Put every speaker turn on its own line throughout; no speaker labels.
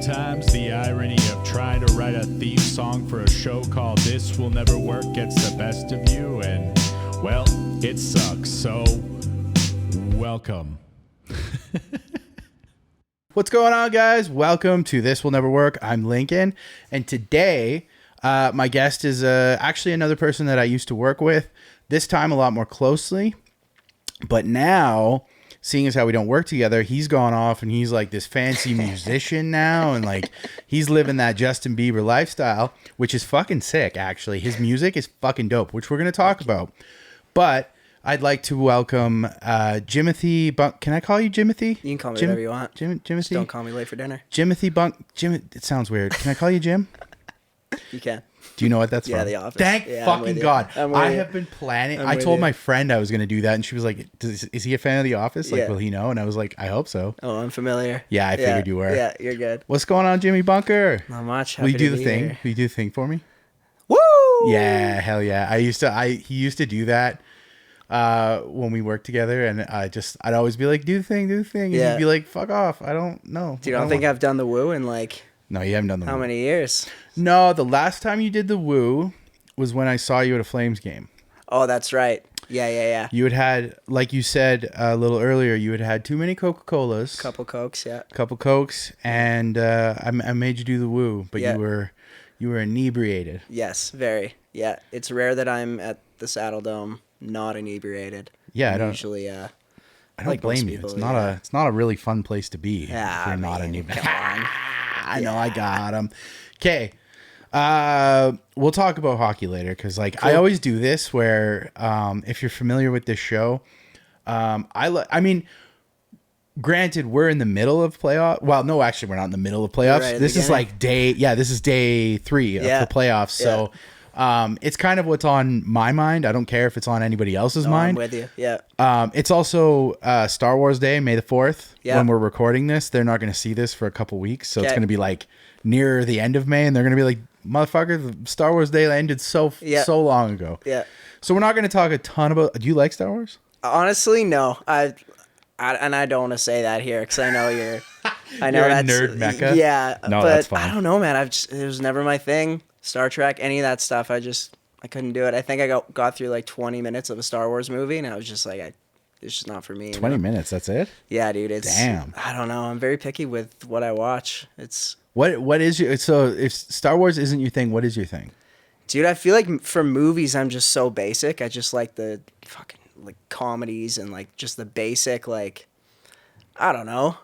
Sometimes the irony of trying to write a theme song for a show called This Will Never Work gets the best of you, and, well, it sucks. So, welcome.
What's going on, guys? Welcome to This Will Never Work. I'm Lincoln, and today my guest is actually another person that I used to work with, this time a lot more closely, but now, seeing as how we don't work together, he's gone off and he's like this fancy musician now, and like he's living that Justin Bieber lifestyle, which is fucking sick, actually. His music is fucking dope, which we're going to talk about. But I'd like to welcome Jimothy Bunk. Can I call you Jimothy?
You can call me whatever you want.
Jimothy?
Just don't call me late for dinner.
Jimothy Bunk. It sounds weird. Can I call you Jim?
You can.
Do you know what that's from?
Yeah, The Office.
Thank fucking God. I have been planning. I told my friend I was going to do that, and she was like, is he a fan of The Office? Like, will he know? And I was like, I hope so.
Oh, I'm familiar.
Yeah, I figured you were.
Yeah, you're good.
What's going on, Jimmy Bunker?
Not much.
Will you do the thing?
Here.
Will you do the thing for me?
Woo!
Yeah, hell yeah. He used to do that when we worked together, and I'd always be like, do the thing. And he'd be like, fuck off. I don't know.
Do you don't think I've done the woo in like...
No, you haven't done the woo.
How many years?
No, the last time you did the woo was when I saw you at a Flames game.
Oh, that's right. Yeah.
You had, like you said a little earlier, you had too many Coca-Colas.
Couple Cokes, yeah.
Couple Cokes, and I made you do the woo, but you were inebriated.
Yes, very. Yeah, it's rare that I'm at the Saddle Dome not inebriated.
Yeah, I don't
like
blame you. It's not a really fun place to be if you're not inebriated.
Come on.
I know, I got him. Okay. We'll talk about hockey later, because like cool. I always do this where if you're familiar with this show, I mean, granted, we're in the middle of playoff. Well, no, actually, we're not in the middle of playoffs.
Right,
this is like this is day 3 of the playoffs. So it's kind of what's on my mind. I don't care if it's on anybody else's mind.
I'm with you. Yeah.
It's also Star Wars Day, May the 4th.
Yeah.
When we're recording this, they're not going to see this for a couple weeks, so it's going to be like near the end of May, and they're going to be like, motherfucker, the Star Wars Day ended so long ago.
Yeah.
So we're not going to talk a ton about. Do you like Star Wars?
Honestly, no. I don't want to say that here because I know you're. I know
you're
that's
a nerd mecca.
Yeah,
no,
but
that's fine.
I don't know, man. It was never my thing. Star Trek, any of that stuff. I couldn't do it. I think I got through like 20 minutes of a Star Wars movie, and I was just like, it's just not for me.
20 minutes. That's it.
Yeah, dude.
Damn.
I don't know. I'm very picky with what I watch. It's.
What is your, so if Star Wars isn't your thing, what is your thing?
Dude, I feel like for movies, I'm just so basic. I just like the fucking like comedies and like just the basic, like, I don't know.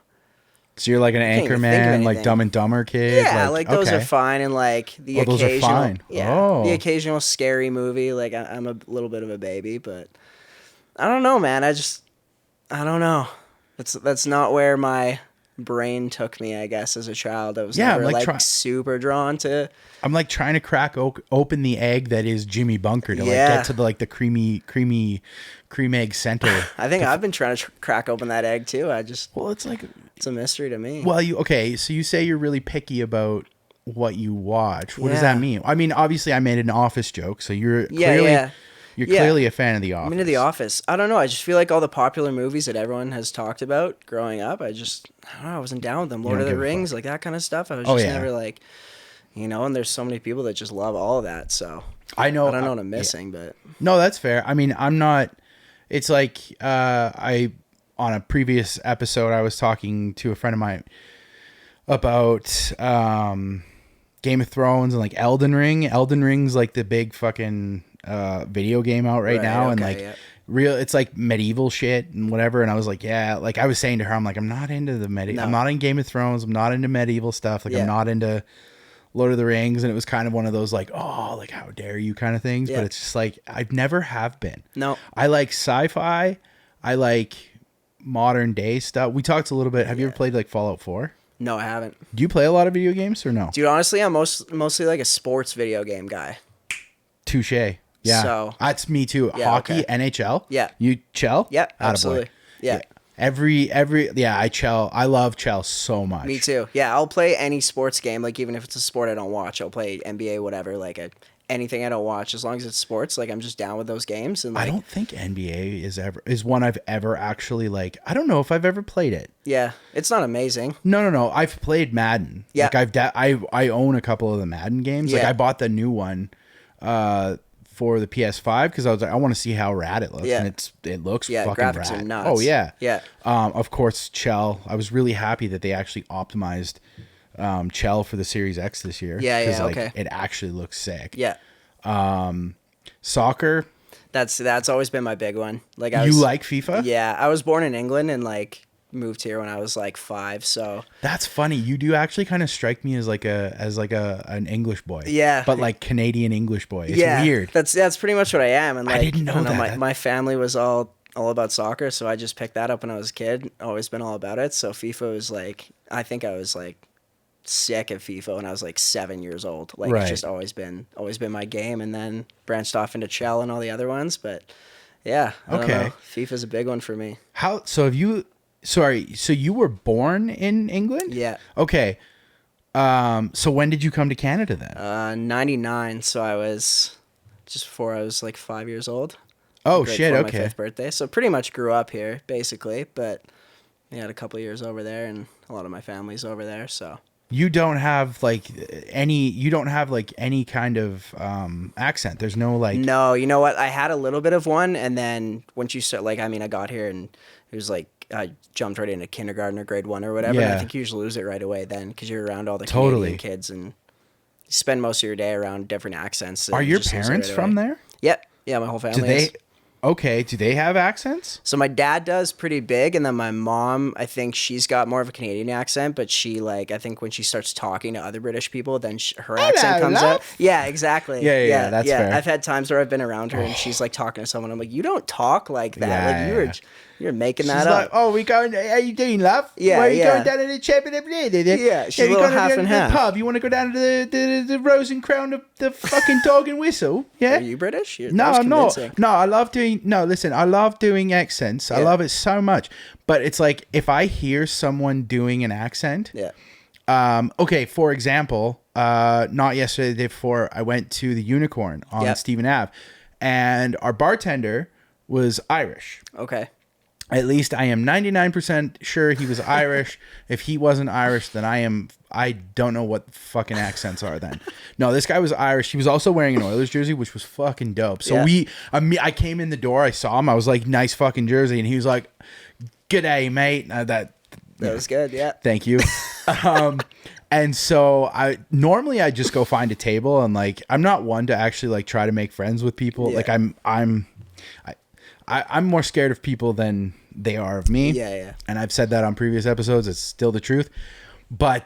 So you're like an Anchorman, like Dumb and Dumber kid?
Yeah, like those are fine. And like the occasional,
those are fine.
Yeah, the occasional scary movie. Like I'm a little bit of a baby, but I don't know, man. I don't know. That's not where my brain took me, I guess, as a child. I was never like super drawn to. I'm
like trying to crack open the egg that is Jimmy Bunker to like get to the creamy cream egg center.
I think I've been trying to crack open that egg too.
It's like
it's a mystery to me.
Well, so you say you're really picky about what you watch. What does that mean? I mean, obviously I made an Office joke, so you're clearly You're clearly a fan of The Office.
I'm into The Office. I don't know. I just feel like all the popular movies that everyone has talked about growing up, I don't know. I wasn't down with them. Lord of the Rings, like that kind of stuff. I was just never like, and there's so many people that just love all of that. So I don't know what I'm missing, but.
No, that's fair. I mean, I'm not, it's like, on a previous episode, I was talking to a friend of mine about, Game of Thrones and like Elden Ring. Elden Ring's like the big fucking video game out right now, and like it's like medieval shit and whatever. And I was like, like I was saying to her, I'm like, I'm not into the I'm not in Game of Thrones. I'm not into medieval stuff. Like I'm not into Lord of the Rings. And it was kind of one of those like, oh, like how dare you kind of things. But it's just like I've never have been.
No,
I like sci-fi. I like modern day stuff. We talked a little bit. Have you ever played like Fallout 4?
No, I haven't.
Do you play a lot of video games or no?
Dude, honestly, I'm mostly like a sports video game guy.
Touche. Yeah.
So
that's me too. Hockey, NHL.
Yeah.
You chell?
Yeah, absolutely. Yeah.
I love chell so much.
Me too. Yeah, I'll play any sports game, like even if it's a sport I don't watch. I'll play NBA, whatever, like a anything I don't watch, as long as it's sports. Like I'm just down with those games. And like,
I don't think NBA is one I've ever actually like. I don't know if I've ever played it.
yeah, it's not amazing.
No. I've played Madden.
Yeah.
Like I own a couple of the Madden games. Like
Yeah.
I bought the new one for the PS5 because I was like, I want to see how rad it looks.
Yeah.
And it looks
Yeah,
fucking
graphics
rad.
are nuts.
Oh yeah.
Yeah.
Of course, Chell. I was really happy that they actually optimized Chell for the Series X this year.
Yeah,
'cause,
yeah,
like,
okay.
It actually looks sick.
Yeah.
Soccer.
That's always been my big one. Like
You like FIFA?
Yeah, I was born in England and like moved here when I was like 5. So
That's funny. You do actually kind of strike me as like an English boy.
Yeah.
But like Canadian English boy. It's
yeah,
weird.
That's pretty much what I am. And like
didn't know
I don't
that.
my family was all about soccer, so I just picked that up when I was a kid. Always been all about it. So FIFA was like, I think I was like sick of FIFA when I was like 7 years old. Like
Right.
it's just always been my game, and then branched off into Chell and all the other ones. But yeah, I don't
Okay.
know. FIFA's a big one for me.
So you were born in England?
Yeah.
Okay. So when did you come to Canada then?
99. So I was just before I was like 5 years old.
Oh
Right
shit,
before
okay.
My 5th birthday. So pretty much grew up here, basically. But I had a couple years over there, and a lot of my family's over there. So
You don't have like any kind of accent. There's no like
no, you know what? I had a little bit of one, and then once you start, like, I mean, I got here and it was like I jumped right into kindergarten or grade 1 or whatever. And
Yeah.
I think you usually lose it right away then because you're around all the
Totally.
Canadian kids and you spend most of your day around different accents. and
Are
you
your
just lose it
parents
right
from
away.
there?
Yep. Yeah, my whole family.
Do they
is.
Okay, do they have accents?
So my dad does pretty big, and then my mom, I think she's got more of a Canadian accent, but she like, I think when she starts talking to other British people, then her accent comes
love.
out. Yeah, exactly.
Yeah, that's fair.
I've had times where I've been around her and she's like talking to someone. I'm like, you don't talk like that.
Yeah,
Like you're making
She's
that
like,
up.
oh, we going? How you doing, love?
Yeah,
Where are you
yeah.
going down to the
Yeah, she's a
we
little
going
half
to
and
the
half.
pub. You want to go down to the Rose and Crown of the fucking Dog and Whistle? Yeah.
Are you British? That
No,
was
I'm not.
convincing.
No, I love doing. No, listen, I love doing accents. I
Yeah.
love it so much. But it's like if I hear someone doing an accent.
Yeah.
Okay, for example, not yesterday, the day before, I went to the Unicorn on
Yep.
Stephen Ave, and our bartender was Irish.
Okay.
At least I am 99% sure he was Irish. If he wasn't Irish, then I don't know what fucking accents are then. No, this guy was Irish. He was also wearing an Oilers jersey, which was fucking dope. So
Yeah.
I came in the door, I saw him, I was like, nice fucking jersey. And he was like, g'day, mate.
That was good. Yeah.
Thank you. And so I just go find a table, and like, I'm not one to actually like try to make friends with people.
Yeah.
Like I'm more scared of people than they are of me.
Yeah, yeah.
And I've said that on previous episodes. It's still the truth. But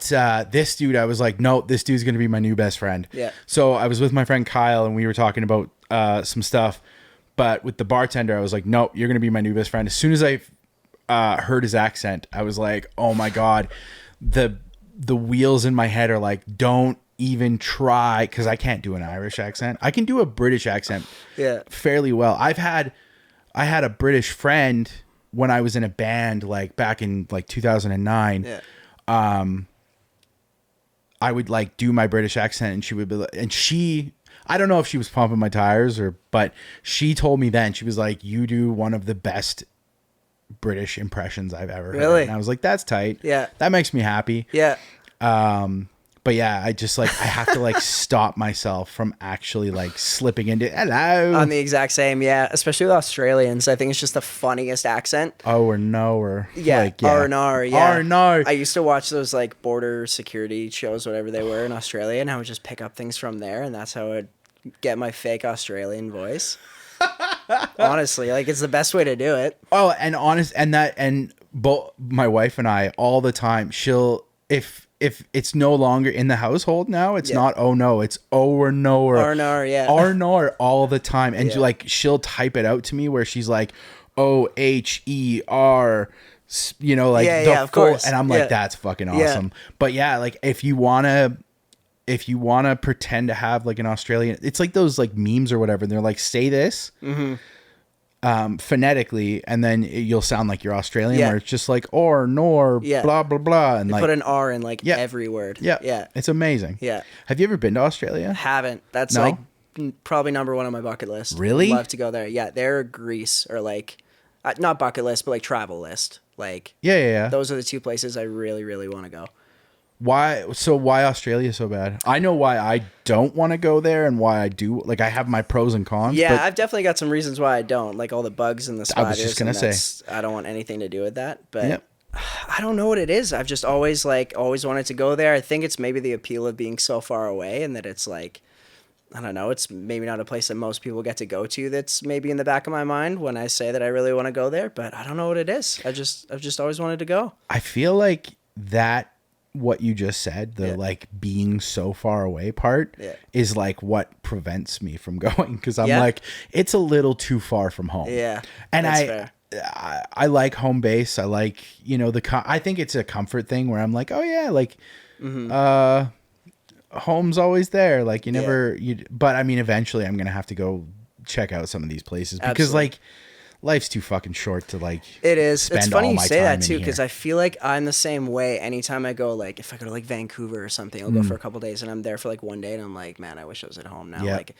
this dude, I was like, no, this dude's going to be my new best friend.
Yeah.
So I was with my friend Kyle, and we were talking about some stuff. But with the bartender, I was like, no, you're going to be my new best friend. As soon as I heard his accent, I was like, oh my God. The wheels in my head are like, don't even try, because I can't do an Irish accent. I can do a British accent fairly well. I had a British friend when I was in a band, like back in like 2009.
Yeah.
I would like do my British accent, and she would be like, I don't know if she was pumping my tires but she told me then, she was like, you do one of the best British impressions I've ever heard.
Really?
And I was like, that's tight.
Yeah.
That makes me happy.
Yeah.
But yeah, I just like, I have to like stop myself from actually like slipping into hello.
On the exact same, yeah. Especially with Australians, I think it's just the funniest accent.
Oh, or no, or
Yeah,
like, yeah.
R&R, yeah.
R&R.
I used to watch those like border security shows, whatever they were in Australia, and I would just pick up things from there, and that's how I'd get my fake Australian voice. Honestly, like it's the best way to do it.
Oh, and both my wife and I all the time, she'll, if it's no longer in the household now, it's not oh no, it's oh or no or
R&R, yeah.
R&R all the time. And
Yeah.
like she'll type it out to me where she's like OHER, you know, like
Yeah,
the
yeah, of
full,
course.
and I'm like,
Yeah.
that's fucking
Yeah.
awesome. But yeah, like if you wanna pretend to have like an Australian, it's like those like memes or whatever, and they're like, say this phonetically, and then you'll sound like you're Australian,
Yeah.
where it's just like or nor
Yeah.
blah blah blah, and like
Put an R in like
Yeah.
every word.
yeah,
Yeah.
it's amazing.
Yeah.
Have you ever been to Australia?
Haven't. That's
No?
like probably number one on my bucket list.
Really?
Love to go there. Yeah, there or Greece, or like not bucket list, but like travel list. Like
Yeah.
those are the two places I really, really want to go.
Why? So why Australia so bad? I know why I don't want to go there and why I do. Like I have my pros and cons.
Yeah,
but
I've definitely got some reasons why I don't, like all the bugs and the
I was
spiders.
just gonna
and
say.
I don't want anything to do with that. But
Yep.
I don't know what it is. I've just always wanted to go there. I think it's maybe the appeal of being so far away, and that it's like, I don't know, it's maybe not a place that most people get to go to. That's maybe in the back of my mind when I say that I really want to go there, but I don't know what it is. I've just always wanted to go.
I feel like that what you just said, the
Yeah.
like being so far away part
Yeah.
is like what prevents me from going, because I'm
Yeah.
like, it's a little too far from home.
Yeah,
And
that's
I,
fair.
I like home base. I like, I think it's a comfort thing where I'm like, oh yeah, like home's always there. Like but I mean, eventually I'm going to have to go check out some of these places because
Absolutely.
like life's too fucking short to like,
It is.
spend
It's funny
all
you
my
say
time
that
in
too,
here.
because I feel like I'm the same way. Anytime I go, like if I go to like Vancouver or something, I'll go for a couple days and I'm there for like one day, and I'm like, man, I wish I was at home now.
Yeah.
Like,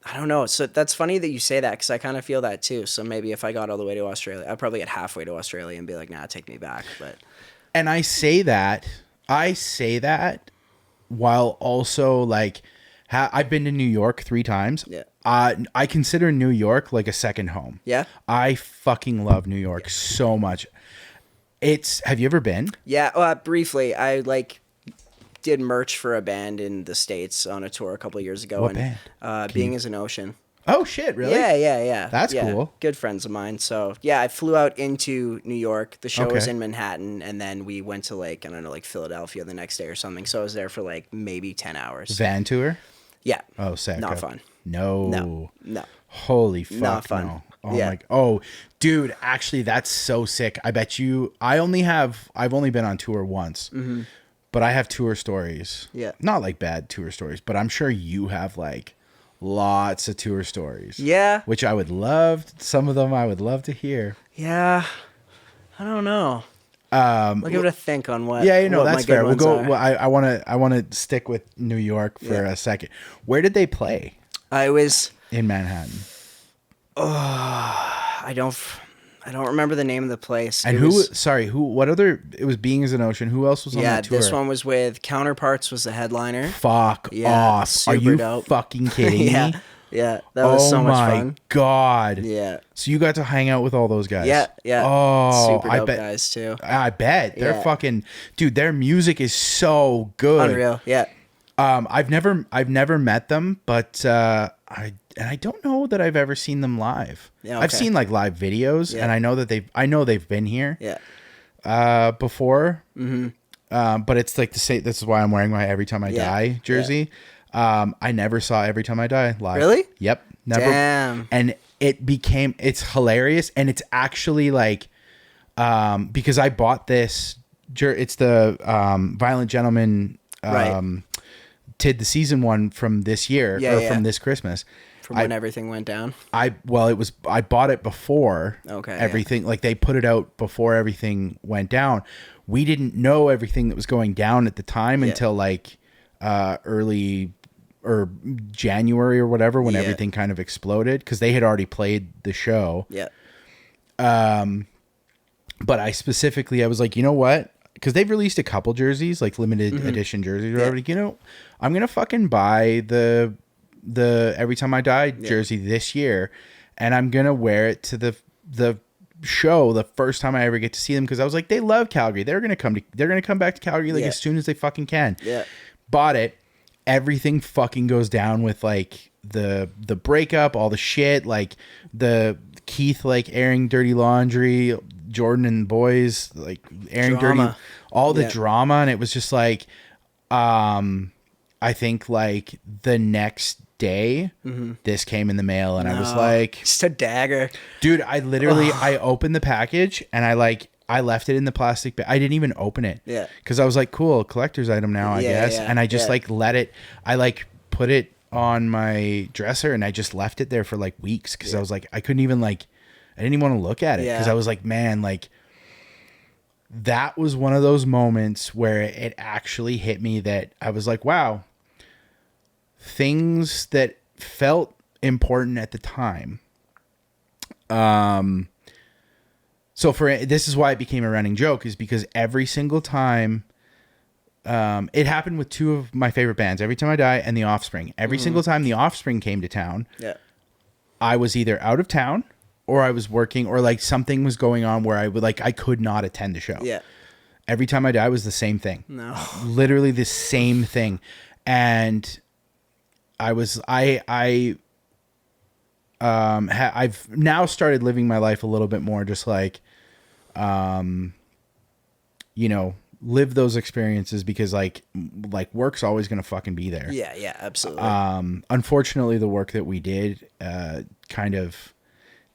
I don't know. So that's funny that you say that, because I kind of feel that too. So maybe if I got all the way to Australia, I'd probably get halfway to Australia and be like, nah, take me back. But
And I say that while also like, I've been to New York 3 times.
Yeah.
I consider New York like a second home.
Yeah?
I fucking love New York so much. Have you ever been?
yeah, briefly, I like did merch for a band in the States on a tour a couple of years ago.
What
and,
band?
Being as an Ocean.
Oh shit, really?
Yeah.
That's
Yeah,
cool.
Good friends of mine. So yeah, I flew out into New York. The show was
Okay.
in Manhattan, and then we went to like, I don't know, like Philadelphia the next day or something. So I was there for like maybe 10 hours.
Van tour?
Yeah.
Oh, sick.
Not fun.
No.
No.
Holy fuck.
Not fun.
No. Oh
Yeah.
my. Oh, dude. Actually, that's so sick. I bet you. I've only been on tour once, but I have tour stories.
Yeah.
Not like bad tour stories, but I'm sure you have like lots of tour stories.
Yeah.
Which I would love. Some of them I would love to hear.
Yeah. I don't know. I'll give it a think on what.
Yeah,
what
that's
my good
fair. We'll
ones
go.
are.
Well, I want to stick with New York for a second. Where did they play
I was.
in Manhattan?
I don't remember the name of the place.
And
It
who?
was-
Sorry, who? What other? It was Being as an Ocean. Who else was on
Yeah,
that tour?
this one was with Counterparts. Was the headliner.
Fuck
Yeah,
off!
super
Are you
dope.
fucking kidding
Yeah.
me?
Yeah. That was so much fun.
God!
Yeah.
So you got to hang out with all those guys?
Yeah.
Oh,
Super
I
dope
bet.
guys too.
I bet they're
Yeah.
fucking dude. Their music is so good.
Unreal. Yeah.
I've never met them, but I don't know that I've ever seen them live.
Yeah,
I've
okay.
seen like live videos,
Yeah.
and I know that they've been here
Yeah.
before. Mm-hmm. But it's like this is why I'm wearing my Every Time I
Yeah.
Die jersey. I never saw Every Time I Die live.
Really?
Yep. Never.
Damn.
And it's hilarious, and it's actually like because I bought this. It's the Violent Gentleman.
Right.
Did the season one from this year from this Christmas.
From when everything went down.
I bought it before
Okay,
everything, like they put it out before everything went down. We didn't know everything that was going down at the time until like early or January or whatever, when everything kind of exploded, because they had already played the show.
Yeah.
But I was like, you know what? Because they've released a couple jerseys, like limited edition jerseys or whatever. I'm gonna fucking buy the Every Time I Die jersey this year, and I'm gonna wear it to the show the first time I ever get to see them, because I was like, they love Calgary. They're gonna come back to Calgary like as soon as they fucking can.
Yeah.
Bought it. Everything fucking goes down with like the breakup, all the shit, like the Keith like airing dirty laundry, Jordan and the boys like airing
Drama.
all the
Yeah.
drama, and it was just like I think like the next day this came in the mail, and I was like,
Just a dagger.
dude, I opened the package, and I left it in the plastic bag. I didn't even open it.
Yeah.
Because I was like, cool, collector's item now, I
Yeah,
guess.
yeah,
And I just
yeah.
like let it, I like put it on my dresser, and I just left it there for like weeks, because I was like, I couldn't even like, I didn't even want to look at it, because
Yeah.
I was like, man, like that was one of those moments where it actually hit me that I was like, wow, things that felt important at the time. So this is why it became a running joke, is because every single time, it happened with two of my favorite bands, Every Time I Die and The Offspring. Every single time The Offspring came to town, I was either out of town or I was working, or like something was going on where I could not attend the show.
Yeah.
Every Time I Die was the same thing.
No.
Literally the same thing. And I've now started living my life a little bit more just like, live those experiences, because like work's always going to fucking be there.
Yeah, absolutely.
Unfortunately, the work that we did kind of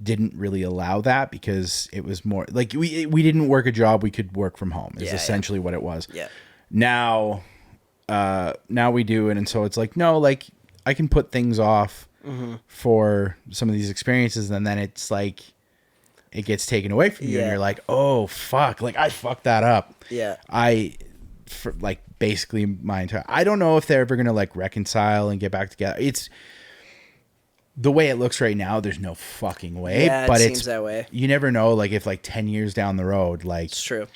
didn't really allow that, because it was more like we didn't work a job we could work from home is essentially what it was.
Yeah.
Now we do it, and so it's like, no, like I can put things off for some of these experiences, and then it's like it gets taken away from you, and you're like, oh fuck, like I fucked that up.
Yeah.
For like basically my entire, I don't know if they're ever gonna like reconcile and get back together. It's the way it looks right now, there's no fucking way.
Yeah,
but
it seems that way.
You never know, like if like 10 years down the road, like
It's true.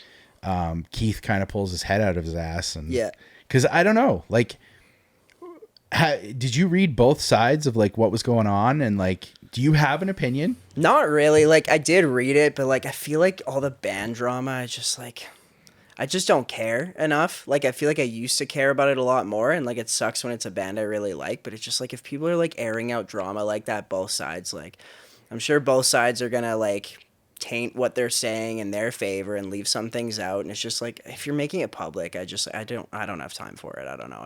Keith kind of pulls his head out of his ass, and
Yeah.
because I don't know, like, did you read both sides of like what was going on, and like, do you have an opinion?
Not really. Like, I did read it, but like I feel like all the band drama, I just don't care enough. Like, I feel like I used to care about it a lot more, and like it sucks when it's a band I really like, but it's just like if people are like airing out drama like that, both sides, like I'm sure both sides are gonna like taint what they're saying in their favor and leave some things out, and it's just like if you're making it public, I don't have time for it. I don't know.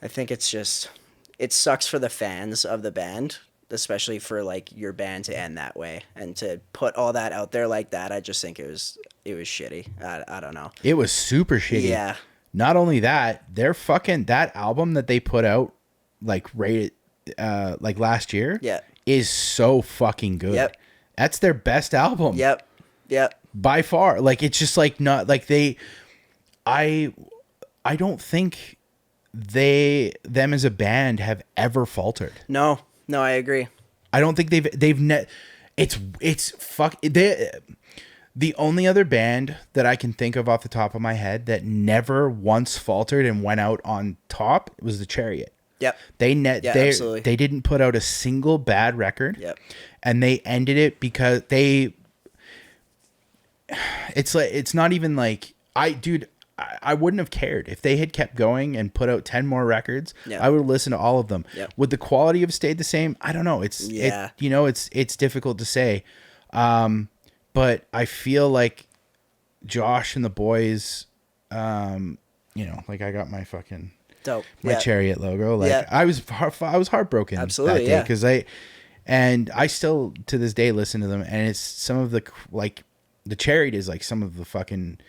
I think it's just, it sucks for the fans of the band, especially for like your band to end that way and to put all that out there like that. I just think it was shitty. I don't know.
It was super shitty.
Yeah.
Not only that, their fucking, that album that they put out like like last year, is so fucking good.
Yep.
That's their best album.
Yep.
By far. Like, it's just like not like I don't think them as a band have ever faltered.
No, I agree.
I don't think the only other band that I can think of off the top of my head that never once faltered and went out on top was the Chariot.
Yep.
Absolutely. They didn't put out a single bad record.
Yep.
And they ended it because it's not even like I wouldn't have cared if they had kept going and put out 10 more records.
Yep.
I would listen to all of them.
Yep.
Would the quality have stayed the same? I don't know. It's difficult to say. But I feel like Josh and the boys, like I got my fucking
dope.
My Chariot logo. Like I was heartbroken.
Absolutely,
that day because I still to this day listen to them, and it's some of the like the Chariot is like some of the fucking.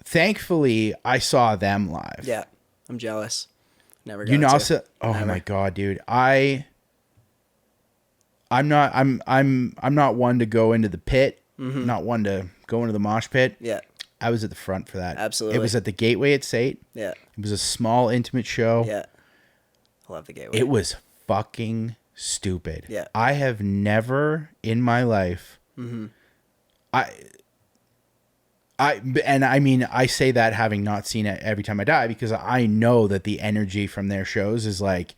Thankfully, I saw them live.
Yeah, I'm jealous. Never got to.
Oh Never. My god, dude! I'm not one to go into the pit. Mm-hmm. Not one to go into the mosh pit.
Yeah.
I was at the front for that.
Absolutely.
It was at the Gateway at Sate.
Yeah.
It was a small, intimate show.
Yeah. I love the Gateway.
It was fucking stupid.
Yeah.
I have never in my life. Mm-hmm. I say that having not seen it Every Time I Die, because I know that the energy from their shows is like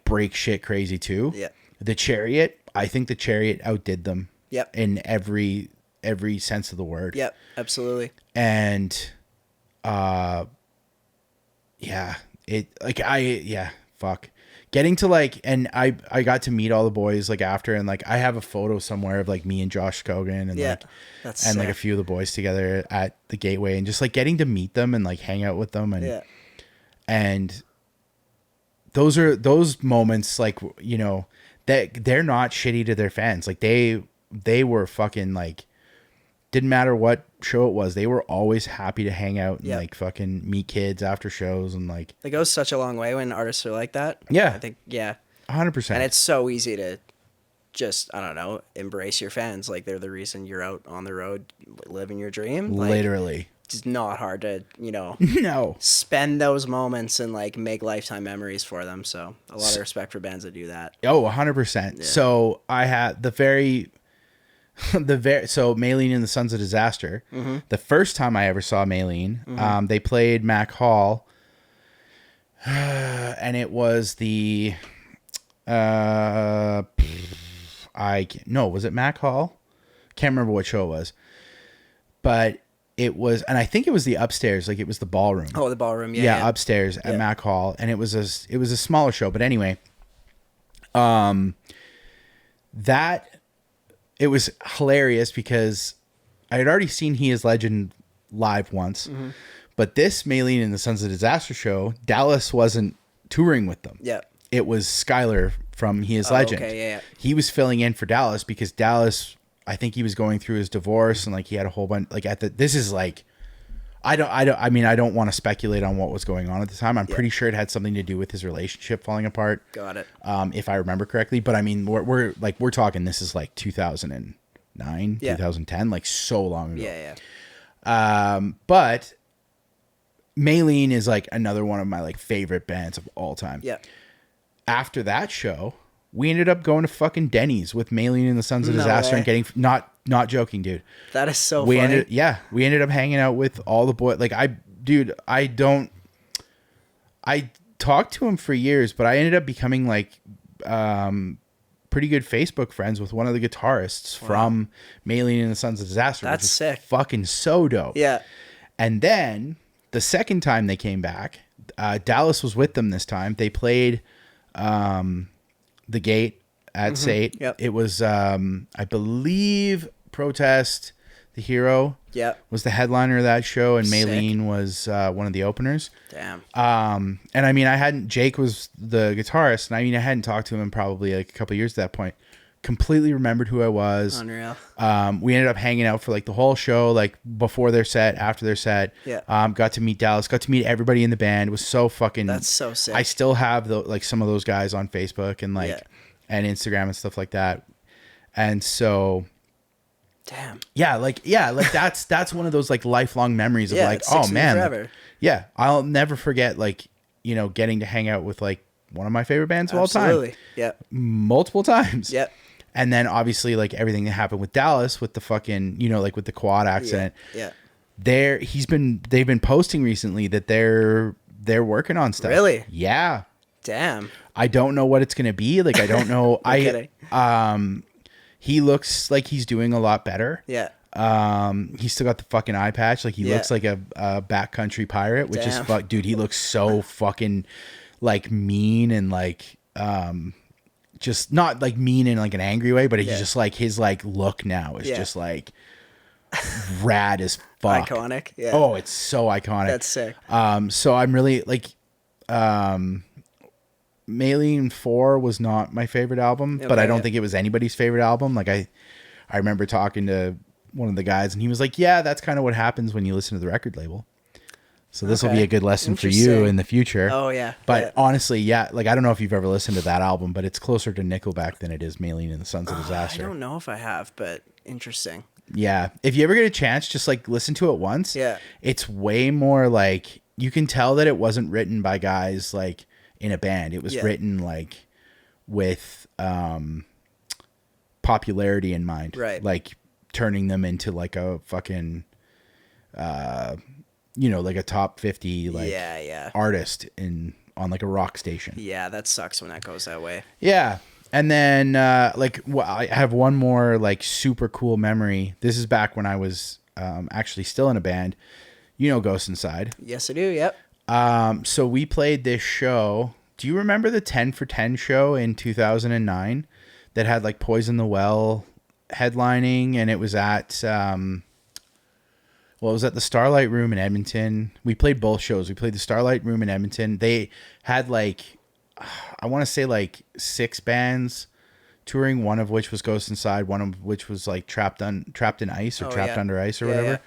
break shit crazy too.
Yeah.
The Chariot, I think the Chariot outdid them.
Yep.
In every sense of the word.
Yep, absolutely.
And fuck. Getting to like, and I got to meet all the boys like after, and like I have a photo somewhere of like me and Josh Scogan and like like a few of the boys together at the Gateway, and just like getting to meet them and like hang out with them, and and those moments, like, that they're not shitty to their fans. Like they were fucking like, didn't matter what show it was, they were always happy to hang out and like fucking meet kids after shows, and like
it goes such a long way when artists are like that.
Yeah,
I think
100%.
And it's so easy to just, I don't know, embrace your fans. Like they're the reason you're out on the road living your dream. Like,
literally.
it's not hard to,
No.
spend those moments and like make lifetime memories for them. So a lot of respect for bands that do that.
Oh, 100%. So I had so Maylene and the Sons of Disaster. The first time I ever saw Maylene, they played Mac Hall, and it was the was it Mac Hall? Can't remember what show it was, but it was, and I think it was the upstairs, like it was the ballroom.
Oh, the ballroom, yeah.
Upstairs at Mac Hall, and it was a smaller show, but anyway, that it was hilarious because I had already seen He Is Legend live once, but this Maylene and the Sons of Disaster show, Dallas wasn't touring with them.
Yeah.
It was Skylar from He Is Legend.
Okay, yeah.
He was filling in for Dallas because Dallas, I think he was going through his divorce and like he had a whole bunch like this is like I don't want to speculate on what was going on at the time. I'm pretty sure it had something to do with his relationship falling apart.
Got it.
If I remember correctly, but I mean we're talking this is like 2009, 2010, like so long ago.
Yeah.
But Maylene is like another one of my like favorite bands of all time.
Yeah.
After that show, we ended up going to fucking Denny's with Maylene and the Sons of Disaster and getting not joking, dude.
That is so funny.
We ended up hanging out with all the boys. Like I talked to him for years, but I ended up becoming like pretty good Facebook friends with one of the guitarists from Maylene and the Sons of Disaster.
That's sick.
Fucking so dope.
Yeah.
And then the second time they came back, Dallas was with them this time. They played the Gate at Sate.
Yep.
It was I believe Protest the Hero was the headliner of that show, and Maylene was one of the openers.
Damn.
And I mean Jake was the guitarist, and I hadn't talked to him in probably like a couple of years at that point. Completely remembered who I was.
Unreal.
We ended up hanging out for like the whole show, like before their set, after their set.
Yeah.
Got to meet Dallas, got to meet everybody in the band. It was so fucking.
That's so sick.
I still have like some of those guys on Facebook and like and Instagram and stuff like that. And so.
Damn.
Like that's one of those like lifelong memories of like, oh man, like, I'll never forget like getting to hang out with like one of my favorite bands of all time.
Absolutely. Yeah.
Multiple times.
Yep.
And then obviously like everything that happened with Dallas with the fucking, like with the quad accident.
Yeah.
They've been posting recently that they're working on stuff.
Really?
Yeah.
Damn.
I don't know what it's going to be. Like, I don't know. He looks like he's doing a lot better.
Yeah.
He's still got the fucking eye patch. Like he looks like a backcountry pirate, which is dude, he looks so fucking like mean and like, just not like mean in like an angry way, but he's just like his like look now is just like rad as fuck.
Iconic. Yeah.
Oh, it's so iconic.
That's sick.
So I'm really like, Maylene 4 was not my favorite album, but I don't think it was anybody's favorite album. Like I remember talking to one of the guys and he was like, yeah, that's kind of what happens when you listen to the record label. So this will be a good lesson for you in the future.
Oh, yeah.
But honestly, like, I don't know if you've ever listened to that album, but it's closer to Nickelback than it is Maylene and the Sons of Disaster.
I don't know if I have, but interesting.
Yeah. If you ever get a chance, just like listen to it once.
Yeah.
It's way more like, you can tell that it wasn't written by guys like in a band. It was written like with popularity in mind.
Right.
Like turning them into like a fucking... like a top 50 like artist on like a rock station.
Yeah, that sucks when that goes that way.
Yeah. And then I have one more like super cool memory. This is back when I was actually still in a band. Ghost Inside.
Yes, I do. Yep.
So we played this show. Do you remember the 10 for 10 show in 2009 that had like Poison the Well headlining, and it was at it was at the Starlight Room in Edmonton. We played both shows. We played the Starlight Room in Edmonton. They had like, I want to say like 6 bands touring, one of which was Ghost Inside, one of which was like Trapped in Ice or Trapped Under Ice or whatever.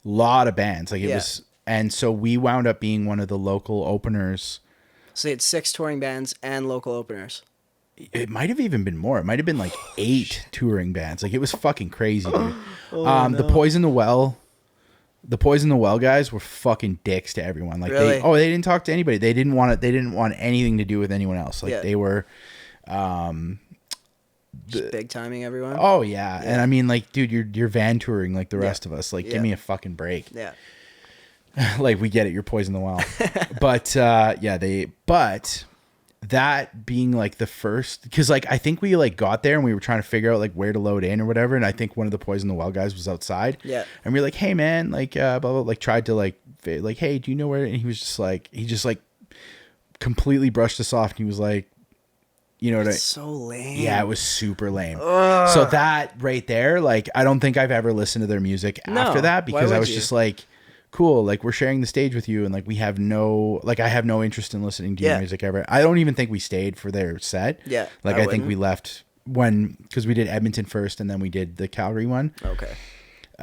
Lot of bands. Like it was, and so we wound up being one of the local openers.
So they had 6 touring bands and local openers.
It might have even been more. It might have been like 8 touring bands. Like it was fucking crazy, dude. The Poison the Well The Poison the Well guys were fucking dicks to everyone. Like
Really?
they didn't talk to anybody. They didn't want it. They didn't want anything to do with anyone else. Like
Yeah.
they were.
Just big timing everyone.
Oh yeah. And I mean, like, dude, you're van touring like the rest of us. Like, give me a fucking break.
Yeah.
Like, we get it. You're Poison the Well. But but that being like the first, because like I think we like got there and we were trying to figure out like where to load in or whatever, and I think one of the Poison the Well guys was outside.
Yeah. And
we were like, hey man, like blah, blah, like tried to like hey, do you know where? And he just like completely brushed us off, and he was like, you know what?
So lame.
Yeah, it was super lame. So that right there, like, I don't think I've ever listened to their music after that, because I was just like, cool, like, we're sharing the stage with you, and like I have no interest in listening to your music ever. I don't even think we stayed for their set.
Yeah,
like I think we left because we did Edmonton first, and then we did the Calgary one.
Okay.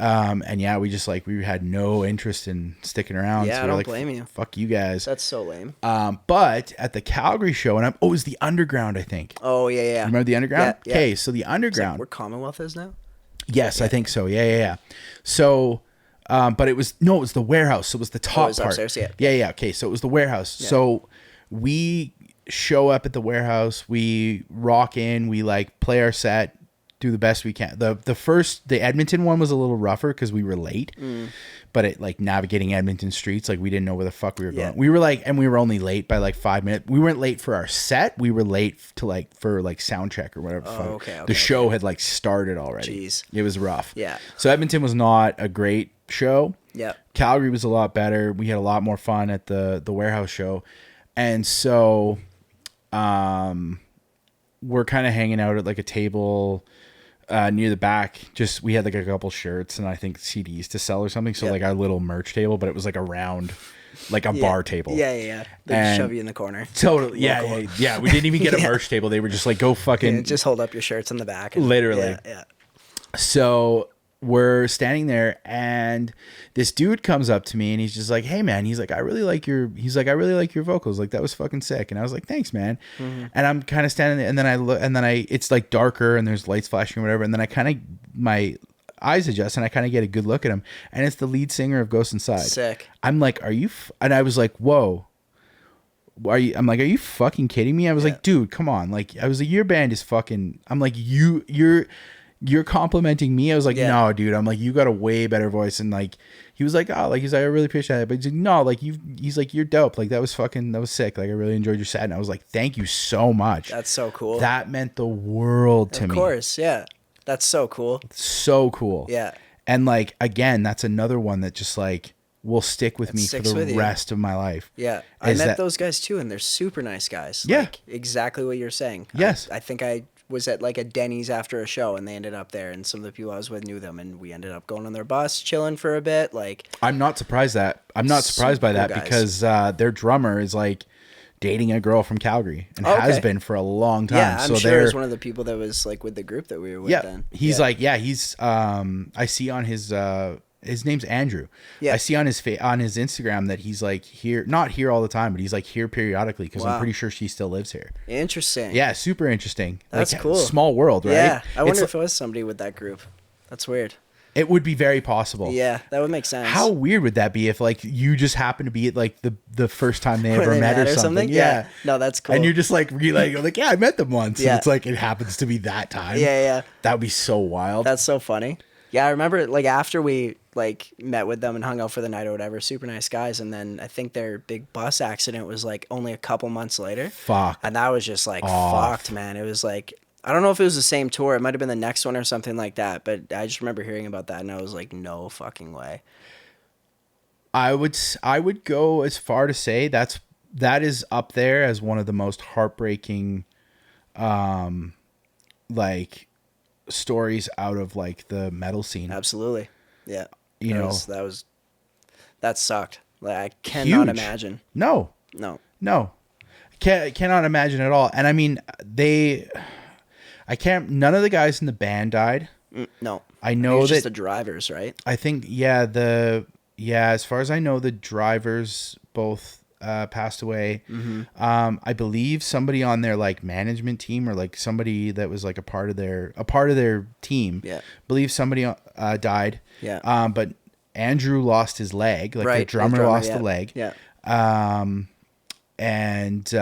And yeah, we just like, we had no interest in sticking around.
Yeah,
so
I don't
like,
blame you.
Fuck you guys.
That's so lame.
But at the Calgary show, and it was the Underground, I think.
Oh yeah.
Remember the Underground?
Yeah.
Okay, so the
It's
Underground.
like where Commonwealth is now?
Yes, I think so. Yeah. So, but it was the warehouse. So it was the top
was
part.
upstairs, yeah.
Yeah. Okay, so it was the warehouse.
Yeah.
So we show up at the warehouse. We rock in. We like play our set, do the best we can. The Edmonton one was a little rougher because we were late. But it like navigating Edmonton streets, like we didn't know where the fuck we were going. We were like, and we were only late by like 5 minutes. We weren't late for our set. We were late for sound check or whatever.
Okay,
the show had like started already.
Jeez.
It was rough.
Yeah.
So Edmonton was not a great show.
Yeah.
Calgary was a lot better. We had a lot more fun at the warehouse show. And so we're kind of hanging out at like a table near the back. Just, we had like a couple shirts and I think CDs to sell or something. So like our little merch table, but it was like a round, like a bar table.
Yeah. They just shove you in the corner.
Totally. Yeah. We didn't even get a merch table. They were just like, go fucking
just hold up your shirts in the back. And,
literally.
Yeah.
So we're standing there and this dude comes up to me and he's just like, hey man, he's like, I really like your vocals. Like, that was fucking sick. And I was like, thanks, man. Mm-hmm. And I'm kind of standing there, and then I look, and then it's like darker and there's lights flashing or whatever. And then I kind of, my eyes adjust and I kind of get a good look at him. And it's the lead singer of Ghost Inside.
Sick.
I'm like, are you, and I was like, whoa. I'm like, are you fucking kidding me? I was like, dude, come on. Like, I was like, your band is fucking, I'm like, you're complimenting me. I was like, no, dude. I'm like, you got a way better voice. And like, he was like, oh, like, he's like, I really appreciate it. But he's like, no, like, he's like, you're dope. Like, that was sick. Like, I really enjoyed your set. And I was like, thank you so much.
That's so cool.
That meant the world to me.
Of course. Yeah. That's so cool.
So cool.
Yeah.
And like, again, that's another one that just like will stick with me for the rest of my life.
Yeah. I met those guys too, and they're super nice guys.
Yeah.
Like, exactly what you're saying.
Yes.
I think I was at like a Denny's after a show, and they ended up there, and some of the people I was with knew them, and we ended up going on their bus, chilling for a bit. Like,
I'm not surprised by that
guys.
because their drummer is like dating a girl from Calgary and has been for a long time.
Yeah, I'm
so
sure it's one of the people that was like with the group that we were with then.
He's I see on his name's Andrew.
Yeah.
I see on his Instagram that he's like here, not here all the time, but he's like here periodically because I'm pretty sure she still lives here.
Interesting.
Yeah, super interesting.
That's
like,
cool.
Small world, right?
Yeah, I wonder if it was somebody with that group. That's weird.
It would be very possible.
Yeah, that would make sense.
How weird would that be if like you just happen to be at like the first time they ever met or something?
Yeah. No, that's cool.
And you're just like yeah, I met them once.
Yeah.
And it's like it happens to be that time.
Yeah.
That would be so wild.
That's so funny. Yeah, I remember like after we like met with them and hung out for the night or whatever, super nice guys, and then I think their big bus accident was like only a couple months later.
Fuck.
And that was just like fucked, man. It was like, I don't know if it was the same tour. It might have been the next one or something like that. But I just remember hearing about that, and I was like, no fucking way.
I would go as far to say that is up there as one of the most heartbreaking, like stories out of like the metal scene.
Absolutely, yeah. That sucked. Like, I cannot imagine.
No. Cannot imagine at all. And I mean, none of the guys in the band died.
No.
I know
just
that
the drivers, right?
I think, as far as I know, the drivers both passed away. Mm-hmm. I believe somebody on their like management team or like somebody that was like a part of their team. Yeah. Believe somebody died.
Yeah.
Andrew lost his leg. Like the
Right,
drummer lost
yeah.
the leg.
Yeah.
And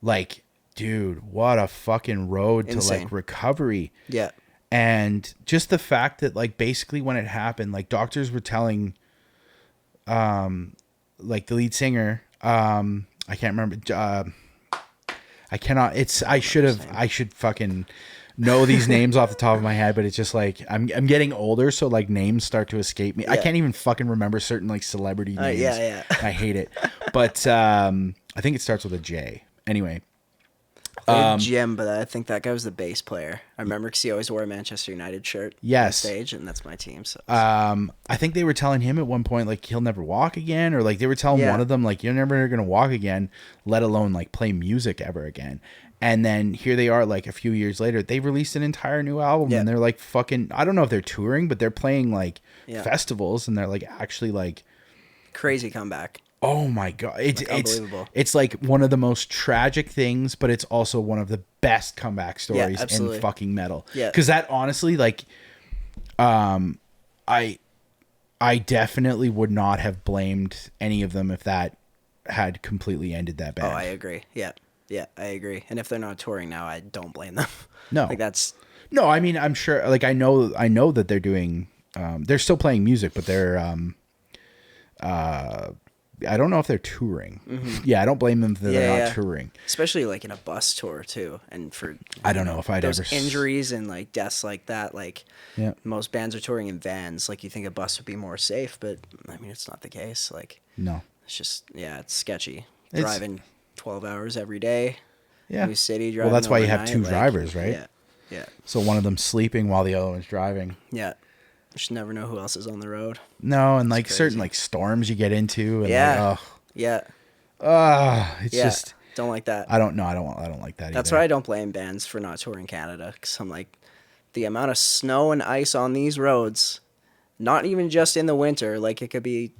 like, dude, what a fucking road
Insane.
to like recovery.
Yeah.
And just the fact that like basically when it happened, like doctors were telling like the lead singer, I can't remember, I cannot, I should fucking know these names off the top of my head, but it's just like I'm getting older, so like names start to escape me. I can't even fucking remember certain like celebrity names.
Yeah.
I hate it. But I think it starts with a J. Anyway.
Jim, but I think that guy was the bass player. I remember because he always wore a Manchester United shirt
Yes.
on stage, and that's my team. So
I think they were telling him at one point like he'll never walk again, or like they were telling one of them like you're never gonna walk again, let alone like play music ever again. And then here they are like a few years later, they released an entire new album and they're like fucking, I don't know if they're touring, but they're playing like festivals and they're like actually like
crazy comeback.
Oh my God. It's
unbelievable.
It's like one of the most tragic things, but it's also one of the best comeback stories in fucking metal.
Yeah.
Cause that honestly, like, I definitely would not have blamed any of them if that had completely ended that bad.
Oh, I agree. Yeah. Yeah, I agree. And if they're not touring now, I don't blame them.
No.
Like that's
No, I mean, I'm sure like I know that they're doing they're still playing music, but they're I don't know if they're touring. Mm-hmm. Yeah, I don't blame them if they're not touring.
Especially like in a bus tour too. And for
I don't know if I'd
those
ever
injuries and like deaths like that, like most bands are touring in vans. Like you think a bus would be more safe, but I mean it's not the case. Like
no.
It's just it's sketchy. Driving 12 hours every day.
Yeah.
New city driving.
Well, that's why you have
overnight,
two
like,
drivers, right?
Yeah. Yeah.
So one of them's sleeping while the other one's driving.
Yeah. You just never know who else is on the road.
No, and like certain like storms you get into and like, it's just
don't like that.
I don't like that
That's
either.
why I don't blame bands for not touring Canada, because I'm like, the amount of snow and ice on these roads, not even just in the winter, like it could be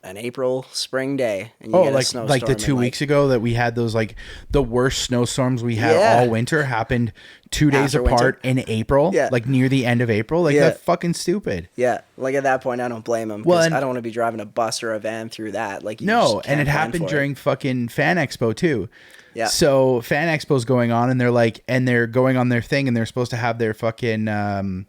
an April spring day and you get a snowstorm.
Like the 2 weeks ago that we had those like the worst snowstorms we had all winter happened 2 days
After
apart
winter.
in April, like near the end of April. Like that's fucking stupid.
Yeah, like at that point I don't blame them, because I don't want to be driving a bus or a van through that. Like
and it happened during fucking Fan Expo too.
Yeah.
So Fan Expo's going on and they're going on their thing and they're supposed to have their fucking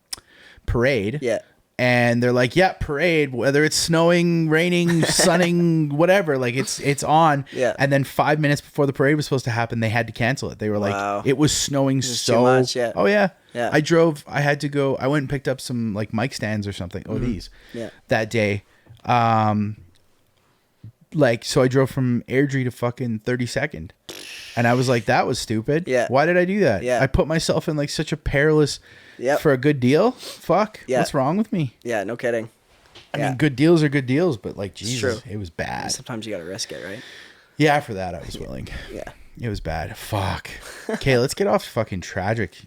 parade.
Yeah.
And they're like, yeah, parade, whether it's snowing, raining, sunning, whatever, like it's on.
Yeah.
And then 5 minutes before the parade was supposed to happen, they had to cancel it. They were like, it was snowing so
too much, yeah.
Oh yeah.
Yeah.
I had to go, I went and picked up some like mic stands or something. Oh, these.
Yeah.
That day. Like, so I drove from Airdrie to fucking 32nd. And I was like, that was stupid.
Yeah.
Why did I do that?
Yeah.
I put myself in like such a perilous for a good deal. Fuck.
Yeah.
What's wrong with me?
Yeah, no kidding.
I mean, good deals are good deals, but like, Jesus,
true.
it was bad.
Sometimes you gotta risk it, right?
Yeah, for that, I was willing.
Yeah.
It was bad. Fuck. Okay, let's get off fucking tragic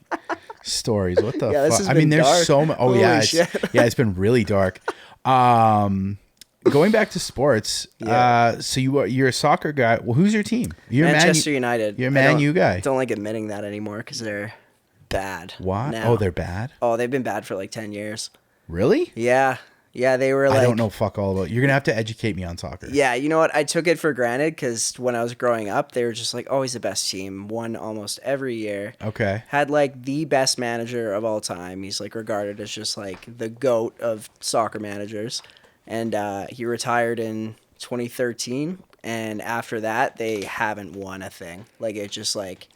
stories. What the
this
fuck?
has
I mean,
been
there's
dark.
so much. Oh,
Holy
yeah.
shit.
It's been really dark. Going back to sports. So you're a soccer guy. Well, who's your team? You're
Manchester United.
You're a Man U guy.
Don't like admitting that anymore because they're bad.
Why?
now.
Oh, they're bad?
Oh, they've been bad for like 10 years.
Really?
Yeah. Yeah, they were like...
I don't know fuck all about it. You're going to have to educate me on soccer.
Yeah, you know what? I took it for granted because when I was growing up, they were just like, oh, he's the best team. Won almost every year.
Okay.
Had like the best manager of all time. He's like regarded as just like the GOAT of soccer managers. And he retired in 2013. And after that, they haven't won a thing. Like, it's just like...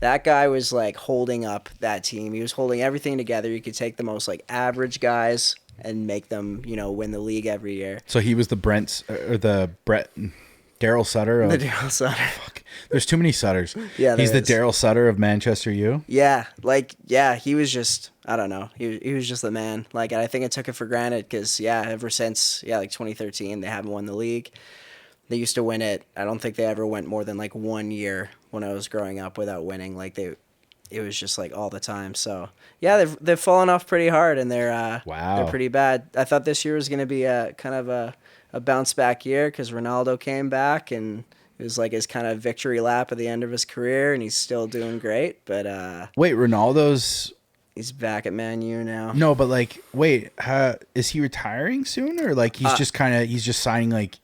That guy was like holding up that team. He was holding everything together. You could take the most like average guys and make them, win the league every year.
So he was the Daryl Sutter of...
The Daryl Sutter.
Fuck. There's too many Sutters.
Yeah,
he's the
is.
Daryl Sutter of Manchester U.
Yeah, he was just, I don't know. He was just the man. Like, I think I took it for granted because, ever since, like 2013, they haven't won the league. They used to win it. I don't think they ever went more than like 1 year when I was growing up without winning. Like it was just like all the time. So they've fallen off pretty hard and they're pretty bad. I thought this year was gonna be a kind of a bounce back year because Ronaldo came back and it was like his kind of victory lap at the end of his career and he's still doing great. But
wait, Ronaldo's
He's back at Man U now.
No, but like, wait, is he retiring soon, or like he's just signing like?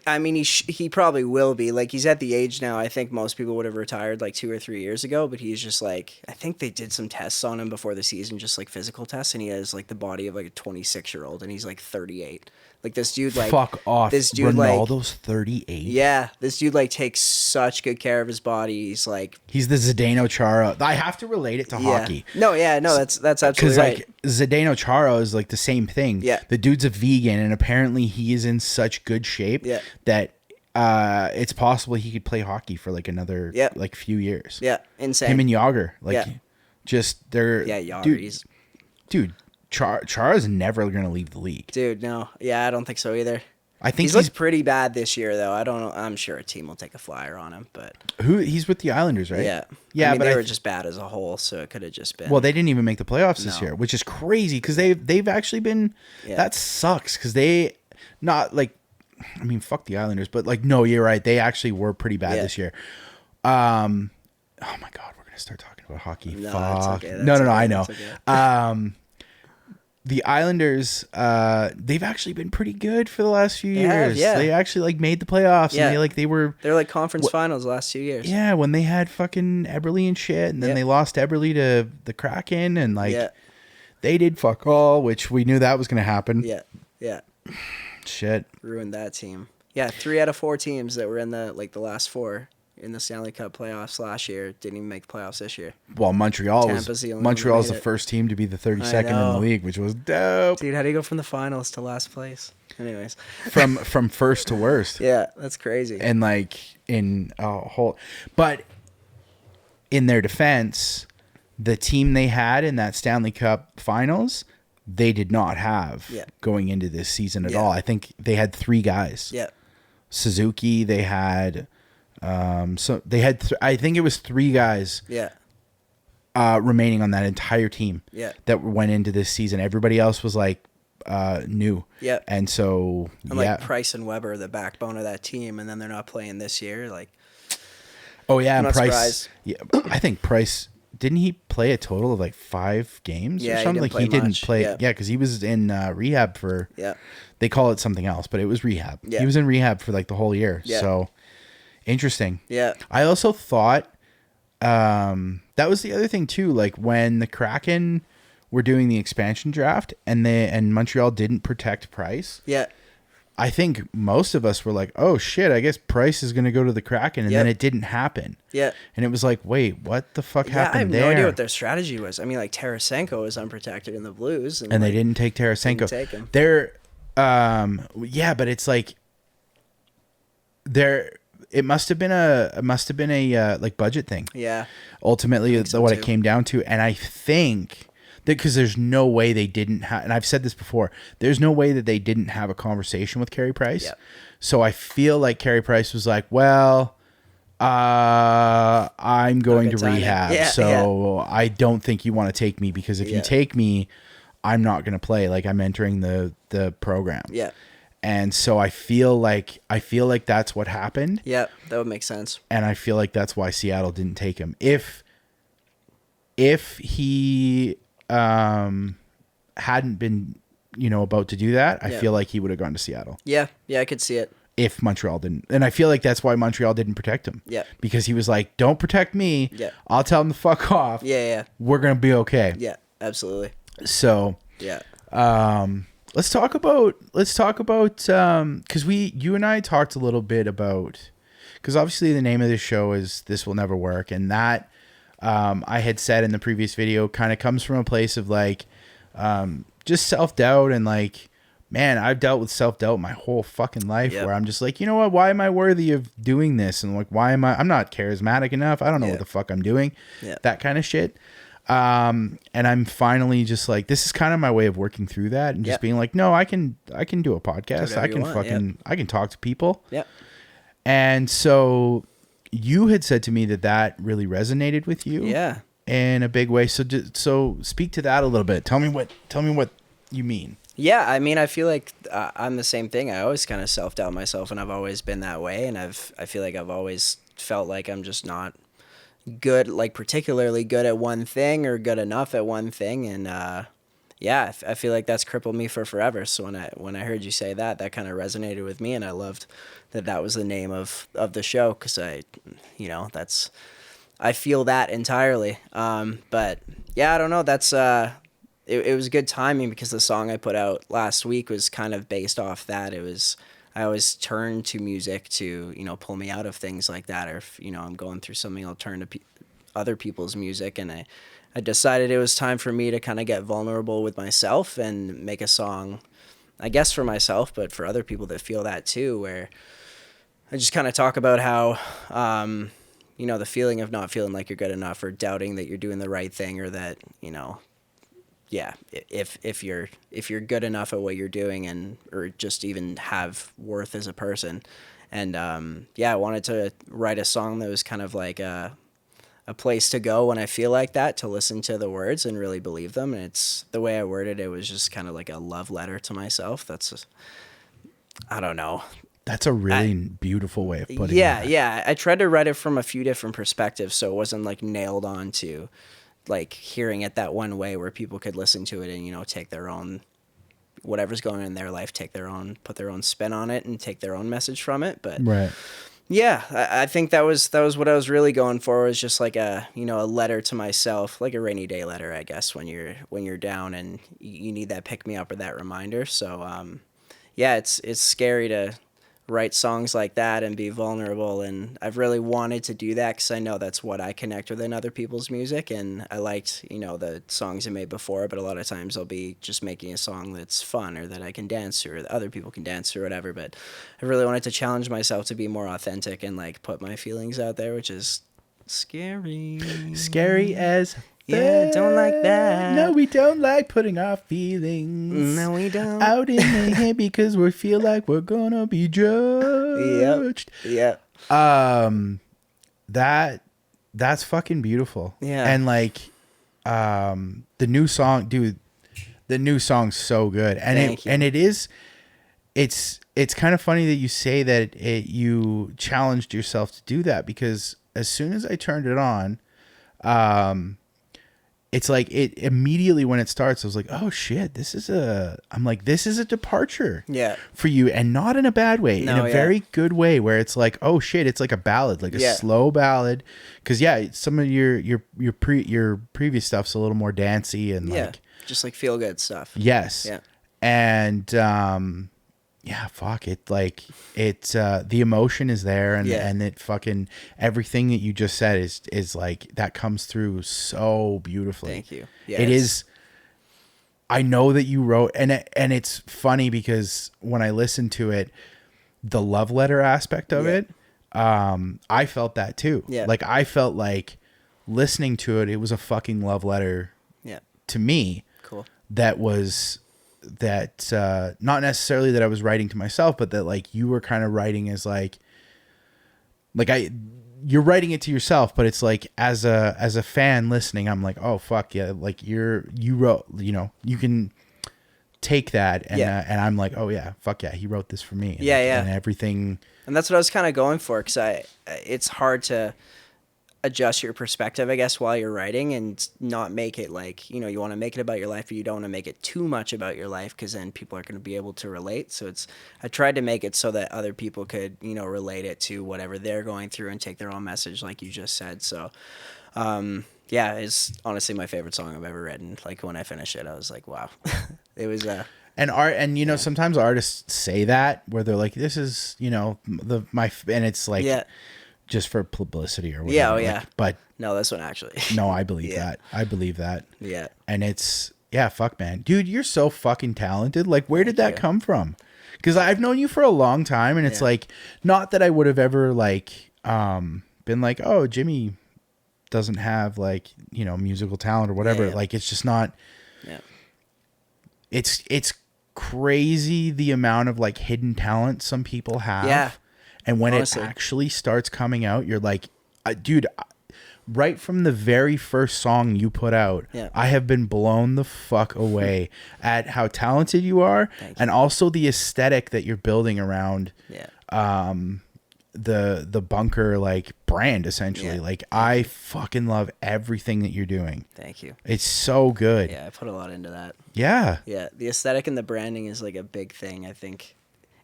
I mean, he probably will be. Like, he's at the age now. I think most people would have retired like 2 or 3 years ago. But he's just like, I think they did some tests on him before the season, just like physical tests, and he has like the body of like a 26-year-old, and he's like 38. Like this dude, like
fuck off.
This dude,
Ronaldo's 38.
Yeah, this dude like takes such good care of his body. He's like
the Zdeno Chara. I have to relate it to hockey.
No, that's absolutely right.
Because like Zdeno Chara is like the same thing.
Yeah,
the dude's a vegan, and apparently he is in such good shape that it's possible he could play hockey for like another like few years.
Yeah, insane.
Him and Yager, like just they're
Yager.
Dude. Chara's never going to leave the league.
Dude, no. Yeah, I don't think so either.
I think
he's looked pretty bad this year, though. I don't know. I'm sure a team will take a flyer on him, but
he's with the Islanders, right?
Yeah.
Yeah,
I mean,
but
they were just bad as a whole, so it could have just been.
Well, they didn't even make the playoffs this year, which is crazy because they've actually been. Yeah. That sucks because they not like. I mean, fuck the Islanders, but like, no, you're right. They actually were pretty bad this year. Oh my God, we're gonna start talking about hockey.
No,
fuck.
Okay.
No, I know. Okay. The Islanders, they've actually been pretty good for the last few years.
Yeah.
They actually like made the playoffs.
Yeah.
And they're
like conference finals the last 2 years.
Yeah, when they had fucking Eberle and shit, and then they lost Eberle to the Kraken, and like they did fuck all, which we knew that was gonna happen.
Yeah.
Shit.
Ruined that team. Yeah, 3 out of 4 teams that were in the last 4 in the Stanley Cup playoffs last year didn't even make the playoffs this year.
Well, Montreal's the first team to be the 32nd in the league, which was dope.
Dude, how do you go from the finals to last place? Anyways,
from first to worst.
Yeah, that's crazy.
And like in a whole, but in their defense, the team they had in that Stanley Cup finals, they did not have going into this season at all. I think they had 3 guys.
Yeah.
Suzuki, they had I think it was 3 guys remaining on that entire team that went into this season. Everybody else was like new.
Yeah.
And so
like Price and Weber, the backbone of that team, and then they're not playing this year. Like,
oh yeah, and Price.
Surprised.
Yeah, I think Price didn't he play a total of like 5 games or something?
He didn't
play. Yeah, because he was in rehab for.
Yeah.
They call it something else, but it was rehab.
Yeah.
He was in rehab for like the whole year. Yeah. So interesting.
Yeah.
I also thought that was the other thing too. Like when the Kraken were doing the expansion draft and Montreal didn't protect Price.
Yeah.
I think most of us were like, oh shit, I guess Price is going to go to the Kraken. And then it didn't happen.
Yeah.
And it was like, wait, what the fuck happened there?
I have no idea what their strategy was. I mean, like Tarasenko was unprotected in the Blues. And
they didn't take Tarasenko.
Didn't take him.
They're, but it's like, it must have been a like budget thing.
Yeah.
Ultimately, that's what it came down to. And I think because there's no way they didn't have, and I've said this before, there's no way that they didn't have a conversation with Carey Price.
Yep.
So I feel like Carey Price was like, well, I'm going to rehab. I don't think you want to take me because if you take me, I'm not going to play. Like I'm entering the program.
Yeah.
And so I feel like that's what happened.
Yeah, that would make sense.
And I feel like that's why Seattle didn't take him. If he hadn't been, about to do that, I feel like he would have gone to Seattle.
Yeah, I could see it.
If Montreal didn't. And I feel like that's why Montreal didn't protect him.
Yeah.
Because he was like, don't protect me.
Yeah.
I'll tell him to fuck off.
Yeah.
We're going to be okay.
Yeah, absolutely.
So,
yeah.
Let's talk about because you and I talked a little bit about, because obviously the name of this show is This Will Never Work, and that I had said in the previous video kind of comes from a place of like just self-doubt and like, man, I've dealt with self-doubt my whole fucking life where I'm just like, you know what, why am I worthy of doing this? And like, I'm not charismatic enough. I don't know what the fuck I'm doing. That kind of shit. And I'm finally just like, this is kind of my way of working through that and just being like, no, I can do a podcast. I can talk to people.
Yeah.
And so you had said to me that really resonated with you.
Yeah.
In a big way. So speak to that a little bit. Tell me what you mean.
Yeah, I mean, I feel like I'm the same thing. I always kind of self-doubt myself, and I've always been that way. And I feel like I've always felt like I'm just not good, like particularly good at one thing or good enough at one thing. And yeah, I feel like that's crippled me for forever. So when I heard you say that, that kind of resonated with me, and I loved that was the name of the show, because I feel that entirely. But yeah, I don't know. That's it was good timing, because the song I put out last week was kind of based off that. I always turn to music to, pull me out of things like that, or if, I'm going through something, I'll turn to other people's music, and I decided it was time for me to kind of get vulnerable with myself and make a song, I guess for myself, but for other people that feel that too, where I just kind of talk about how, the feeling of not feeling like you're good enough, or doubting that you're doing the right thing, or that, yeah, if you're good enough at what you're doing, and or just even have worth as a person. And yeah, I wanted to write a song that was kind of like a place to go when I feel like that, to listen to the words and really believe them. And it's the way I worded it was just kind of like a love letter to myself. I don't know.
That's a really beautiful way of putting it.
Yeah. I tried to write it from a few different perspectives, so it wasn't like nailed on to like hearing it that one way, where people could listen to it and, take their own, whatever's going on in their life, put their own spin on it and take their own message from it. But
right.
Yeah, I think that was what I was really going for, was just like a letter to myself, like a rainy day letter, I guess, when you're down and you need that pick me up or that reminder. So yeah, it's scary to write songs like that and be vulnerable, and I've really wanted to do that, because I know that's what I connect with in other people's music. And I liked the songs I made before, but a lot of times I'll be just making a song that's fun, or that I can dance to, or that other people can dance to, or whatever. But I really wanted to challenge myself to be more authentic and like put my feelings out there, which is scary
As
yeah, don't like that.
No, we don't like putting our feelings.
No, we don't.
Out in the hand, because we feel like we're gonna be judged.
Yep.
That's fucking beautiful.
Yeah.
And like, the new song, dude. The new song's so good, and it's kind of funny that you say that you challenged yourself to do that, because as soon as I turned it on, it's like it immediately when it starts, I was like, oh shit, this is a departure for you, and not in a bad way, in a very good way, where it's like, oh shit, it's like a ballad, like a slow ballad. Cause some of your previous stuff's a little more dancey and like
just like feel good stuff.
Yes. Yeah. And, yeah, fuck it. Like the emotion is there, and it fucking, everything that you just said is like, that comes through so beautifully.
Thank you. Yeah,
it is. I know that you wrote, and it's funny because when I listened to it, the love letter aspect of it, I felt that too. Yeah. Like I felt like listening to it, it was a fucking love letter to me. Cool. That not necessarily that I was writing to myself, but that like you were kind of writing as you're writing it to yourself, but it's like as a fan listening, I'm like, oh fuck yeah, like you wrote, you can take that, and and I'm like, oh yeah, fuck yeah, he wrote this for me, and and everything. And
that's what I was kind of going for, because it's hard to adjust your perspective, I guess, while you're writing, and not make it like, you want to make it about your life, but you don't want to make it too much about your life, because then people are going to be able to relate. So I tried to make it so that other people could, relate it to whatever they're going through and take their own message, like you just said. So, yeah, it's honestly my favorite song I've ever written. Like when I finished it, I was like, wow, it was
and sometimes artists say that, where they're like, this is, and it's like, just for publicity or whatever.
Yeah, yeah.
But
no, this one actually.
No, I believe that. I believe that.
Yeah.
And it's, fuck, man. Dude, you're so fucking talented. Like, where did that come from? Because I've known you for a long time, and it's like, not that I would have ever like been like, oh, Jimmy doesn't have like, musical talent or whatever. Yeah. Like, it's just not. Yeah. It's crazy the amount of like hidden talent some people have. Yeah. And when it actually starts coming out, you're like, dude, right from the very first song you put out, I have been blown the fuck away at how talented you are, and also the aesthetic that you're building around the bunker like brand essentially.
Yeah.
Like I fucking love everything that you're doing.
Thank you.
It's so good.
Yeah, I put a lot into that.
Yeah.
Yeah, the aesthetic and the branding is like a big thing. I think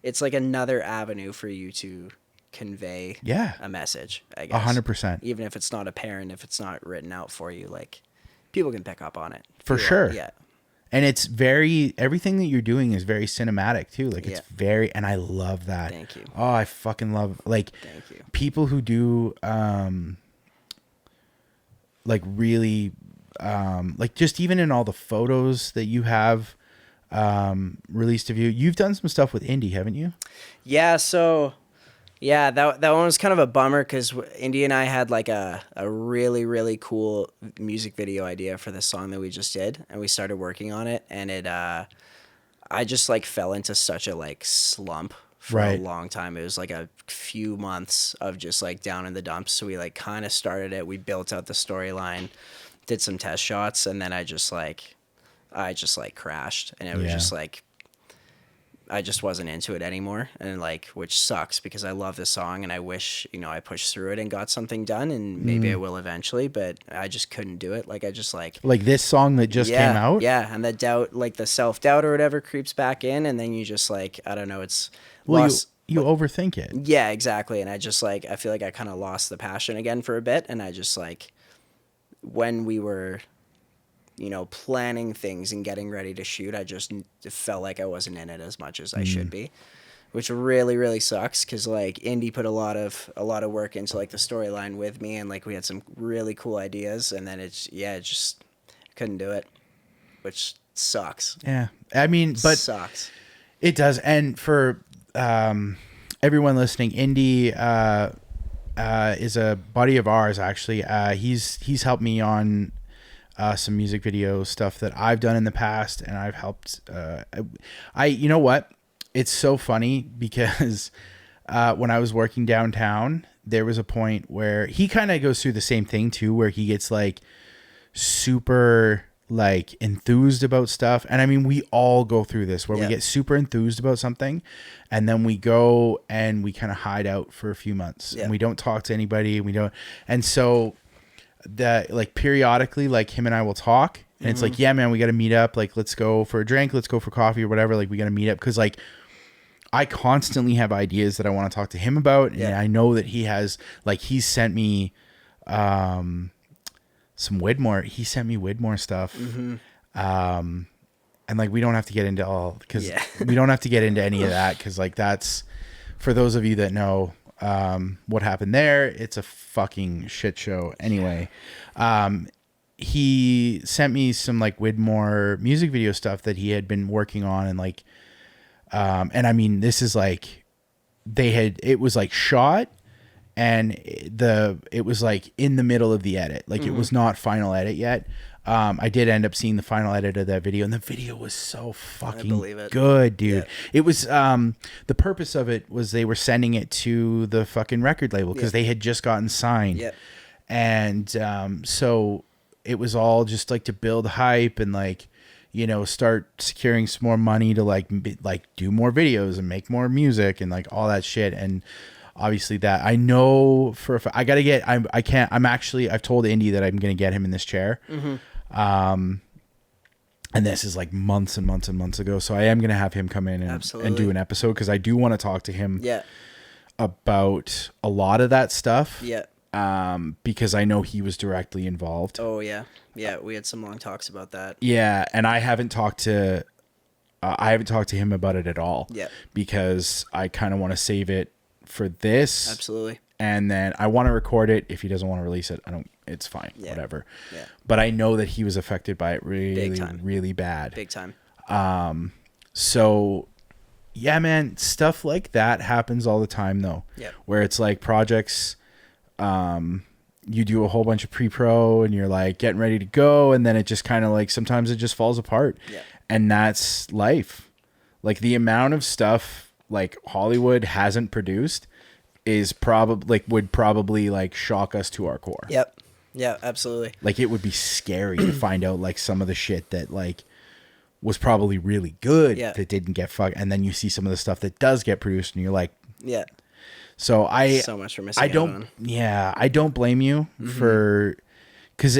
it's like another avenue for you to convey a message, I guess.
100%.
Even if it's not apparent, if it's not written out for you, like people can pick up on it.
For sure.
Yeah.
And it's everything that you're doing is very cinematic too. Like it's and I love that.
Thank you.
Oh, I fucking love
Thank you.
people who do like really like just even in all the photos that you have released of you. You've done some stuff with indie, haven't you?
Yeah, so yeah, that one was kind of a bummer because Indy and I had like a really, really cool music video idea for this song that we just did, and we started working on it, and I just like fell into such a like slump for a long time. It was like a few months of just like down in the dumps. So we like kind of started it. We built out the storyline, did some test shots, and then I just crashed, and it was just like I just wasn't into it anymore, and like, which sucks because I love this song and I wish, I pushed through it and got something done, and maybe I will eventually, but I just couldn't do it. Like I just like
this song that just came out.
Yeah. And the doubt, like the self-doubt or whatever creeps back in, and then you just like, I don't know, it's
you overthink it.
Yeah, exactly. And I just like, I feel like I kind of lost the passion again for a bit. And I just like, when we were, planning things and getting ready to shoot, I just felt like I wasn't in it as much as I should be, which really, really sucks. Cause like Indy put a lot of work into like the storyline with me, and like we had some really cool ideas, and then it just couldn't do it, which sucks.
Yeah. I mean, but
sucks.
It does. And for everyone listening, Indy is a buddy of ours actually. He's helped me on some music video stuff that I've done in the past, and I've helped. You know what? It's so funny because when I was working downtown, there was a point where he kind of goes through the same thing too, where he gets like super like enthused about stuff. And I mean, we all go through this where we get super enthused about something, and then we go and we kind of hide out for a few months and we don't talk to anybody. And so that like periodically, like him and I will talk, and it's like, yeah, man, we got to meet up. Like, let's go for a drink, let's go for coffee or whatever. Like, we got to meet up. Cause like I constantly have ideas that I want to talk to him about. And I know that he has, like, he's sent me, some Widmore. He sent me Widmore stuff. And like, we don't have to get into all, cause we don't have to get into any of that. Cause like, that's for those of you that know, what happened there. It's a fucking shit show. Anyway, he sent me some like Widmore music video stuff that he had been working on, and like, and I mean, this is like, it was like shot, and it was like in the middle of the edit. Like it was not final edit yet. I did end up seeing the final edit of that video, and the video was so fucking good, dude. It was, the purpose of it was they were sending it to the fucking record label because they had just gotten signed. And, so it was all just like to build hype and like, start securing some more money to like do more videos and make more music and like all that shit. And obviously that I know for I gotta get, I've told Indy that I'm going to get him in this chair. And this is like months and months and months ago. So I am going to have him come in and do an episode, because I do want to talk to him about a lot of that stuff. Because I know he was directly involved.
Oh yeah. Yeah. We had some long talks about that.
Yeah. And I haven't talked to him about it at all. Because I kind of want to save it for this.
Absolutely.
And then I want to record it. If he doesn't want to release it, it's fine. Whatever. But I know that he was affected by it really, really bad.
Big time.
So yeah, man, stuff like that happens all the time though. Where it's like projects, you do a whole bunch of pre-pro and you're like getting ready to go, and then it just kind of like, sometimes it just falls apart. And that's life. Like the amount of stuff like Hollywood hasn't produced is would probably like shock us to our core.
Yeah, absolutely.
Like it would be scary to find out like some of the shit that like was probably really good that didn't get fucked, and then you see some of the stuff that does get produced and you're like, So
So much for missing
I
out
don't,
on.
yeah, I don't blame you for, because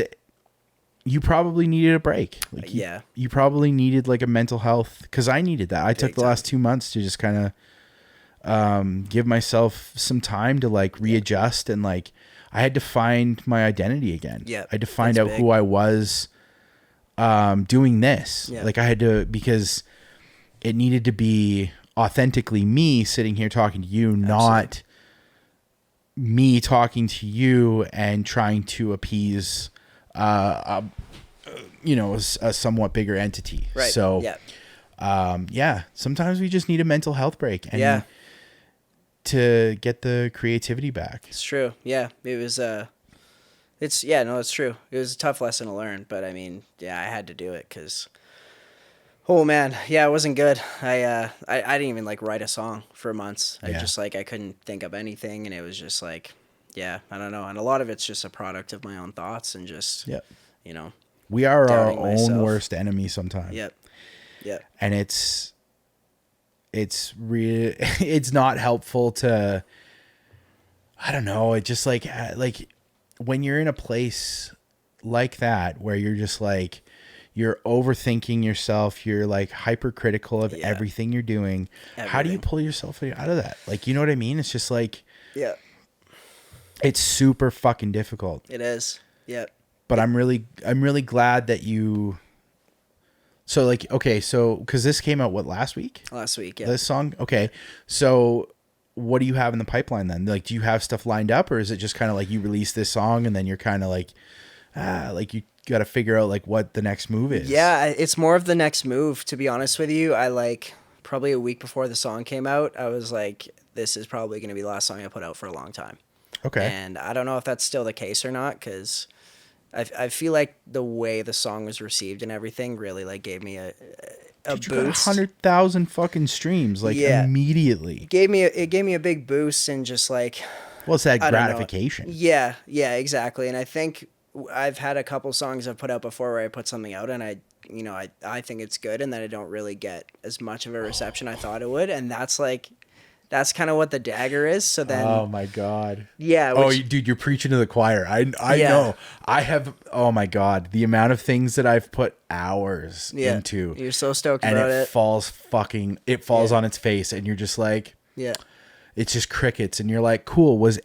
you probably needed a break. Like
Yeah.
you probably needed like a mental health, because I needed that. I took the last 2 months to just kind of give myself some time to like readjust, and like I had to find my identity again.
Yeah,
I had to find
that's
out
big.
who I was doing this.
Yeah.
Like I had to, because it needed to be authentically me sitting here talking to you, not me talking to you and trying to appease a somewhat bigger entity.
Right.
So
Yeah.
sometimes we just need a mental health break, and
Yeah.
to get the creativity back.
It's true. Yeah. It was it's true. It was a tough lesson to learn, but I mean, yeah, I had to do it because oh man, yeah, it wasn't good. I didn't even like write a song for months. I just like I couldn't think of anything, and it was just like, yeah, I don't know. And a lot of it's just a product of my own thoughts and just you know,
We are our
doubting
own
myself.
worst enemy sometimes.
Yep. Yep.
And it's real. It's not helpful to, I don't know. It just like when you're in a place like that where you're just like, you're overthinking yourself, you're like hypercritical of everything you're doing. How do you pull yourself out of that? Like, you know what I mean? It's just like,
Yeah.
it's super fucking difficult.
It is. Yep.
But I'm really glad that you. So like, okay, so because this came out last week?
Last week, yeah.
This song, okay. So what do you have in the pipeline then? Like, do you have stuff lined up, or is it just kind of like you release this song and then you're kind of like, like you got to figure out like what the next move is?
Yeah, it's more of the next move, to be honest with you. I like probably a week before the song came out, I was like, this is probably going to be the last song I put out for a long time.
Okay.
And I don't know if that's still the case or not, because I feel like the way the song was received and everything really like gave me a
Dude, you got
boost.
100,000 fucking streams like immediately.
It gave me a big boost, and just like,
Well, it's that
I don't know.
gratification.
Yeah, exactly. And I think I've had a couple songs I've put out before where I put something out and I think it's good, and then I don't really get as much of a reception I thought it would, and that's kind of what the dagger is. So then,
Oh my god.
yeah.
Dude, you're preaching to the choir. I know. I have. Oh my god, the amount of things that I've put hours into.
You're so stoked
and
about
it falls on its face, and you're just like,
Yeah.
it's just crickets, and you're like, cool. Is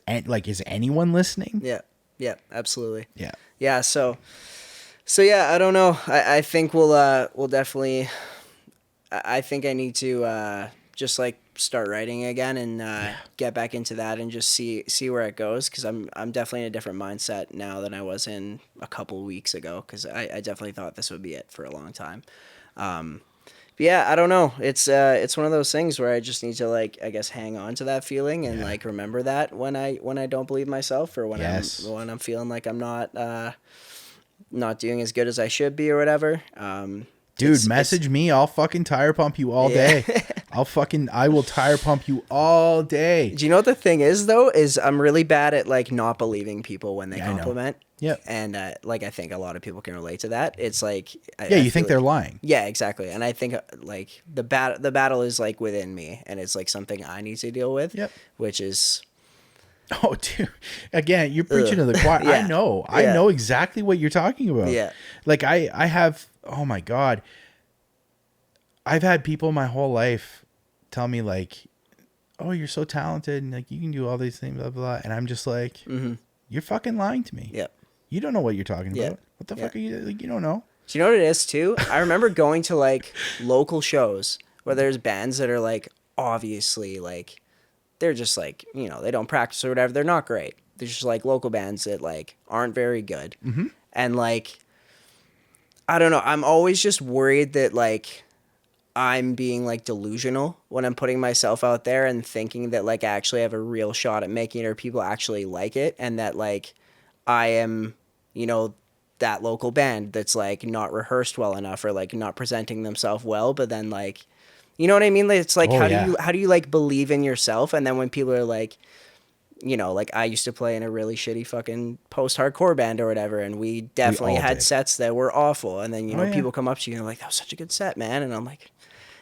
anyone listening?
Yeah. Absolutely.
Yeah.
Yeah. So yeah, I don't know. I think we'll definitely. I think I need to just like start writing again and get back into that and just see where it goes, because I'm definitely in a different mindset now than I was in a couple weeks ago, because I definitely thought this would be it for a long time. But yeah, I don't know. It's one of those things where I just need to like, I guess, hang on to that feeling and like remember that when I don't believe myself, or when I'm feeling like I'm not doing as good as I should be or whatever.
Dude, message me. I'll fucking tire pump you all day. I will tire pump you all day.
Do you know what the thing is though? Is I'm really bad at like not believing people when they compliment.
Yeah.
And like I think a lot of people can relate to that. It's like
you think they're lying.
Yeah, exactly. And I think like the battle is like within me, and it's like something I need to deal with.
Yep.
Which is.
Oh, dude. Again, you're preaching to the choir.
Yeah.
I know exactly what you're talking about.
Yeah.
Like I have, oh my God. I've had people my whole life tell me like, oh, you're so talented and like you can do all these things, blah, blah, blah. And I'm just like, you're fucking lying to me.
Yeah.
You don't know what you're talking
Yeah.
about. What the fuck are you, like, you don't know.
Do you know what it is too? I remember going to like local shows where there's bands that are like obviously like they're just like, you know, they don't practice or whatever. They're not great. They're just like local bands that like aren't very good. Mm-hmm. And like, I don't know. I'm always just worried that like I'm being like delusional when I'm putting myself out there and thinking that like I actually have a real shot at making it, or people actually like it, and that like I am, you know, that local band that's like not rehearsed well enough, or like not presenting themselves well, but then like, you know what I mean? Like, it's like, how do you like believe in yourself? And then when people are like, you know, like I used to play in a really shitty fucking post-hardcore band or whatever, and we definitely had sets that were awful. And then, you know, people come up to you and they're like, that was such a good set, man. And I'm like,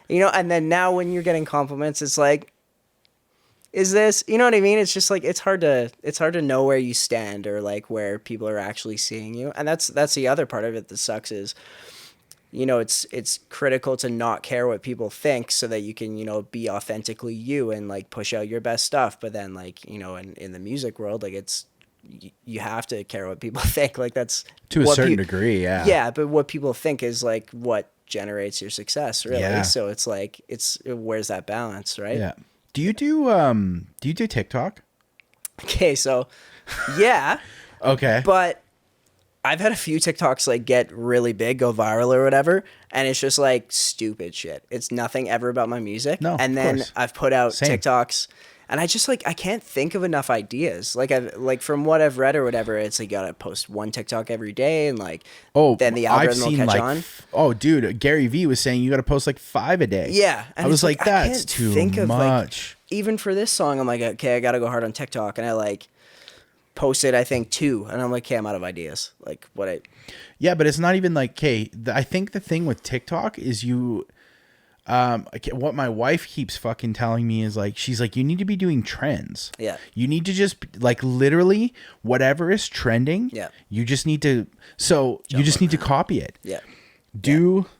you know, and then now when you're getting compliments, it's like, is this, you know what I mean? It's just like it's hard to know where you stand or like where people are actually seeing you. And that's the other part of it that sucks is, you know, it's critical to not care what people think so that you can, you know, be authentically you and like push out your best stuff. But then like, you know, in the music world, like you have to care what people think. Like that's
to a certain degree. Yeah.
Yeah. But what people think is like what generates your success, really.
Yeah.
So it's like, where's that balance, right?
Yeah. Do you do TikTok?
Okay. So yeah.
Okay.
But I've had a few TikToks like get really big, go viral or whatever, and it's just like stupid shit. It's nothing ever about my music.
No,
and
of
then
course.
I've put out
Same.
TikToks, and I just like I can't think of enough ideas. Like from what I've read or whatever, it's like you gotta post one TikTok every day, and like then the algorithm will catch on.
Oh, dude, Gary Vee was saying you got to post like 5 a day.
Yeah, and
I was
it's
like,
I
that's
can't
too
think of, like,
much.
even for this song, I'm like, okay, I gotta go hard on TikTok, and I like posted I think 2, and I'm like, okay, I'm out of ideas. Like what
Yeah, but it's not even like, okay, I think the thing with TikTok is what my wife keeps fucking telling me is like, she's like, you need to be doing trends.
Yeah.
You need to just like literally whatever is trending.
Yeah.
You just need to, need to copy it.
Yeah.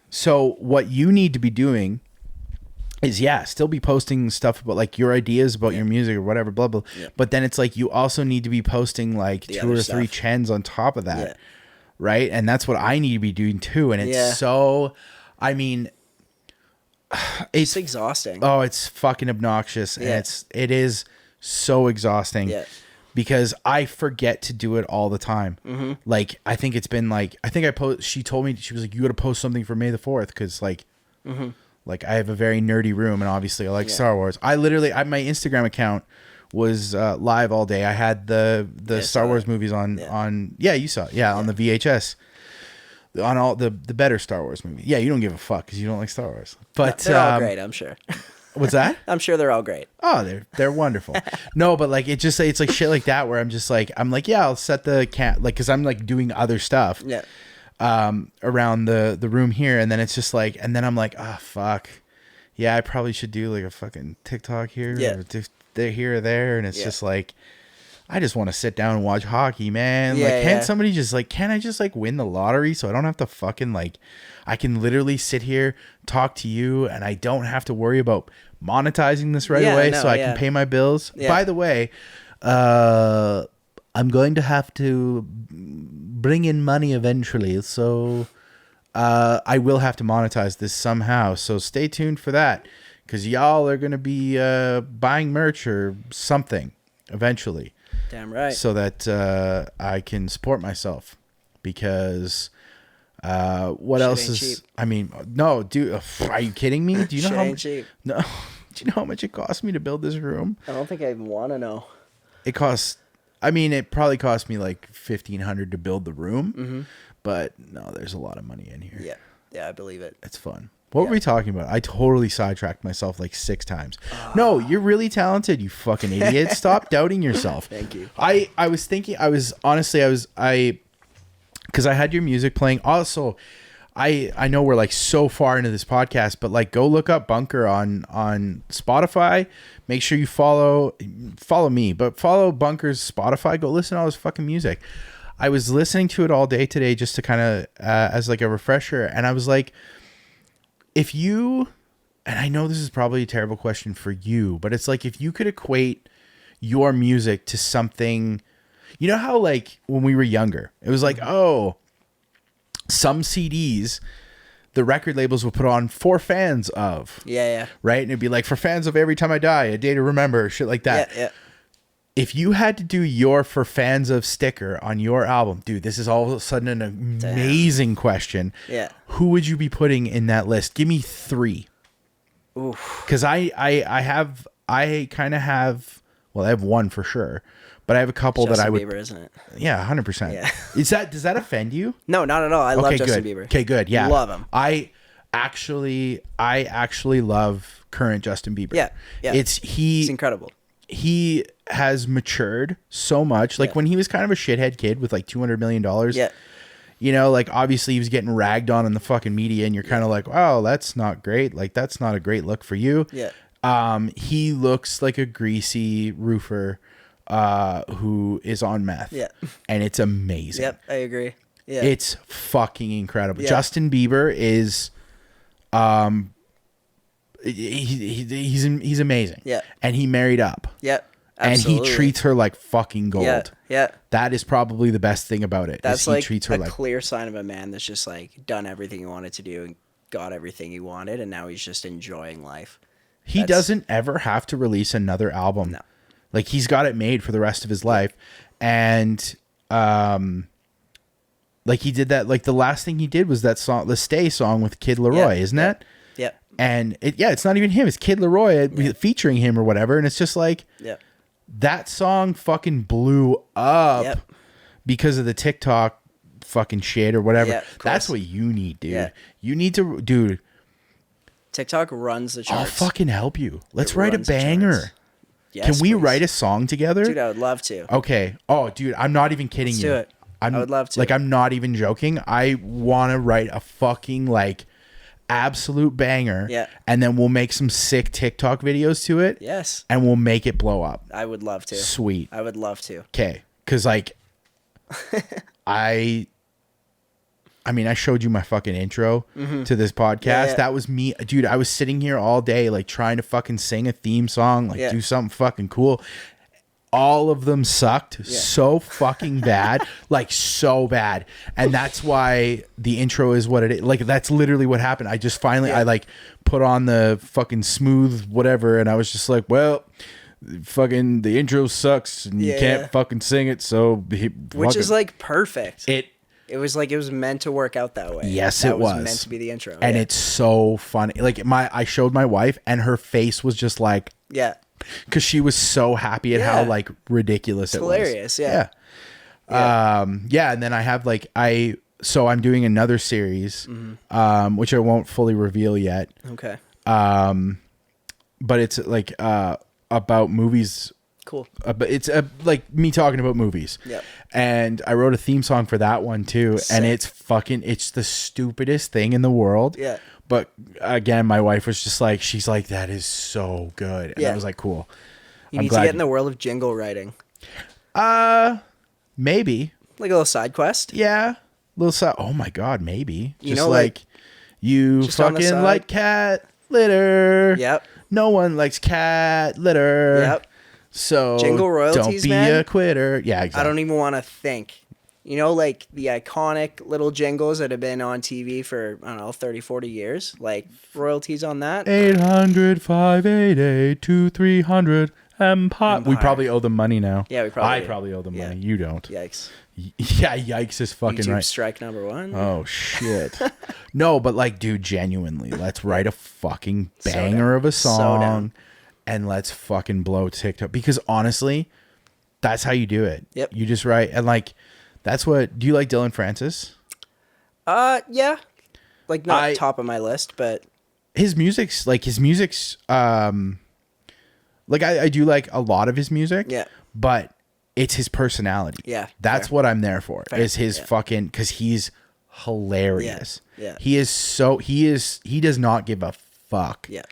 So what you need to be doing is still be posting stuff about like your ideas about your music or whatever, blah, blah.
Yeah.
But then it's like, you also need to be posting like
The
2
other
or 3
stuff.
trends on top of that.
Yeah.
Right. And that's what I need to be doing too. And it's I mean,
It's exhausting.
Oh, it's fucking obnoxious. And
Yeah.
it is so exhausting because I forget to do it all the time. Mm-hmm. Like, I think it's been like, she told me, she was like, you got to post something for May the 4th. Cause like, like I have a very nerdy room and obviously I like Star Wars. I literally, my Instagram account was live all day. I had the Star Wars movies on, you saw it. Yeah. On the VHS. On all the better Star Wars movies. Yeah, you don't give a fuck because you don't like Star Wars. But
they're all great, I'm sure.
What's that?
I'm sure they're all great.
Oh, they're wonderful. No, but like it's like shit like that where I'm like I'll set the cat like because I'm like doing other stuff.
Yeah.
Around the room here, and then it's just like, and then I'm like, oh fuck, yeah, I probably should do like a fucking TikTok here, or they're here or there, and it's just like. I just want to sit down and watch hockey, man.
Yeah,
like, can't somebody just like, can't I just like win the lottery so I don't have to fucking like, I can literally sit here, talk to you, and I don't have to worry about monetizing this right away so I can pay my bills.
Yeah.
By the way, I'm going to have to bring in money eventually. So I will have to monetize this somehow. So stay tuned for that because y'all are going to be buying merch or something eventually.
Damn right.
So that I can support myself because what
Shit
else
ain't
is
cheap.
I mean, no, dude, are you kidding me? Do you know
Shit
how
ain't cheap.
No. Do you know how much it cost me to build this room?
I don't think I even want to know.
It probably cost me like $1,500 to build the room, but no, there's a lot of money in here.
Yeah, I believe it.
It's fun. What were we talking about? I totally sidetracked myself like 6 times. No, you're really talented, you fucking idiot. Stop doubting yourself.
Thank you.
I was thinking, because I had your music playing. Also, I know we're like so far into this podcast, but like go look up Bunker on Spotify. Make sure you follow me, but follow Bunker's Spotify. Go listen to all his fucking music. I was listening to it all day today just to kind of as like a refresher, and I was like, if you, and I know this is probably a terrible question for you, but it's like if you could equate your music to something, you know how like when we were younger, it was like, oh, some CDs, the record labels will put on for fans of.
Yeah.
Right? And it'd be like for fans of Every Time I Die, A Day to Remember, shit like that.
Yeah.
If you had to do your for fans of sticker on your album, dude, this is all of a sudden an amazing question.
Yeah.
Who would you be putting in that list? Give me 3.
Oof.
Because I kind of have, well, I have one for sure, but I have a couple
Justin
that I would.
Bieber, isn't it?
Yeah, 100%.
Yeah.
Does that offend you?
No, not at all. I love Justin
good.
Bieber.
Okay, good. Yeah.
Love him.
I actually love current Justin Bieber.
Yeah. He's incredible.
He has matured so much. Like when he was kind of a shithead kid with like $200 million.
Yeah.
You know, like obviously he was getting ragged on in the fucking media and you're kind of like, wow, that's not great. Like that's not a great look for you.
Yeah.
He looks like a greasy roofer who is on meth.
Yeah.
And it's amazing.
Yep, I agree. Yeah.
It's fucking incredible.
Yeah.
Justin Bieber is he's amazing.
Yeah.
And he married up.
Yep. Absolutely.
And he treats her like fucking gold.
Yeah. Yeah.
That is probably the best thing about it.
That's
he
like
treats her
a
like
clear sign of a man that's just like done everything he wanted to do and got everything he wanted, and now he's just enjoying life.
he doesn't ever have to release another album.
No.
Like he's got it made for the rest of his life. And like he did that, like the last thing he did was that song, the Stay song with Kid Laroi, isn't it?
Yep.
And it's not even him, it's Kid Laroi featuring him or whatever, and it's just like
Yep.
that song fucking blew up
Yep.
because of the TikTok fucking shit or whatever.
Yeah, of
That's
course.
what you need, dude.
Yeah.
You need to, dude.
TikTok runs the
I'll
charts.
fucking help you. Let's
It
write a
runs the
banger.
charts. Yes,
Can we
please.
write a song together?
Dude, I would love to.
Okay. Oh, dude, I'm not even kidding
Let's
you.
do it.
I
would love to.
Like, I'm not even joking. I want to write a fucking like absolute banger.
Yeah.
And then we'll make some sick TikTok videos to it.
Yes.
And we'll make it blow up.
I would love to.
Sweet.
I would love to.
Okay. Because like, I mean, I showed you my fucking intro to this podcast.
Yeah.
That was me, dude. I was sitting here all day, like trying to fucking sing a theme song, like
Yeah.
do something fucking cool. All of them sucked so fucking bad, like so bad. And that's why the intro is what it is. Like, that's literally what happened. I just finally, I like put on the fucking smooth whatever. And I was just like, well, fucking the intro sucks and you can't fucking sing it. So,
Which is like perfect.
it
was like it was meant to work out that way.
Yes,
that
it was
meant to be the intro.
and it's so funny. Like I showed my wife, and her face was just like,
yeah,
because she was so happy at how
Yeah.
like ridiculous it was.
hilarious. Yeah.
Yeah. And then I have like so I'm doing another series, which I won't fully reveal yet,
Okay.
but it's like about movies.
Cool.
But it's like me talking about movies.
Yep.
And I wrote a theme song for that one too. And
Sick.
it's the stupidest thing in the world.
Yeah.
But again, my wife was just like, she's like, that is so good. And I
Yeah.
was like, cool.
You
I'm
need
glad
to get in the world of jingle writing.
Maybe.
Like a little side quest.
Yeah. Oh my God, maybe.
You
Just
know,
like you
just on the
fucking
side.
like cat litter.
Yep.
No one likes cat litter.
Yep.
So
Jingle royalties,
don't be
man.
a quitter. Yeah, exactly.
I don't even want to think. You know, like the iconic little jingles that have been on TV for, I don't know, 30, 40 years? Like royalties on that?
800-588-2300 Empire. We
Empire.
probably owe them money now.
Yeah, we probably
I
do.
probably owe them
Yeah.
money. You don't.
Yikes.
Yeah, yikes is fucking
YouTube
right.
strike number one.
Oh shit. No, but like, dude, genuinely, let's write a fucking
So
banger
down.
of a
So
song
down.
and let's fucking blow TikTok, because honestly, that's how you do it.
Yep.
You just write, and like, that's what. Do you like Dylan Francis?
Yeah. Like not
I-
top of my list, but
His music's like like I do like a lot of his music.
Yeah.
But it's his personality.
Yeah,
That's
fair.
what I'm there for.
Fair,
Is his
yeah.
fucking, because he's hilarious.
Yeah.
He does not give a fuck.
yeah.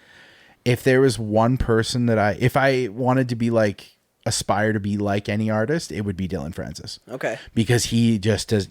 If there was one person that if I wanted to be like, aspire to be like any artist, it would be Dylan Francis.
Okay.
Because he just does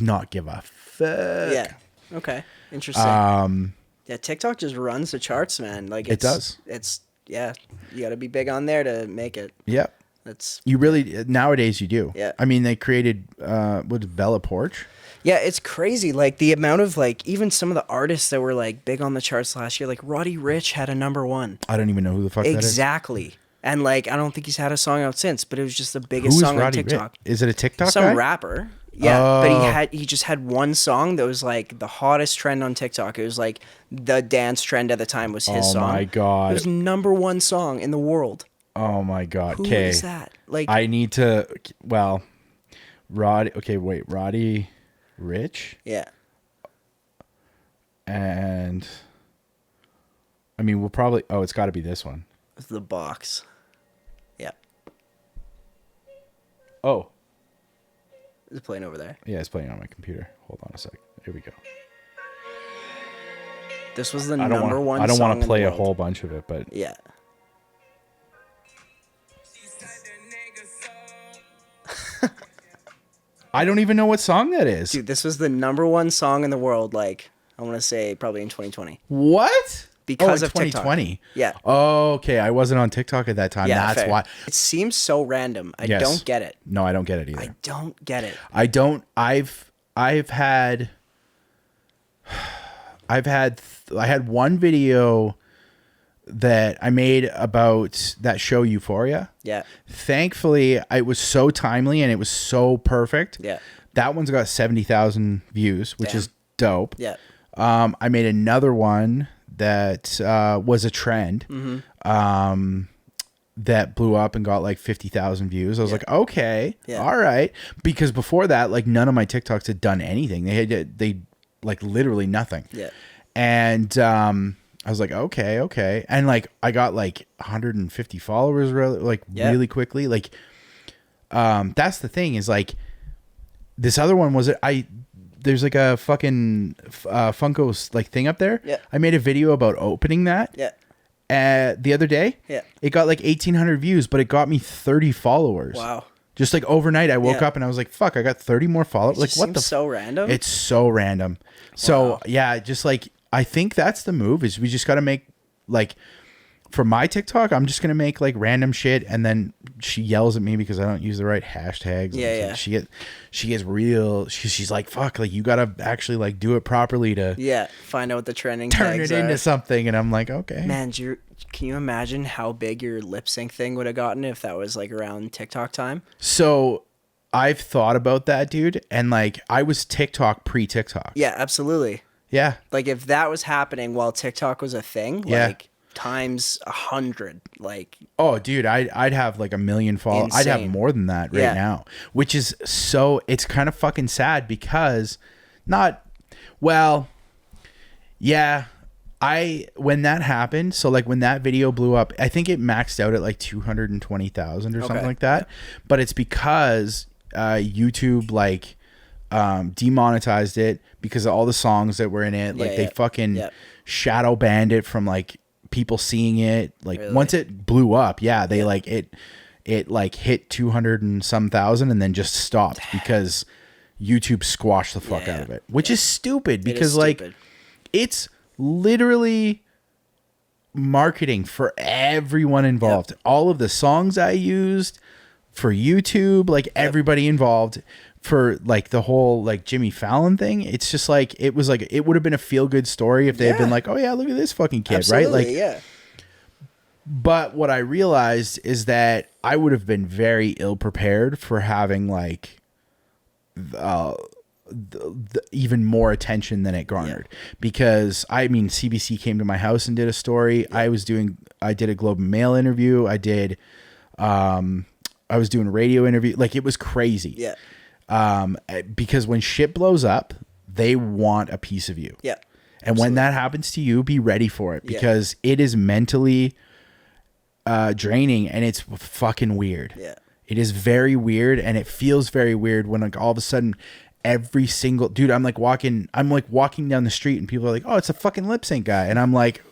not give a fuck.
Yeah. Okay. Interesting. Yeah, TikTok just runs the charts, man. Like
It does.
It's you got to be big on there to make it.
Yep.
That's
You really, nowadays you do.
Yeah.
I mean, they created, what is Bella Porch?
Yeah, it's crazy. Like the amount of like even some of the artists that were like big on the charts last year, like Roddy Ricch had a number one.
I don't even know who the fuck that is.
Exactly. And like I don't think he's had a song out since, but it was just the biggest
Who is
song on
Roddy
TikTok.
Ricch? Is it a TikTok
Some
guy?
rapper. Yeah, but
Oh.
he just had one song that was like the hottest trend on TikTok. It was like the dance trend at the time was his
Oh
song.
my God.
It was number one song in the world.
Oh my God.
Who
Okay.
is that? Like
I need to, well, Roddy Rich.
yeah.
And I mean, we'll probably, it's got to be this one.
It's the box. Yeah.
Oh,
Is it playing over there?
yeah, it's playing on my computer. Hold on a sec. Here we go.
This was the
I don't
number
want.
one.
I don't
want
want to play a whole bunch of it, but
Yeah.
I don't even know what song that is.
Dude, this was the number one song in the world. Like, I want to say probably in 2020.
What?
Because
in
of TikTok.
2020.
Yeah.
Oh, okay. I wasn't on TikTok at that time.
Yeah,
That's
fair.
why.
It seems so random. I
Yes.
don't get it.
No, I don't get it either.
I don't get it.
I don't. I've had I had one video that I made about that show Euphoria.
Yeah.
Thankfully, it was so timely and it was so perfect.
Yeah.
That one's got 70,000 views, which
Damn.
is dope.
Yeah.
I made another one that was a trend. That blew up and got like 50,000 views. I was like, okay, all right. Because before that, like none of my TikToks had done anything. They like literally nothing.
Yeah.
And I was like, okay. And like I got like 150 followers really quickly. Like that's the thing is like this other one was there's like a fucking Funko's like thing up there.
Yeah.
I made a video about opening that.
Yeah.
The other day.
Yeah.
It got like 1,800 views, but it got me 30 followers.
Wow.
Just like overnight, I woke up and I was like, "Fuck! I got 30 more followers." Like, what the?
So random.
It's so random. So yeah, just like I think that's the move. Is we just got to make like for my TikTok, I'm just gonna make like random shit, and then she yells at me because I don't use the right hashtags.
Yeah,
and she gets real. She's like, "Fuck! Like you gotta actually like do it properly to
find out what the trending
turn
tags
it into
are.
something." And I'm like, okay,
Man, can you imagine how big your lip sync thing would have gotten if that was like around TikTok time?
So I've thought about that, dude, and like I was TikTok pre-TikTok.
Yeah, absolutely.
Yeah.
Like if that was happening while TikTok was a thing, like times 100, like
oh, dude, I'd have like 1 million followers. I'd have more than that right now, which is it's kind of fucking sad because when that happened, so like when that video blew up, I think it maxed out at like 220,000 or something like that. But it's because YouTube like demonetized it because of all the songs that were in it. Like they fucking shadow banned it from like people seeing it. Like once it blew up, they like it like hit 200 and some thousand and then just stopped because YouTube squashed the fuck out of it, which is stupid because like it's literally marketing for everyone involved. All of the songs I used for YouTube, like everybody involved for like the whole like Jimmy Fallon thing. It's just like it was like it would have been a feel good story if they had been like, oh yeah, look at this fucking kid, right? Like But what I realized is that I would have been very ill prepared for having like the even more attention than it garnered because I mean CBC came to my house and did a story. I did a Globe and Mail interview. I was doing a radio interview. Like it was crazy. Because when shit blows up, they want a piece of you. And when that happens to you, be ready for it because it is mentally draining and it's fucking weird. It is very weird and it feels very weird when like all of a sudden every single dude I'm like walking down the street and people are like, oh, it's a fucking lip sync guy, and I'm like,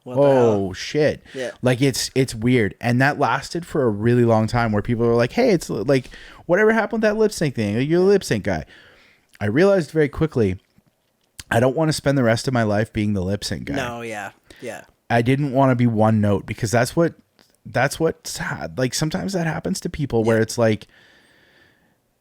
oh shit. Like it's weird. And that lasted for a really long time where people were like, hey, it's like whatever happened with that lip sync thing, you're a lip sync guy. I realized very quickly I don't want to spend the rest of my life being the lip sync guy. I didn't want to be one note because that's what like sometimes that happens to people where it's like,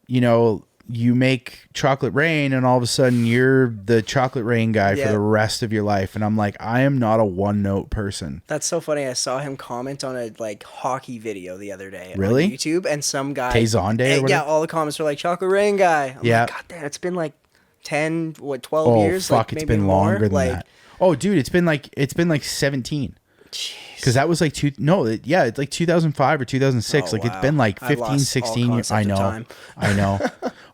you know, you make Chocolate Rain and all of a sudden you're the Chocolate Rain guy for the rest of your life. And I'm like, I am not a one note person.
That's so funny. I saw him comment on a like hockey video the other day on YouTube, and some guy
Tazonde or whatever?
all the comments were like Chocolate Rain guy. I'm like, God damn, it's been like 12 years.
Fuck,
like,
it's
maybe
been
more.
longer than
like,
that. Oh dude, it's been like 17. Because that was like it's like 2005 or 2006. Like it's been like 15, 16 years. I know.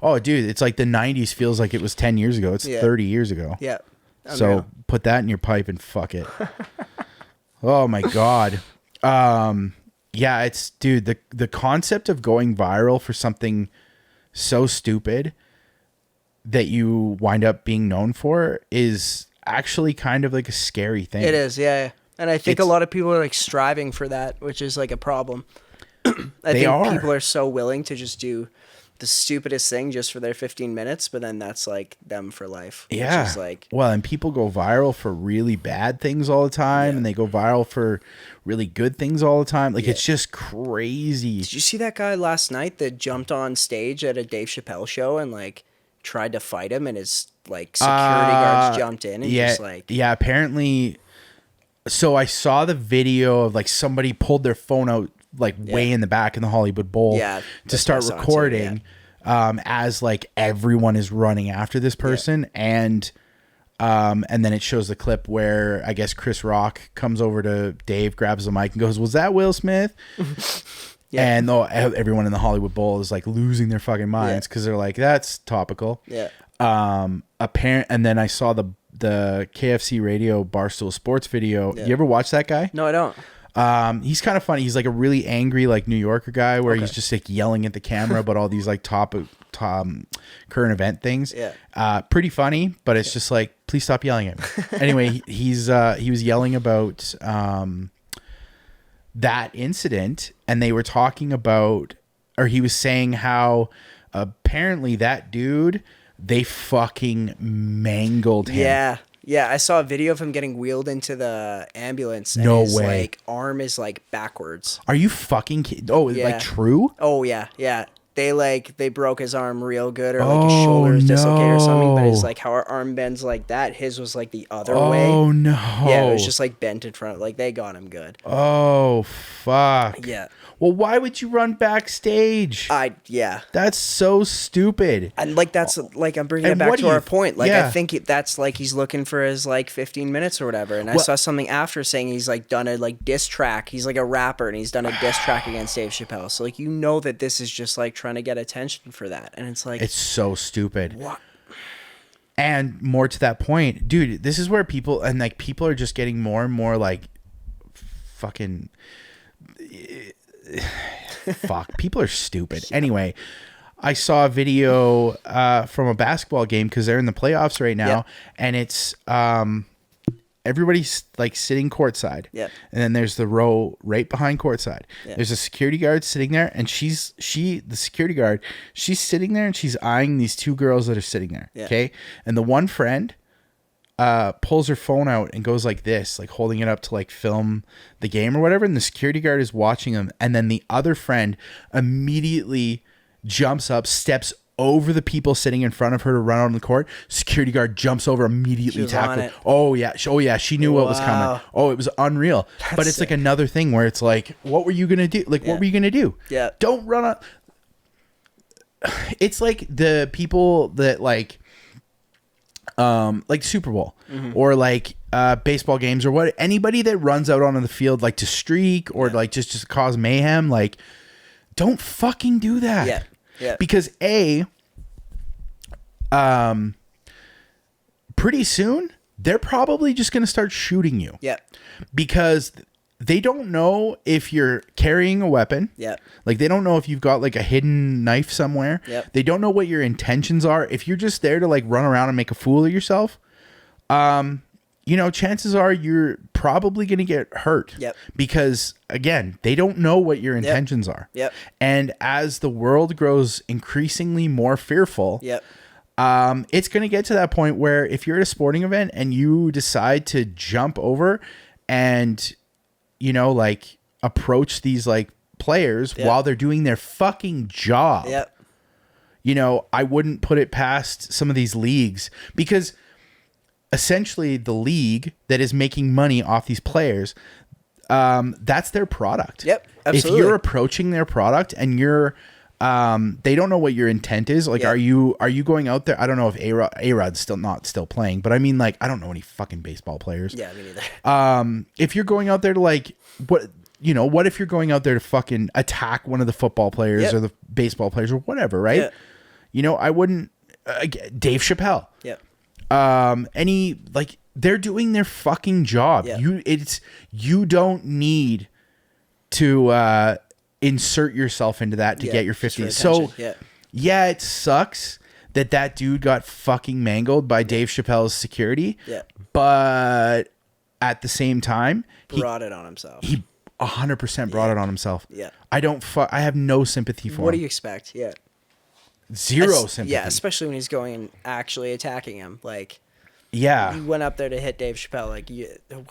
Oh, dude, it's like the 90s feels like it was 10 years ago. It's 30 years ago. So put that in your pipe and fuck it. Oh my God. It's dude, the concept of going viral for something so stupid that you wind up being known for is actually kind of like a scary thing.
It is, yeah. And I think a lot of people are like striving for that, which is like a problem. I think people are so willing to just do the stupidest thing just for their 15 minutes, but then that's like them for life.
Yeah.
Which is like,
well, and people go viral for really bad things all the time, and they go viral for really good things all the time. Like, it's just crazy.
Did you see that guy last night that jumped on stage at a Dave Chappelle show and like tried to fight him, and his like security guards jumped in and just like...
Yeah, apparently... So I saw the video of like somebody pulled their phone out like way in the back in the Hollywood Bowl to start recording as like everyone is running after this person, and then it shows the clip where I guess Chris Rock comes over to Dave, grabs the mic and goes, "Was that Will Smith?" And everyone in the Hollywood Bowl is like losing their fucking minds because they're like, that's topical. And then I saw the KFC Radio Barstool Sports video. You ever watch that guy?
No, I don't.
He's kind of funny. He's like a really angry like New Yorker guy where he's just like yelling at the camera about all these like top current event things. Pretty funny, but it's just like, please stop yelling at me. Anyway, he was yelling about that incident, and they were talking about, or he was saying how apparently that dude, they fucking mangled him.
Yeah, I saw a video of him getting wheeled into the ambulance. And
No
his,
way.
Like, arm is like backwards.
Are you fucking kidding? Oh, like true?
Oh yeah. They broke his arm real good, or like his shoulder is dislocated or something. But it's like how our arm bends like that. His was like the other way.
Oh no.
Yeah, it was just like bent in front. Like they got him good.
Oh fuck.
Yeah.
Well, why would you run backstage? That's so stupid.
And like that's like I'm bringing it back to our point. Like I think that's like he's looking for his like 15 minutes or whatever. And I saw something after saying he's like done a like diss track. He's like a rapper and he's done a diss track against Dave Chappelle. So like that this is just like trying to get attention for that. And it's like,
it's so stupid.
What?
And more to that point, dude, this is where people are just getting more and more like fucking fuck. People are stupid. Anyway, I saw a video from a basketball game because they're in the playoffs right now, and it's everybody's like sitting courtside. And then there's the row right behind courtside. There's a security guard sitting there, and the security guard, she's sitting there and she's eyeing these two girls that are sitting there. Okay. And the one friend pulls her phone out and goes like this, like holding it up to like film the game or whatever. And the security guard is watching them. And then the other friend immediately jumps up, steps over the people sitting in front of her to run out on the court. Security guard jumps over, immediately tackles. Oh yeah. She knew what was coming. Oh, it was unreal. But it's like another thing where it's like, what were you going to do? Like, what were you going to do? Don't run up. It's like the people that like Super Bowl or like baseball games or what, anybody that runs out onto the field like to streak or like just cause mayhem, like don't fucking do that. Because pretty soon they're probably just going to start shooting you. Because they don't know if you're carrying a weapon. Like they don't know if you've got like a hidden knife somewhere. They don't know what your intentions are. If you're just there to like run around and make a fool of yourself, chances are you're probably going to get hurt. Because again, they don't know what your intentions are. And as the world grows increasingly more fearful, it's going to get to that point where if you're at a sporting event and you decide to jump over and like approach these like players while they're doing their fucking job. I wouldn't put it past some of these leagues, because essentially the league that is making money off these players, that's their product.
Absolutely.
If you're approaching their product and you're they don't know what your intent is. Like, are you going out there? I don't know if A-Rod's still playing, but I mean, like, I don't know any fucking baseball players.
Me neither.
If you're going out there to like, what if you're going out there to fucking attack one of the football players or the baseball players or whatever, right? I wouldn't, Dave Chappelle. They're doing their fucking job. You don't need to, insert yourself into that to get your 50s. So it sucks that dude got fucking mangled by Dave Chappelle's security.
Yeah.
But at the same time,
Brought it on himself.
he 100% brought it on himself.
Yeah.
I have no sympathy for
What
him.
do you expect? Yeah.
Zero sympathy.
Yeah, especially when he's going and actually attacking him. Like,
Yeah.
you went up there to hit Dave Chappelle. Like,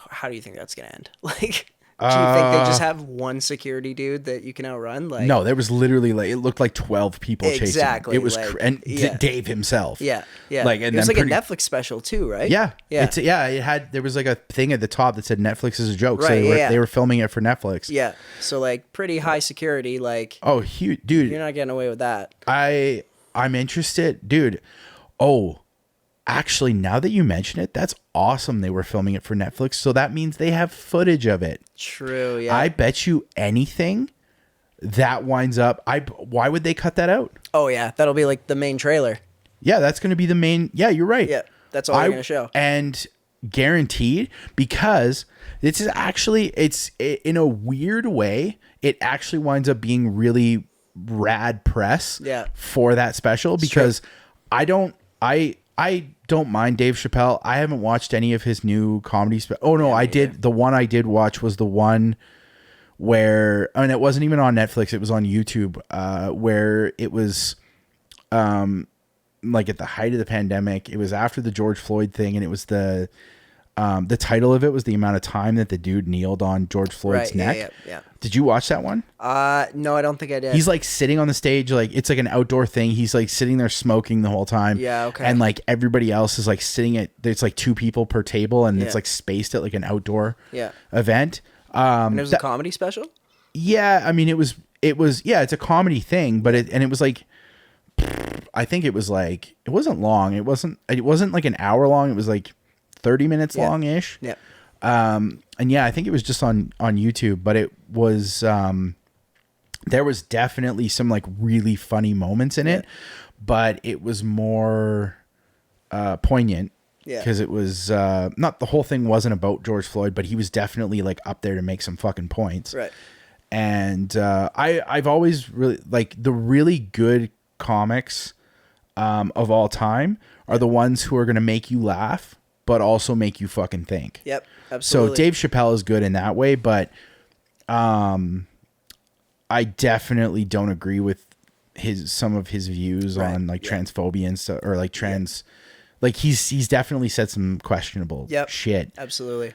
how do you think that's gonna end? Like, do you think they just have one security dude that you can outrun? Like,
No, there was literally like, it looked like 12 people chasing him.
Exactly,
It was
like,
and
yeah.
Dave himself.
Yeah, yeah.
Like, and
it was
then
like
pretty-
a Netflix special too, right?
Yeah.
Yeah.
It had, there was like a thing at the top that said Netflix is a joke. So
Right, yeah.
they were filming it for Netflix.
Yeah. So like pretty high security. Like,
Oh, huge. Dude,
you're not getting away with that.
I'm interested. Dude. Oh, actually, now that you mention it, that's awesome. They were filming it for Netflix. So that means they have footage of it.
True. Yeah.
I bet you anything that winds up. Why would they cut that out?
Oh yeah, that'll be like the main trailer.
Yeah, that's going to be the main. Yeah, you're right.
Yeah, that's all they're gonna show.
And guaranteed, because this is actually, it's in a weird way, it actually winds up being really rad press.
Yeah.
For that special, because I don't mind Dave Chappelle. I haven't watched any of his new comedy. Oh no, I did. The one I did watch was the one where, and it wasn't even on Netflix. It was on YouTube, where it was, like at the height of the pandemic. It was after the George Floyd thing, and it was the title of it was the amount of time that the dude kneeled on George Floyd's neck.
Yeah.
Did you watch that one?
No, I don't think I did.
He's like sitting on the stage, like it's like an outdoor thing. He's like sitting there smoking the whole time.
Yeah, okay.
And like everybody else is like sitting at, there's like 2 people per table, and it's
Yeah.
like spaced at like an outdoor
Yeah.
event.
And it was a comedy special.
Yeah, I mean it was yeah, it's a comedy thing, but it was like, I think it was like, it wasn't long. It wasn't like an hour long. It was like 30 minutes long ish.
Yeah.
And yeah, I think it was just on YouTube, but it was, there was definitely some like really funny moments in it, but it was more, poignant.
Yeah.
Cause it was, not, the whole thing wasn't about George Floyd, but he was definitely like up there to make some fucking points.
Right.
And, I've always really like the really good comics, of all time are the ones who are going to make you laugh, but also make you fucking think.
Yep. Absolutely.
So Dave Chappelle is good in that way, but I definitely don't agree with some of his views on like transphobia and stuff, or like trans. Like he's definitely said some questionable shit.
Absolutely.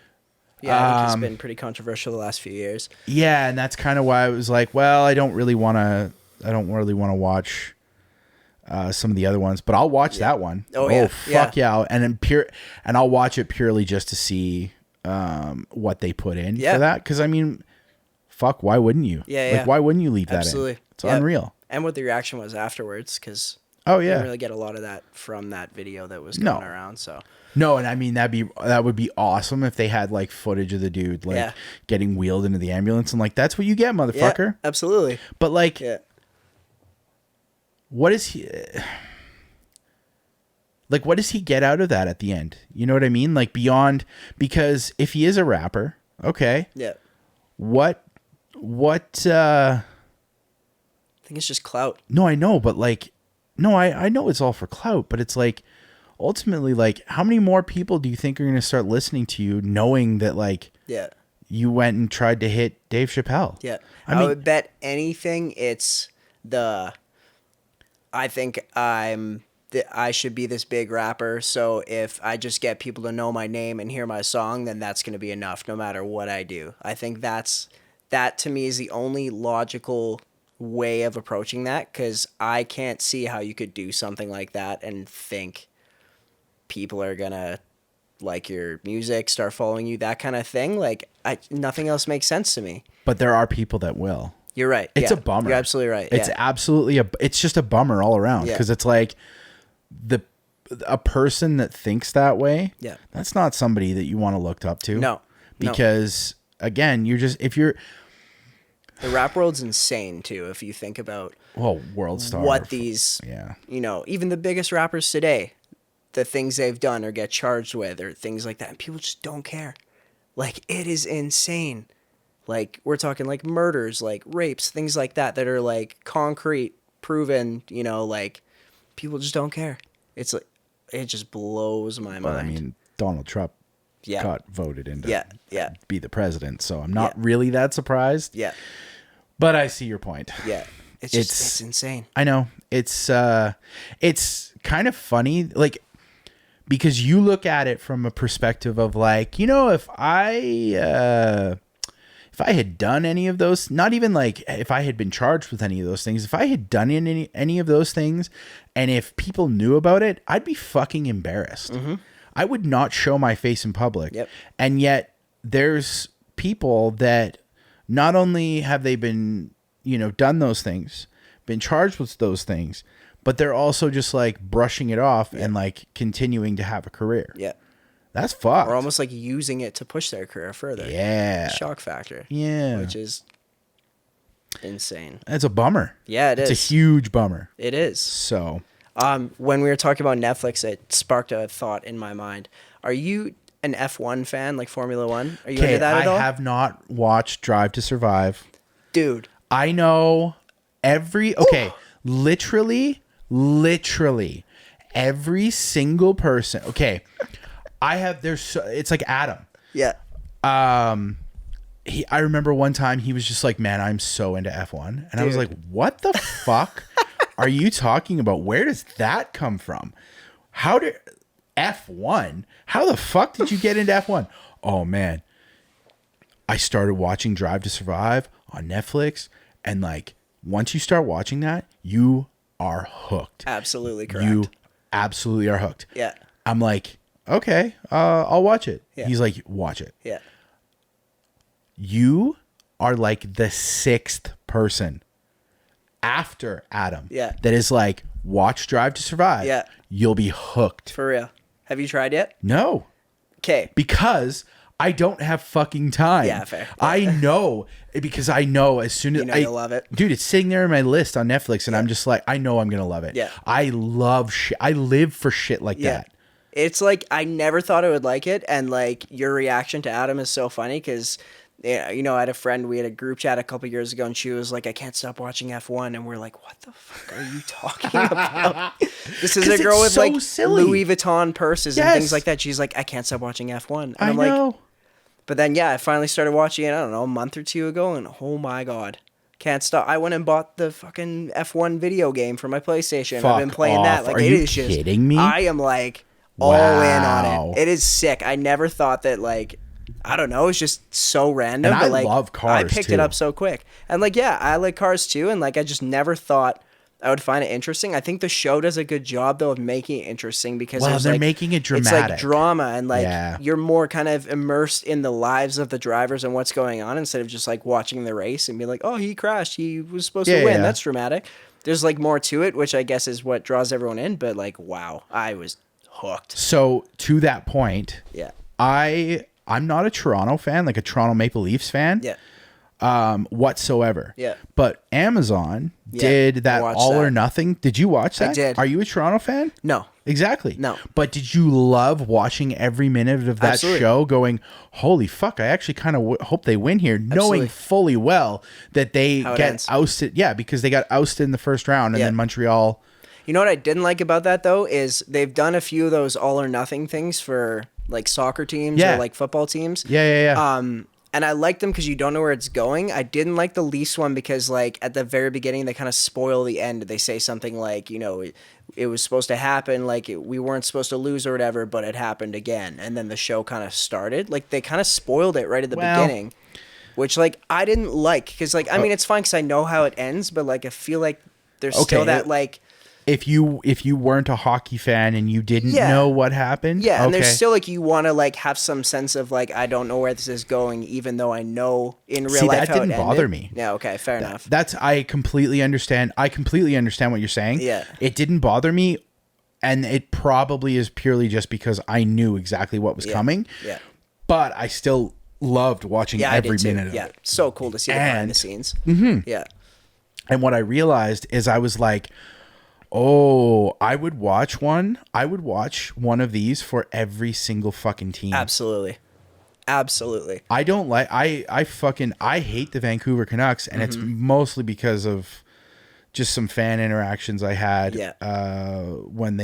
Yeah, I think he's been pretty controversial the last few years.
Yeah, and that's kind of why I was like, well, I don't really want to watch some of the other ones, but I'll watch that one.
Oh yeah.
Fuck yeah. And I'll watch it purely just to see what they put in for that, cuz I mean, fuck, why wouldn't you?
Yeah,
like why wouldn't you leave that
Absolutely.
in? It's unreal.
And what the reaction was afterwards, cuz
Oh
I
yeah.
didn't really get a lot of that from that video that was going around, so.
No, and I mean that would be awesome if they had like footage of the dude like getting wheeled into the ambulance, and like that's what you get, motherfucker.
Yeah, absolutely.
But like what does he get out of that at the end? You know what I mean? Like beyond, because if he is a rapper, okay.
Yeah.
What
I think it's just clout.
No, I know, but like no, I know it's all for clout, but it's like ultimately, like, how many more people do you think are going to start listening to you knowing that like you went and tried to hit Dave Chappelle?
Yeah.
I mean,
would bet anything it's I think I should be this big rapper, so if I just get people to know my name and hear my song, then that's going to be enough no matter what I do. I think that to me is the only logical way of approaching that, because I can't see how you could do something like that and think people are going to like your music, start following you, that kind of thing. Like, nothing else makes sense to me.
But there are people that will.
You're right.
It's a bummer.
You're absolutely right.
It's absolutely it's just a bummer all around, because it's like a person that thinks that way.
Yeah.
That's not somebody that you want to look up to.
No.
Because again, the
rap world's insane too. If you think about
world star,
what these, even the biggest rappers today, the things they've done or get charged with or things like that, and people just don't care. Like, it is insane. Like, we're talking like murders, like rapes, things like that are like concrete, proven, like people just don't care. It's like, it just blows my
But
mind.
I mean, Donald Trump
Yeah.
got voted in to
Yeah.
be the president, so I'm not really that surprised.
Yeah.
But I see your point.
Yeah. It's insane.
I know. It's kind of funny, like, because you look at it from a perspective of like, you know, if I had done any of those, not even like if I had been charged with any of those things, if I had done any of those things, and if people knew about it, I'd be fucking embarrassed. I would not show my face in public.
Yep.
And yet there's people that not only have they been, you know, done those things, been charged with those things, but they're also just like brushing it off and like continuing to have a career.
Yeah.
That's fucked.
Or almost like using it to push their career further.
Yeah.
Shock factor.
Yeah.
Which is insane.
That's a bummer.
Yeah,
It's a huge bummer.
It is.
So,
When we were talking about Netflix, it sparked a thought in my mind. Are you an F1 fan, like Formula One? Are you into that at all?
I have not watched Drive to Survive.
Dude.
I know literally every single person. Okay. It's like Adam.
Yeah.
I remember one time he was just like, man, I'm so into F1. And I was like, what the fuck are you talking about? Where does that come from? F1? How the fuck did you get into F1? Oh man, I started watching Drive to Survive on Netflix. And like, once you start watching that, you are hooked.
Absolutely correct.
You absolutely are hooked.
Yeah.
I'm like, okay, I'll watch it.
Yeah.
He's like, watch it.
Yeah.
You are like the sixth person after Adam
Yeah.
that is like, watch Drive to Survive.
Yeah.
You'll be hooked.
For real. Have you tried yet?
No.
Okay.
Because I don't have fucking time.
Yeah, fair.
I know, because I know as soon as
you'll love it.
Dude, it's sitting there in my list on Netflix and I'm just like, I know I'm going to love it.
Yeah.
I love shit. I live for shit like that.
It's like, I never thought I would like it. And like, your reaction to Adam is so funny because, you know, I had a friend, we had a group chat a couple years ago and she was like, I can't stop watching F1. And we're like, what the fuck are you talking about? This is a girl with
so
like
silly.
Louis Vuitton purses and
Yes.
things like that. She's like, I can't stop watching F1. And
I
I'm
know.
like, but then, yeah, I finally started watching it, I don't know, a month or two ago, and oh my God. Can't stop. I went and bought the fucking F1 video game for my PlayStation. I've been
Fuck
playing
off.
that. Like,
Are
it
you
is just,
kidding me?
I am like all in on
Wow.
it. It is sick. I never thought that, like, I don't know, it's just so random.
And
but
I
like,
love cars,
I picked
too.
it up so quick. And like, yeah, I like cars too. And like, I just never thought I would find it interesting. I think the show does a good job though of making it interesting because
They're making it
It's
dramatic.
like drama and like
Yeah.
you're more kind of immersed in the lives of the drivers and what's going on instead of just like watching the race and be like, oh, he crashed. He was supposed to win.
Yeah.
That's dramatic. There's like more to it, which I guess is what draws everyone in. But like, wow, I was hooked.
So to that point,
Yeah.
I'm not a Toronto fan, like a Toronto Maple Leafs fan.
Yeah.
Whatsoever.
Yeah.
But Amazon
Yeah,
did
I
that
watched
All
that.
or Nothing. Did you watch that?
did.
Are you a Toronto fan?
No.
Exactly.
No.
But did you love watching every minute of that
Absolutely.
show going, holy fuck, I actually kind of hope they win here, knowing
Absolutely.
fully well that they
How it
get
ends.
ousted. Yeah, because they got ousted in the first round and
Yeah.
then Montreal.
You know what I didn't like about that though is they've done a few of those all or nothing things for like soccer teams
Yeah.
or like football teams.
Yeah.
And I like them because you don't know where it's going. I didn't like the Leafs one because like at the very beginning they kind of spoil the end. They say something like, you know, it was supposed to happen, like we weren't supposed to lose or whatever, but it happened again. And then the show kind of started. Like they kind of spoiled it right at the
Well-
beginning, which like I didn't like because like I mean it's fine because I know how it ends, but like I feel like there's still
Okay.
that like.
If you weren't a hockey fan and you didn't
Yeah.
know what happened,
Yeah, and
okay.
there's still like you want to like have some sense of like I don't know where this is going, even though I know in real
See,
life
that
how it
didn't bother
ended.
me.
Yeah, okay, fair enough.
That's I completely understand. I completely understand what you're saying.
Yeah.
It didn't bother me, and it probably is purely just because I knew exactly what was coming.
Yeah,
But I still loved watching
yeah,
every
I did too.
minute of
Yeah,
it.
so cool to see the behind
And-
the scenes. Mm-hmm. Yeah,
And what I realized is I was like, oh, I would watch one of these for every single fucking team.
absolutely.
I don't like I hate the Vancouver Canucks, and it's
Mm-hmm.
mostly because of just some fan interactions I had
Yeah.
when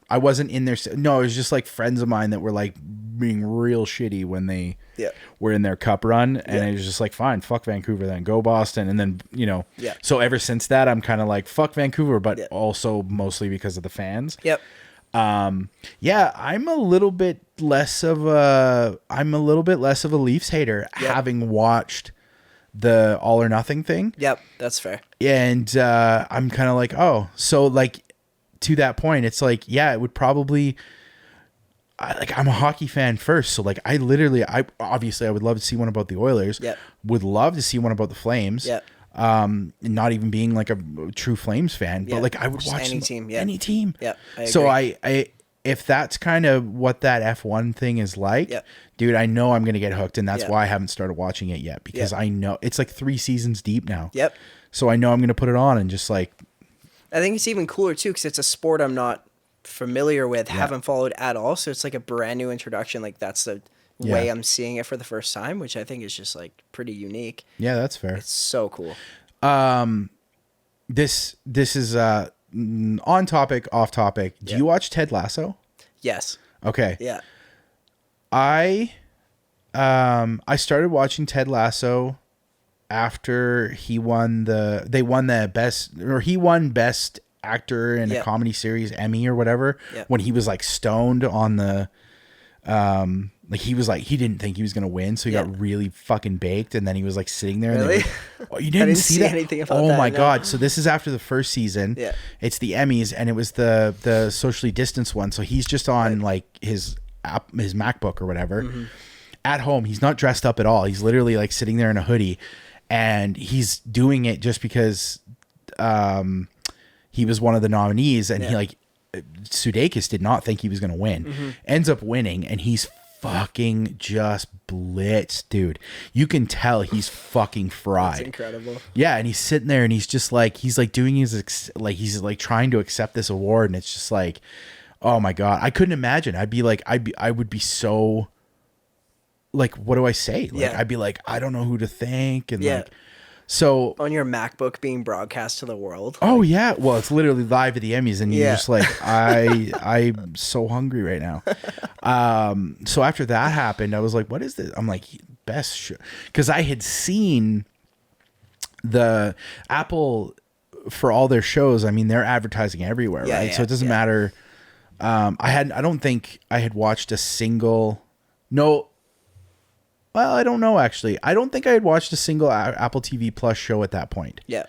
I wasn't in there. No, it was just like friends of mine that were like being real shitty when they were in their cup run. And it was just like, fine, fuck Vancouver then, go Boston. And then, so ever since that, I'm kind of like, fuck Vancouver, but also mostly because of the fans.
Yep.
I'm a little bit less of a Leafs hater having watched the All or Nothing thing.
Yep. That's fair.
And I'm kind of like, oh, so like to that point, it's like, yeah, it would probably, I'm a hockey fan first. So like, I obviously would love to see one about the Oilers.
Yep.
Would love to see one about the Flames.
Yep.
Not even being like a true Flames fan, but like I would
just
watch
any team. Yeah.
any team.
Yeah.
So I if that's kind of what that F1 thing is like, dude, I know I'm going to get hooked. And that's why I haven't started watching it yet, because I know it's like 3 seasons deep now.
Yep.
So I know I'm going to put it on and just like,
I think it's even cooler too, because it's a sport I'm not familiar with, haven't followed at all. So it's like a brand new introduction. Like that's the way I'm seeing it for the first time, which I think is just like pretty unique.
Yeah, that's fair.
It's so cool.
This is on topic, off topic. Do you watch Ted Lasso?
Yes.
Okay.
Yeah.
I started watching Ted Lasso after he won best actor in a comedy series Emmy or whatever, when he was like stoned on the like he didn't think he was gonna win, so he got really fucking baked, and then he was like sitting there.
Really?
And oh, you didn't see that?
Anything about
oh
that,
my
no.
god! So this is after the first season.
Yeah.
It's the Emmys, and it was the socially distanced one. So he's just on like his MacBook or whatever at home. He's not dressed up at all. He's literally like sitting there in a hoodie, and he's doing it just because he was one of the nominees, and he like Sudeikis did not think he was going to win. Ends up winning, and he's fucking just blitzed, dude. You can tell he's fucking fried.
That's incredible.
Yeah, and he's sitting there, and he's just like, he's like doing his he's like trying to accept this award, and it's just like, oh my god, I couldn't imagine. I would be so like, what do I say? Like, I'd be like, I don't know who to thank, and like. So
on your MacBook being broadcast to the world.
Oh yeah, well it's literally live at the Emmys, and you're just like, I'm so hungry right now. So after that happened, I was like, what is this? I'm like, best show, because I had seen the Apple for all their shows. I mean, they're advertising everywhere, right? So it doesn't matter. I don't think I had watched a single. No. Well, I don't know, actually. I don't think I had watched a single Apple TV Plus show at that point.
Yeah.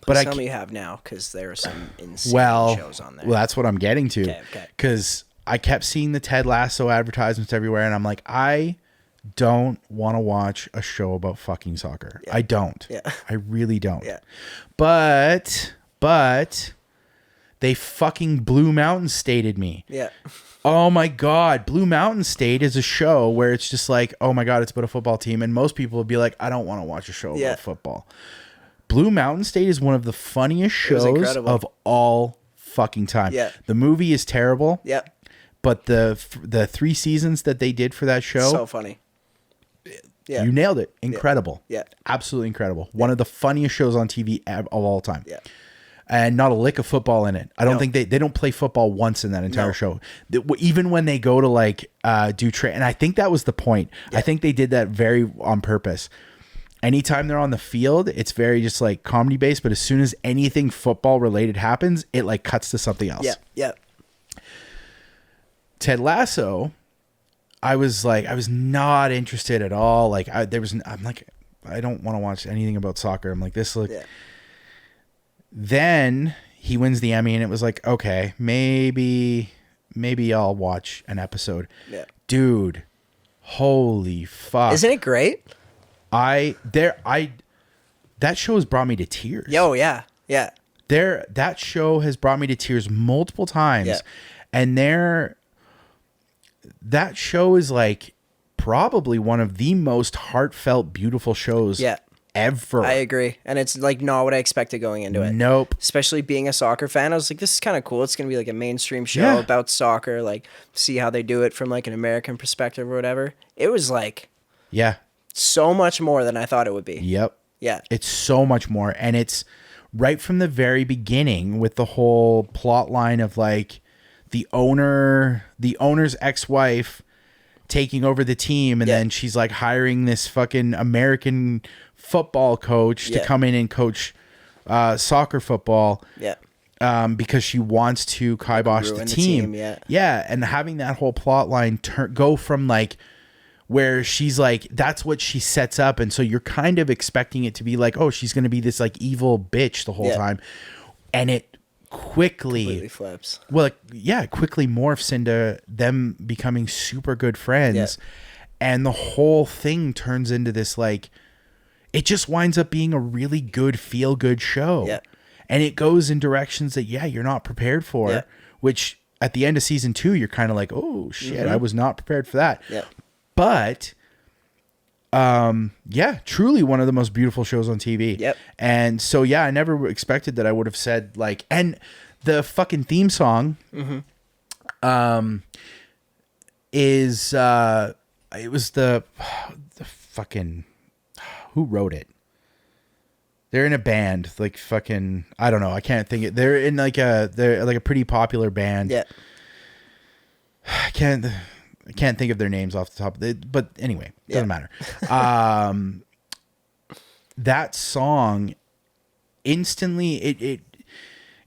But
tell me you have now, because there are some insane shows on there.
Well, that's what I'm getting to.
Okay.
Because I kept seeing the Ted Lasso advertisements everywhere, and I'm like, I don't want to watch a show about fucking soccer. I don't.
Yeah.
I really don't.
Yeah.
But they fucking Blue Mountain Stated me.
Yeah.
Oh my god, Blue Mountain State is a show where it's just like, oh my god, it's about a football team, and most people would be like, I don't want to watch a show about football. Blue Mountain State is one of the funniest shows of all fucking time.
Yeah.
The movie is terrible.
Yeah.
But the 3 seasons that they did for that show,
So funny. Yeah.
You nailed it. Incredible.
Yeah.
Absolutely incredible. One of the funniest shows on TV of all time.
Yeah.
And not a lick of football in it. I don't think they don't play football once in that entire show. Even when they go to like do trade, and I think that was the point. I think they did that very on purpose. Anytime they're on the field, it's very just like comedy based. But as soon as anything football related happens, it like cuts to something else.
Yeah. Yeah.
Ted Lasso, I was not interested at all. Like I'm like, I don't want to watch anything about soccer. I'm like, this look. Yeah. Then he wins the Emmy, and it was like, okay, maybe I'll watch an episode. Yeah. Dude, holy fuck.
Isn't it great?
That show has brought me to tears.
Oh, yeah. Yeah.
That show has brought me to tears multiple times. Yeah. And that show is like probably one of the most heartfelt, beautiful shows ever.
I agree. And it's like not what I expected going into it.
Nope.
Especially being a soccer fan. I was like, this is kind of cool. It's going to be like a mainstream show about soccer, like see how they do it from like an American perspective or whatever. It was like so much more than I thought it would be.
Yep.
Yeah.
It's so much more. And it's right from the very beginning with the whole plot line of like the owner's ex-wife taking over the team, and then she's like hiring this fucking American football coach to come in and coach soccer football.
Yeah.
Because she wants to kibosh the team. Yeah. And having that whole plot line go from like where she's like, that's what she sets up. And so you're kind of expecting it to be like, oh, she's going to be this like evil bitch the whole time. And it completely
flips.
Well, quickly morphs into them becoming super good friends. Yeah. And the whole thing turns into this like, it just winds up being a really good feel good show. Yeah. And it goes in directions that, you're not prepared for, which at the end of season 2, you're kind of like, oh, shit, I was not prepared for that.
Yeah.
But, truly one of the most beautiful shows on TV.
Yep.
And so, I never expected that I would have said, like, and the fucking theme song is, it was the fucking, who wrote it? They're in a band, like fucking, I don't know. I can't think it. They're in like they're like a pretty popular band.
Yeah.
I can't think of their names off the top of it, but anyway, doesn't matter. That song instantly,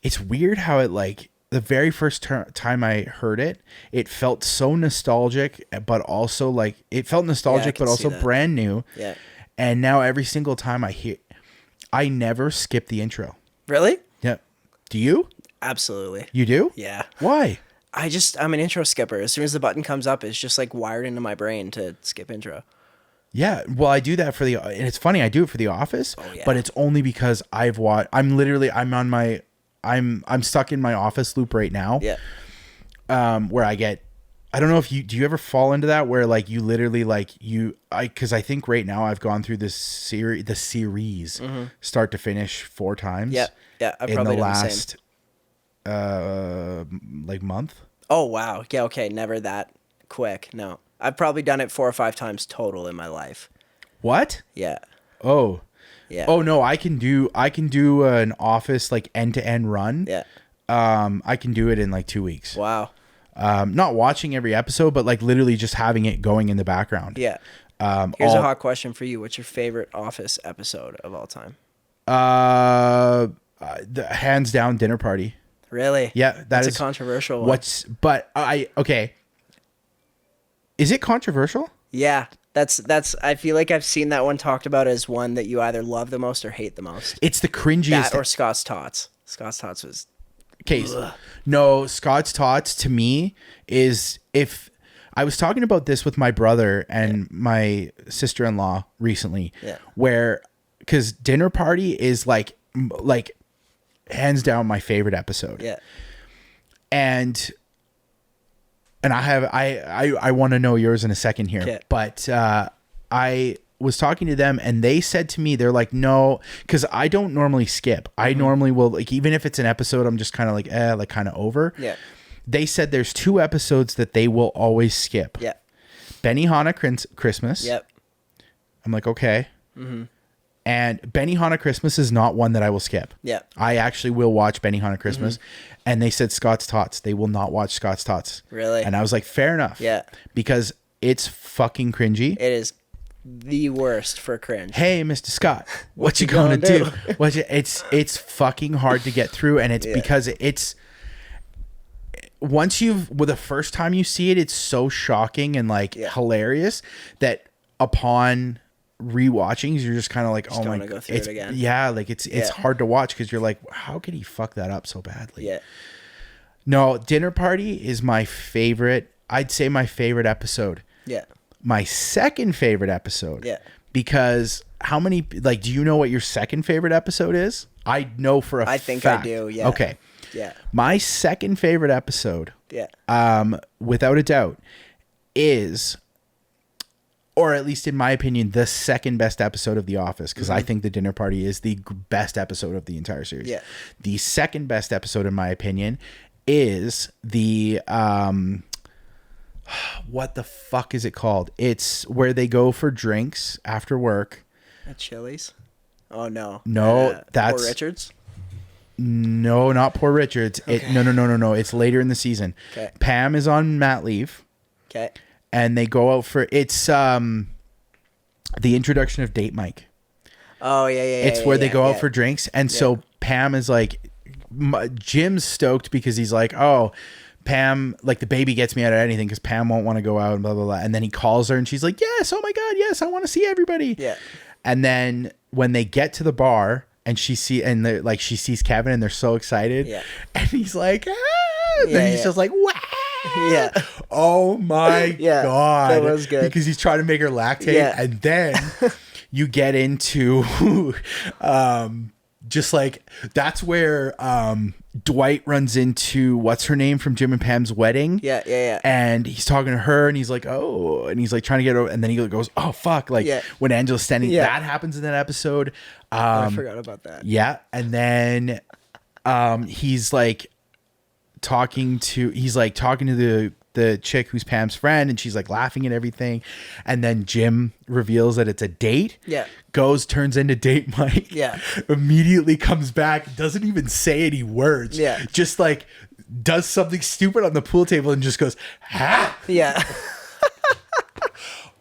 it's weird how it like the very first time I heard it, it felt so nostalgic, but also like it felt nostalgic, but also brand new.
Yeah. And
now every single time I hear, I never skip the intro.
Really?
Yeah. Do you?
Absolutely.
You do?
Yeah.
Why?
I'm an intro skipper. As soon as the button comes up, it's just like wired into my brain to skip intro.
Yeah. Well, I do that and it's funny, I do it for The Office, but it's only because I'm stuck in my Office loop right now.
Yeah.
Where I don't know if do you ever fall into that where like you literally like cause I think right now I've gone through the series start to finish 4 times.
Yeah. Yeah. I've probably done the same.
Like month.
Oh, wow. Yeah. Okay. Never that quick. No, I've probably done it 4 or 5 times total in my life.
What?
Yeah.
Oh,
yeah.
Oh no, I can do an Office like end to end run.
Yeah.
I can do it in like 2 weeks.
Wow.
Not watching every episode, but like literally just having it going in the background.
Yeah. Here's a hot question for you. What's your favorite Office episode of all time?
The hands down Dinner Party.
Really?
Yeah,
that's a controversial one.
Is it controversial?
Yeah. That's I feel like I've seen that one talked about as one that you either love the most or hate the most.
It's the cringiest.
That or Scott's Tots. Scott's Tots was
case. No, Scott's Tots to me is, if I was talking about this with my brother and my sister-in-law recently, where, because Dinner Party is like hands down my favorite episode.
Yeah.
And I want to know yours in a second here.
Yeah.
But I was talking to them and they said to me, they're like, no, because I don't normally skip. I normally will, like, even if it's an episode, I'm just kind of like, like kind of over.
Yeah.
They said there's 2 episodes that they will always skip.
Yeah.
Benihana Christmas.
Yep.
I'm like, okay. Mm-hmm. And Benihana Christmas is not one that I will skip.
Yeah.
I actually will watch Benihana Christmas. Mm-hmm. And they said Scott's Tots. They will not watch Scott's Tots.
Really?
And I was like, fair enough.
Yeah.
Because it's fucking cringy.
It is the worst for cringe.
Hey, Mr. Scott, what you gonna do? It's fucking hard to get through, and it's because it's the first time you see it, it's so shocking and like hilarious that upon rewatching, you're just kind of like, oh my god,
go through it again.
Yeah, like it's hard to watch because you're like, how could he fuck that up so badly?
Yeah.
No, Dinner Party is my favorite. I'd say my favorite episode.
Yeah.
My second favorite episode.
Yeah.
Because how many, like, do you know what your second favorite episode is? I know for a fact.
I think I do, yeah.
Okay.
Yeah.
My second favorite episode, without a doubt, is, or at least in my opinion, the second best episode of The Office, because I think The Dinner Party is the best episode of the entire series.
Yeah.
The second best episode, in my opinion, is the what the fuck is it called? It's where they go for drinks after work
At Chili's? Oh no.
that's
Poor Richards.
No, not Poor Richards.
Okay.
No. It's later in the season.
Okay.
Pam is on mat leave.
Okay.
And they go out for it's the introduction of Date Mike.
Oh yeah.
It's where they go out for drinks, and so Pam is like, Jim's stoked because he's like, oh, Pam, like the baby gets me out of anything because Pam won't want to go out and blah blah blah. And then he calls her and she's like, yes, oh my god, yes, I want to see everybody.
Yeah.
And then when they get to the bar and she sees Kevin and they're so excited.
Yeah.
And he's like, and then he's just like, wow.
Yeah.
Oh my god.
That was good.
Because he's trying to make her lactate.
Yeah.
And then you get into just like that's where Dwight runs into what's her name from Jim and Pam's wedding.
Yeah.
And he's talking to her and he's like, oh, and he's like trying to get over, and then he goes, oh fuck, like when Angela's standing, that happens in that episode.
I forgot about that.
Yeah. And then he's like talking to the chick who's Pam's friend, and she's like laughing and everything, and then Jim reveals that it's a date. Turns into Date Mike. Immediately comes back, doesn't even say any words. Just like does something stupid on the pool table and just goes, ha.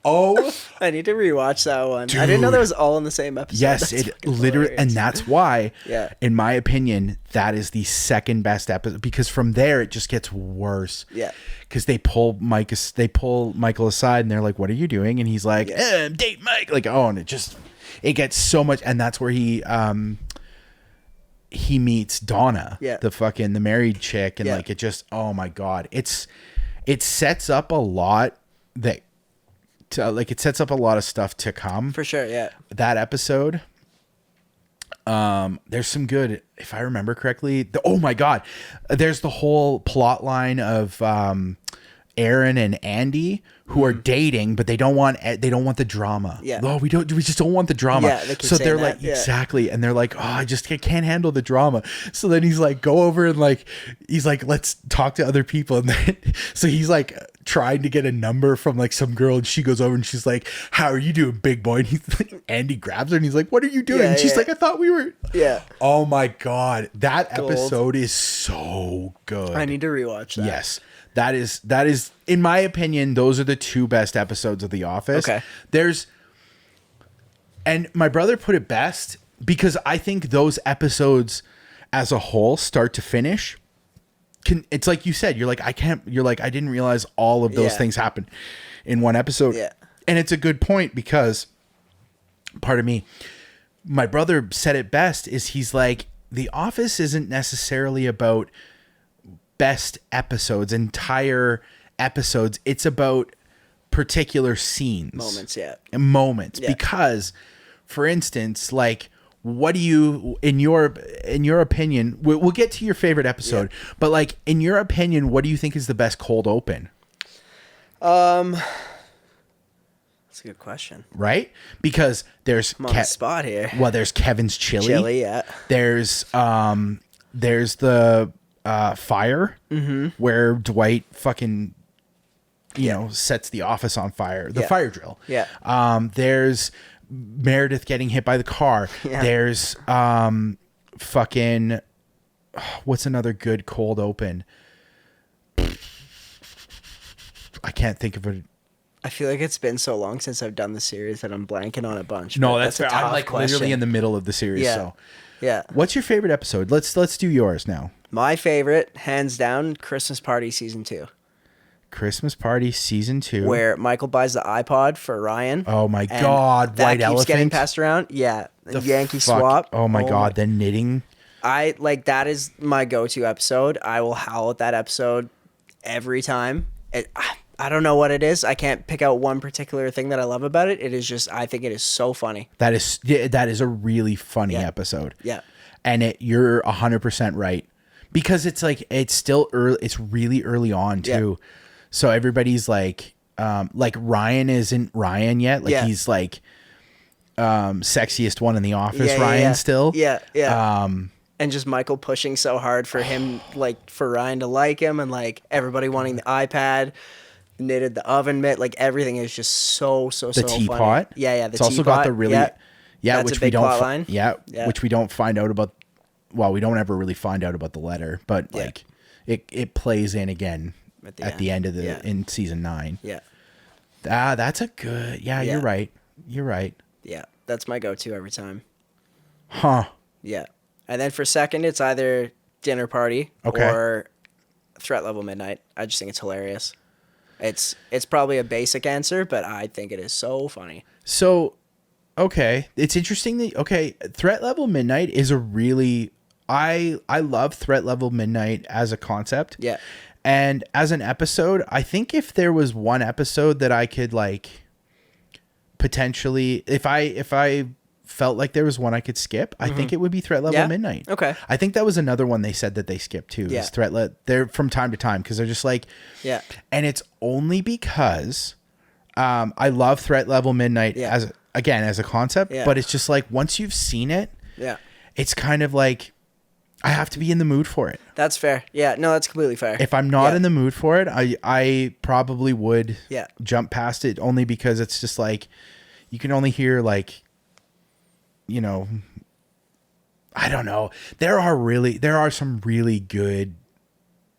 Oh,
I need to rewatch that one.
Dude.
I didn't know that was all in the same episode.
Yes,
That's
it literally,
hilarious.
and that's why, in my opinion, that is the second best episode, because from there it just gets worse. Because they pull Michael aside and they're like, "What are you doing?" And he's like, "Date Mike." Like, oh, and it gets so much, and that's where he meets Donna, the married chick, and like it just, oh my god, it sets up a lot it sets up a lot of stuff to come.
For sure, yeah.
That episode, there's some good, if I remember correctly. Oh my god, there's the whole plot line of Aaron and Andy who are dating, but they don't want the drama. Oh, we just don't want the drama. So they're like, exactly, and they're like, oh, I can't handle the drama. So then he's like, go over and like, he's like, let's talk to other people, and then so he's like trying to get a number from like some girl, and she goes over and she's like, how are you doing, big boy? And he's like, Andy grabs her and he's like, what are you doing? And she's like, I thought we were. Oh my god, that episode is so good.
I need to rewatch that.
Yes. That is, in my opinion, those are the two best episodes of The Office.
Okay.
And my brother put it best, because I think those episodes as a whole, start to finish, it's like you said, you're like, I didn't realize all of those things happen in one episode. And it's a good point, because pardon me, my brother said it best, is he's like, The Office isn't necessarily about best episodes, entire episodes. It's about particular scenes, moments. Because, for instance, like, what do you, in your opinion, we'll get to your favorite episode, but like, in your opinion, what do you think is the best cold open?
That's a good question.
Right? Because there's
I'm on the spot here.
Well, there's Kevin's chili. There's the fire, where Dwight fucking sets the office on fire, the fire drill. There's Meredith getting hit by the car. There's fucking what's another good cold open? I can't think of it.
I feel like it's been so long since I've done the series that I'm blanking on a bunch.
No, that's fair. I'm like literally in the middle of the series. So what's your favorite episode? Let's do yours now.
My favorite, hands down, Christmas Party Season 2.
Christmas Party Season 2.
Where Michael buys the iPod for Ryan.
Oh my god, White Elephant. Keeps getting
passed around. Yeah. The Yankee swap.
Oh my god, the knitting.
That is my go-to episode. I will howl at that episode every time. I don't know what it is. I can't pick out one particular thing that I love about it. It is just, I think it is so funny.
That is a really funny episode. And you're 100% right. Because it's like, it's still early, it's really early on too. So everybody's like Ryan isn't Ryan yet. Like he's like sexiest one in the office, Ryan still. And
just Michael pushing so hard for him, like for Ryan to like him, and like everybody wanting the iPad, knitted the oven mitt, like everything is just so
the teapot.
Funny. The
it's also got the really
that's
which
a big
we don't
plot line.
which we don't find out about well, we don't ever really find out about the letter, but
Yeah.
like it plays in again
At
the end of
Yeah.
in season 9.
Yeah.
That's a good. Yeah,
Yeah.
you're right. You're right.
Yeah. That's my go-to every time.
Huh.
Yeah. And then for second, it's either Dinner Party
Okay.
or Threat Level Midnight. I just think it's hilarious. It's probably a basic answer, but I think it is so funny.
So, okay, it's interesting that Threat Level Midnight is a really I love Threat Level Midnight as a concept.
Yeah.
And as an episode, I think if there was one episode that I could like potentially if I felt like there was one I could skip, I think it would be Threat Level
Yeah?
Midnight.
Okay.
I think that was another one they said that they skipped too.
Yeah.
Is they're from time to time because they're just like
Yeah.
and it's only because I love Threat Level Midnight
Yeah.
as a concept,
Yeah.
but it's just like once you've seen it,
Yeah.
it's kind of like I have to be in the mood for it.
That's fair. Yeah. No, that's completely fair.
If I'm not
Yeah.
in the mood for it, I probably would
Yeah.
jump past it only because it's just like you can only hear like I don't know. There are some really good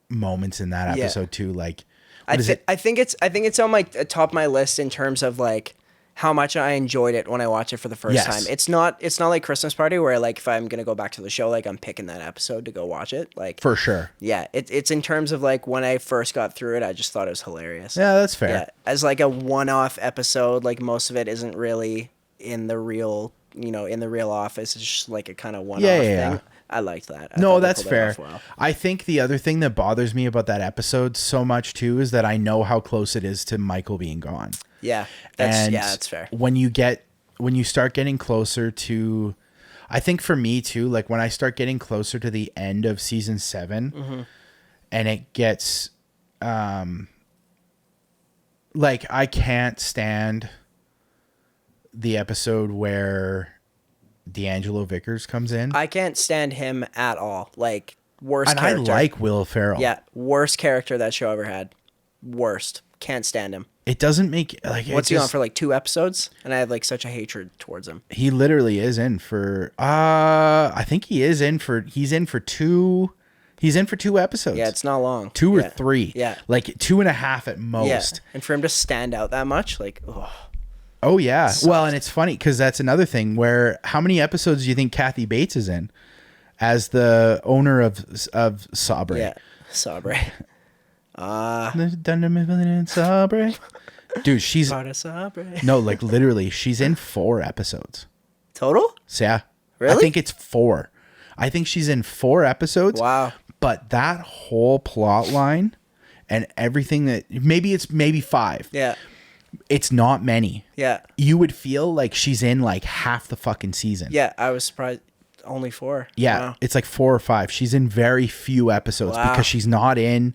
moments in that
Yeah.
episode too. Like
I think it's on my top of my list in terms of like how much I enjoyed it when I watched it for the first
Yes.
time. It's not like Christmas Party where like if I'm gonna go back to the show, like I'm picking that episode to go watch it. Like
for sure.
yeah, it's in terms of like when I first got through it, I just thought it was hilarious.
Yeah, that's fair.
Yeah, as like a one-off episode, like most of it isn't really in the real office. It's just like a kind of one-off
Yeah.
thing. I liked that. I
No,
thought they
that's
pulled that
fair.
off well.
I think the other thing that bothers me about that episode so much too is that I know how close it is to Michael being gone.
Yeah, that's fair.
When you start getting closer to, I think for me too, like when I start getting closer to the end of season 7, and it gets, like I can't stand the episode where D'Angelo Vickers comes in.
I can't stand him at all. Like worst
and
character.
I like Will Ferrell.
Yeah, worst character that show ever had. Worst. Can't stand him.
It doesn't make like
What's he on for like 2 episodes? And I have like such a hatred towards him.
He literally is in for I think he's in for 2 episodes.
Yeah, it's not long.
2 or
Yeah.
3.
Yeah.
Like 2.5 at
Yeah.
most.
And for him to stand out that much, like, oh.
Oh yeah. Well, and it's funny because that's another thing where how many episodes do you think Kathy Bates is in as the owner of Sabre?
Yeah. Sabre.
Sabre. Dude, she's
Part of Sabre.
no, like literally, she's in 4 episodes.
Total?
So yeah, I
Really?
think it's 4. I think she's in 4 episodes.
Wow.
But that whole plot line and everything that maybe 5.
Yeah.
It's not many.
Yeah.
You would feel like she's in like half the fucking season.
Yeah. I was surprised. Only 4.
Yeah,
Wow.
it's like 4 or 5. She's in very few episodes
Wow.
because she's not in.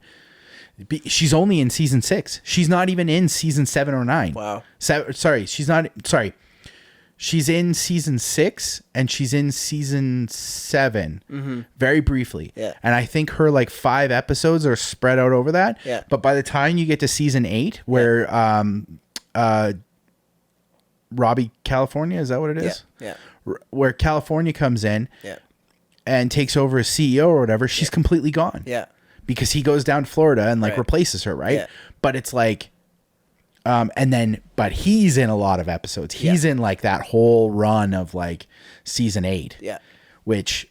She's only in season 6. She's not even in season 7 or 9.
Wow.
She's not. Sorry, she's in season 6 and she's in season 7 very briefly.
Yeah.
And I think her like 5 episodes are spread out over that.
Yeah.
But by the time you get to season 8, where Robbie California, is that what it is?
Yeah.
Where California comes in
Yeah.
and takes over as CEO or whatever, she's completely gone.
Yeah.
Because he goes down to Florida and like
Right.
replaces her, right?
Yeah.
But it's like but he's in a lot of episodes. He's in like that whole run of like season 8.
Yeah.
Which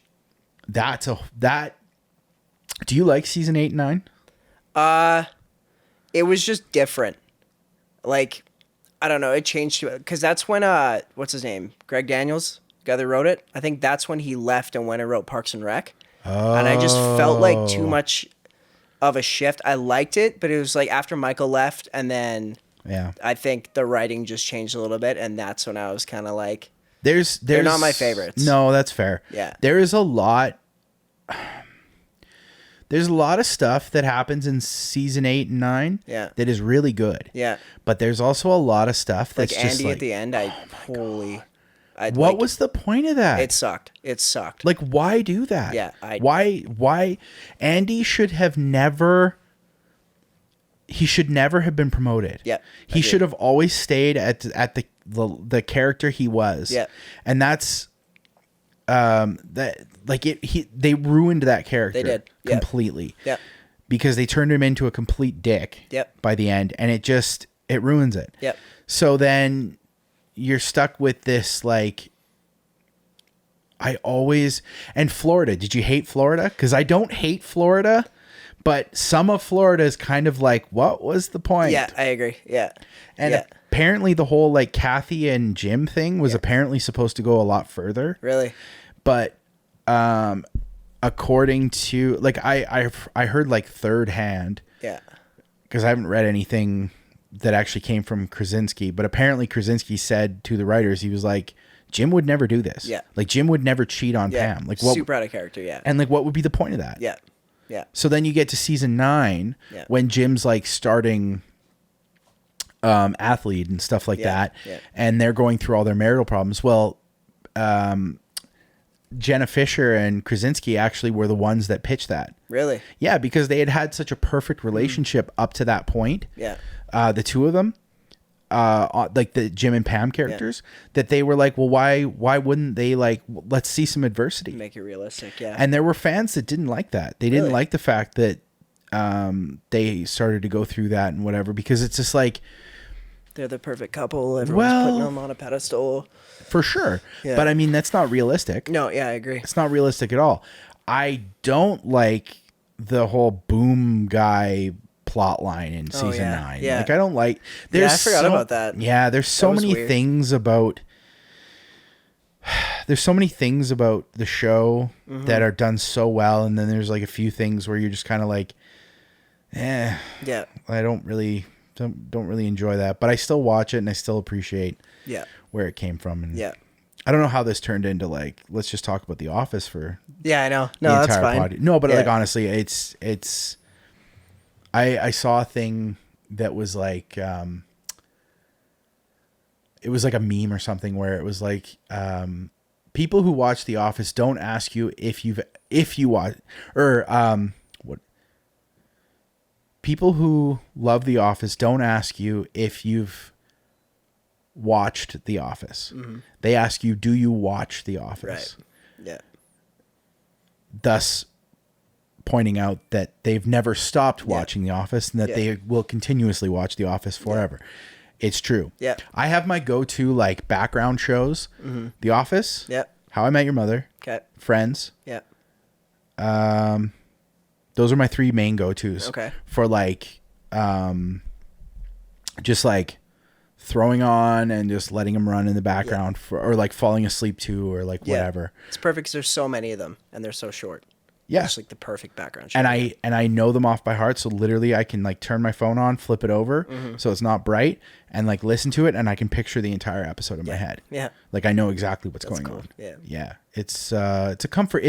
do you like season 8 and 9?
It was just different. Like, I don't know. It changed because that's when what's his name? Greg Daniels, the guy that wrote it. I think that's when he left and went and wrote Parks and Rec. Oh. And I just felt like too much of a shift. I liked it, but it was like after Michael left, and then
Yeah.
I think the writing just changed a little bit, and that's when I was kind of like,
They're
not my favorites.
No, that's fair.
Yeah.
There's a lot of stuff that happens in season 8 and 9
Yeah.
that is really good.
yeah,
But there's also a lot of stuff that's
like
just
Andy
like,
at the end.
what was the point of that?
It sucked. It sucked.
Like, why do that?
Yeah,
why Andy should have never. He should never have been promoted.
Yeah,
he
agreed.
should have always stayed at the character he was.
Yeah.
and that's that like they ruined that character.
They did. Yep.
Completely.
Yep.
Because they turned him into a complete dick.
Yep.
By the end, and it ruins it.
Yep.
So then you're stuck with this like. And Florida. Did you hate Florida? Because I don't hate Florida, but some of Florida is kind of like, what was the point?
Yeah, I agree. Yeah.
And apparently the whole like Kathy and Jim thing was apparently supposed to go a lot further.
Really?
But according to like I heard like third hand.
Yeah.
Because I haven't read anything that actually came from Krasinski, but apparently Krasinski said to the writers, he was like, Jim would never do this.
Yeah.
Like Jim would never cheat on Pam. Like what?
Super out of character. Yeah.
And like, what would be the point of that?
Yeah. Yeah.
So then you get to season 9 when Jim's like starting athlete and stuff like that.
Yeah.
And they're going through all their marital problems. Well, Jenna Fisher and Krasinski actually were the ones that pitched that.
Really?
Yeah, because they had such a perfect relationship up to that point.
Yeah.
The two of them, like the Jim and Pam characters, that they were like, well, why wouldn't they like, let's see some adversity.
Make it realistic, yeah.
And there were fans that didn't like that. They didn't like the fact that they started to go through that and whatever, because it's just like,
they're the perfect couple. Everyone's putting them on a pedestal.
For sure.
Yeah.
But I mean, that's not realistic.
No, yeah, I agree.
It's not realistic at all. I don't like the whole boom guy plot line in season 9.
Yeah.
Like I don't like
I forgot about that.
Yeah, there's so many
weird.
things about the show that are done so well, and then there's like a few things where you're just kind of like, I don't really enjoy that, but I still watch it and I still appreciate where it came from. And I don't know how this turned into like, let's just talk about The Office for
I know. No, that's fine.
No, but like honestly, it's I saw a thing that was like it was like a meme or something where it was like people who watch The Office don't ask you if you watch, or what people who love The Office don't ask you if you've watched The Office. They ask you, do you watch The Office?
Right. Yeah.
Thus pointing out that they've never stopped watching The Office, and that they will continuously watch The Office forever. It's true.
Yeah.
I have my go-to like background shows. The Office.
Yep.
How I Met Your Mother.
Okay.
Friends.
Yeah.
Those are my 3 main go-tos.
Okay.
For like just like throwing on and just letting them run in the background or like falling asleep to, or like whatever.
It's perfect because there's so many of them and they're so short.
Yeah.
It's like the perfect background show.
And I know them off by heart, so literally I can like turn my phone on, flip it over so it's not bright, and like listen to it, and I can picture the entire episode in my head.
Yeah.
Like I know exactly what's going on.
Yeah.
Yeah. It's a comfort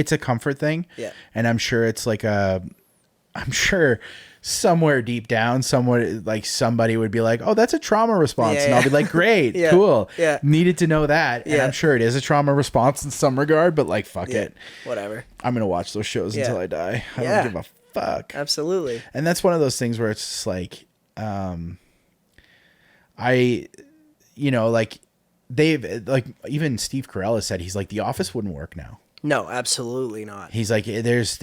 thing.
Yeah.
And I'm sure it's like I'm sure somewhere deep down, like somebody would be like, oh, that's a trauma response. And I'll be like, great, cool.
Yeah.
Needed to know that. And I'm sure it is a trauma response in some regard, but like, fuck it.
Whatever.
I'm going to watch those shows until I die. I don't give a fuck.
Absolutely.
And that's one of those things where it's just like, like they've like, even Steve Carell has said, he's like, The Office wouldn't work now.
No, absolutely not.
He's like, there's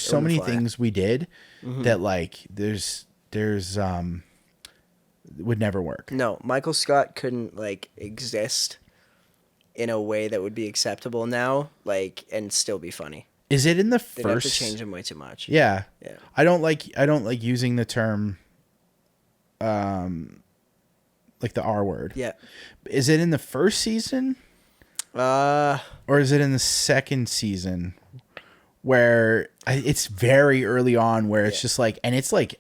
so many things we did that like there's would never work.
No, Michael Scott couldn't like exist in a way that would be acceptable now, like, and still be funny.
Is it in the
They'd have to
first?
change him way too much.
Yeah.
Yeah.
I don't like using the term, like the R word.
Yeah.
Is it in the first season? Or is it in the second season where it's very early on, where it's just like, and it's like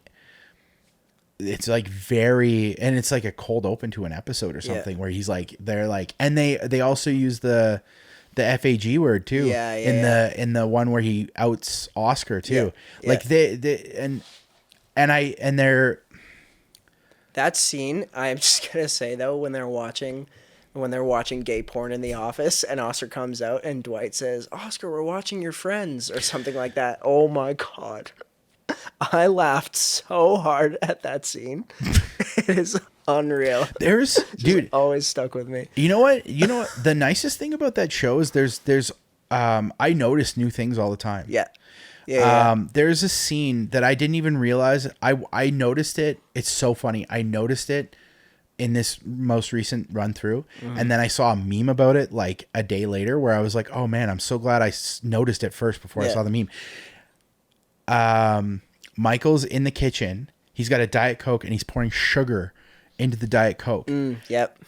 very, and it's like a cold open to an episode or something where he's like, they're like, and they also use the FAG word too. In the one where he outs Oscar too. Like they're
that scene, I'm just gonna say though, when they're watching gay porn in the office and Oscar comes out and Dwight says, Oscar, we're watching your Friends, or something like that. Oh my God. I laughed so hard at that scene. It is unreal.
Dude,
always stuck with me.
You know what? The nicest thing about that show is there's I notice new things all the time.
Yeah. Yeah.
There's a scene that I didn't even realize. I noticed it. It's so funny. I noticed it in this most recent run through, and then I saw a meme about it like a day later, where I was like, "Oh man, I'm so glad I noticed it first before I saw the meme." Michael's in the kitchen. He's got a Diet Coke and he's pouring sugar into the Diet Coke.
Yep.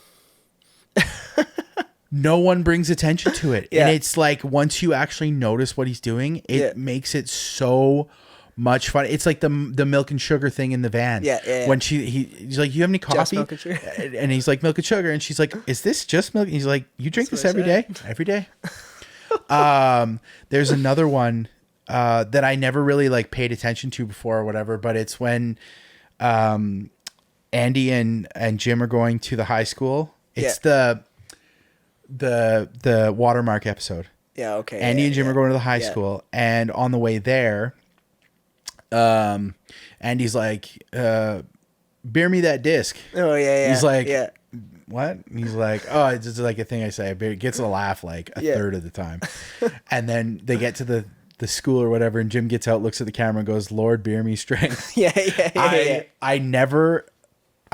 No one brings attention to it.
Yeah.
And it's like, once you actually notice what he's doing, it makes it so much fun. It's like the milk and sugar thing in the van.
Yeah.
When he's like, "You have any coffee?"
Just milk and sugar.
And he's like, "Milk and sugar." And she's like, "Is this just milk?" And he's like, "You drink this every day?" Every day. There's another one that I never really like paid attention to before or whatever, but it's when Andy and Jim are going to the high school. It's the Watermark episode.
Yeah, okay.
Andy and Jim are going to the high school, and on the way there, Andy's like, "Beer me that disc."
Oh yeah.
He's like,
yeah.
"What?" And he's like, "Oh, it's just like a thing I say." It gets a laugh like a third of the time. And then they get to the school or whatever, and Jim gets out, looks at the camera, and goes, "Lord, beer me strength."
Yeah.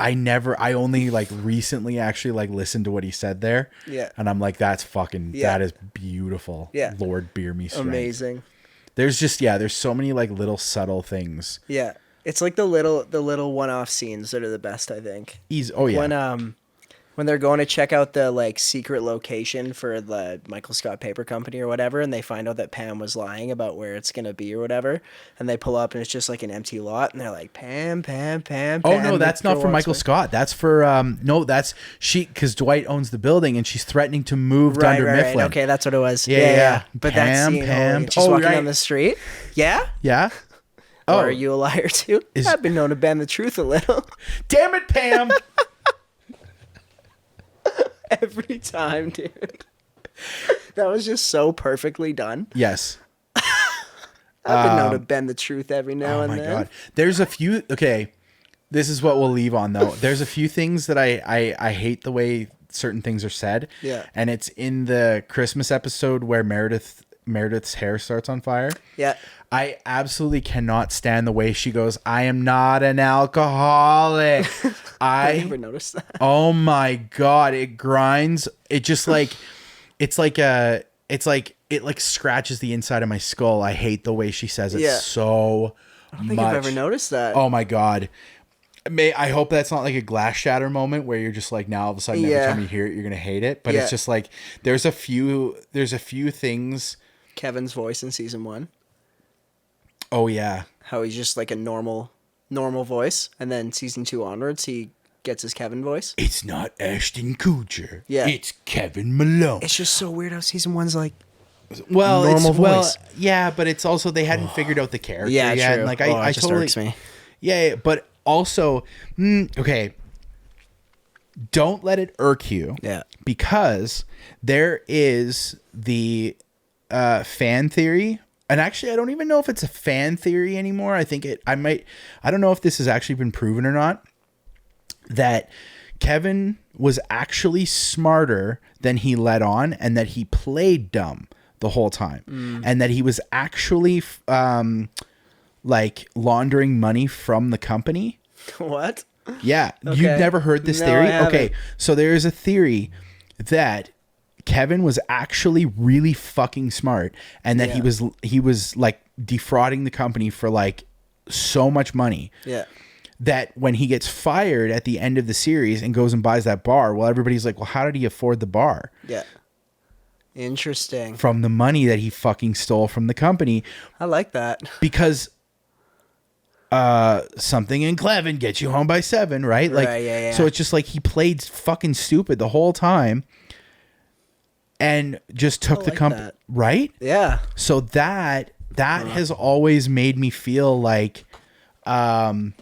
I only like recently actually like listened to what he said there.
Yeah.
And I'm like, that's fucking, that is beautiful.
Yeah.
Lord, beer me strength.
Amazing.
There's just, there's so many like little subtle things.
Yeah. It's like the little one-off scenes that are the best, I think. When they're going to check out the like secret location for the Michael Scott Paper Company or whatever, and they find out that Pam was lying about where it's gonna be or whatever, and they pull up and it's just like an empty lot, and they're like, Pam.
Oh no, that's not for Michael Scott. That's for no, that's because Dwight owns the building and she's threatening to move Dunder Mifflin.
Right. Okay, that's what it was.
Yeah.
But that scene, she's walking down the street. Yeah.
Yeah.
Or are you a liar too? I've been known to bend the truth a little.
Damn it, Pam.
Every time, dude. That was just so perfectly done.
Yes.
I've been known to bend the truth every now and then. Oh my God.
There's a few. Okay. This is what we'll leave on though. There's a few things that I hate the way certain things are said.
Yeah.
And it's in the Christmas episode where Meredith's hair starts on fire.
Yeah.
I absolutely cannot stand the way she goes, "I am not an alcoholic." I
never noticed that.
Oh my God. It grinds. It just like, it like scratches the inside of my skull. I hate the way she says it so much.
I don't think I've ever noticed that.
Oh my God. I hope that's not like a glass shatter moment where you're just like, now all of a sudden every time you hear it, you're going to hate it. But it's just like, there's a few things.
Kevin's voice in season 1.
Oh yeah.
How he's just like a normal voice. And then season 2 onwards, he gets his Kevin voice.
It's not Ashton Kutcher.
Yeah.
It's Kevin Malone.
It's just so weird how season 1's like,
normal voice.
Well,
yeah, but it's also, they hadn't figured out the character
yet.
True.
And
like
it
I
just
totally
irks me.
Yeah, but also, okay. Don't let it irk you.
Yeah. Because
there is the fan theory. And actually, I don't even know if it's a fan theory anymore. I don't know if this has actually been proven or not, that Kevin was actually smarter than he let on, and that he played dumb the whole time. And that he was actually like laundering money from the company.
What?
Yeah.
Okay.
You've never heard this theory?
I haven't.
Okay. So there is a theory that Kevin was actually really fucking smart, and that he was like defrauding the company for like so much money.
Yeah.
That when he gets fired at the end of the series and goes and buys that bar, well, everybody's like, well, how did he afford the bar?
Yeah. Interesting.
From the money that he fucking stole from the company.
I like that.
Because something in Clevin gets you home by 7, right? Like,
yeah.
So it's just like he played fucking stupid the whole time and just took the company, right?
Yeah.
So that has always made me feel like, oh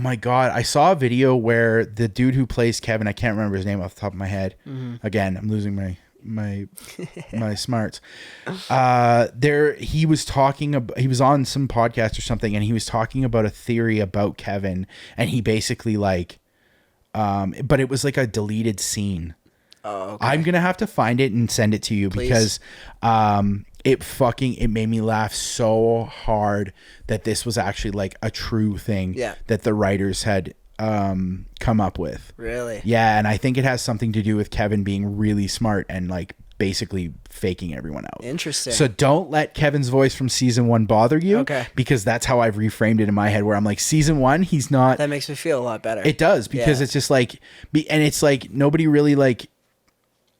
my God, I saw a video where the dude who plays Kevin, I can't remember his name off the top of my head. Again, I'm losing my smarts. He was talking about, he was on some podcast or something, and he was talking about a theory about Kevin, and he basically like, but it was like a deleted scene.
Oh, okay.
I'm gonna have to find it and send it to you.
Please.
Because it made me laugh so hard that this was actually like a true thing that the writers had come up with.
Really?
Yeah, and I think it has something to do with Kevin being really smart and like basically faking everyone out.
Interesting.
So don't let Kevin's voice from season 1 bother you.
Okay.
Because that's how I've reframed it in my head, where I'm like, season 1, he's not.
That makes me feel a lot better.
It does, because it's just like, and it's like nobody really like.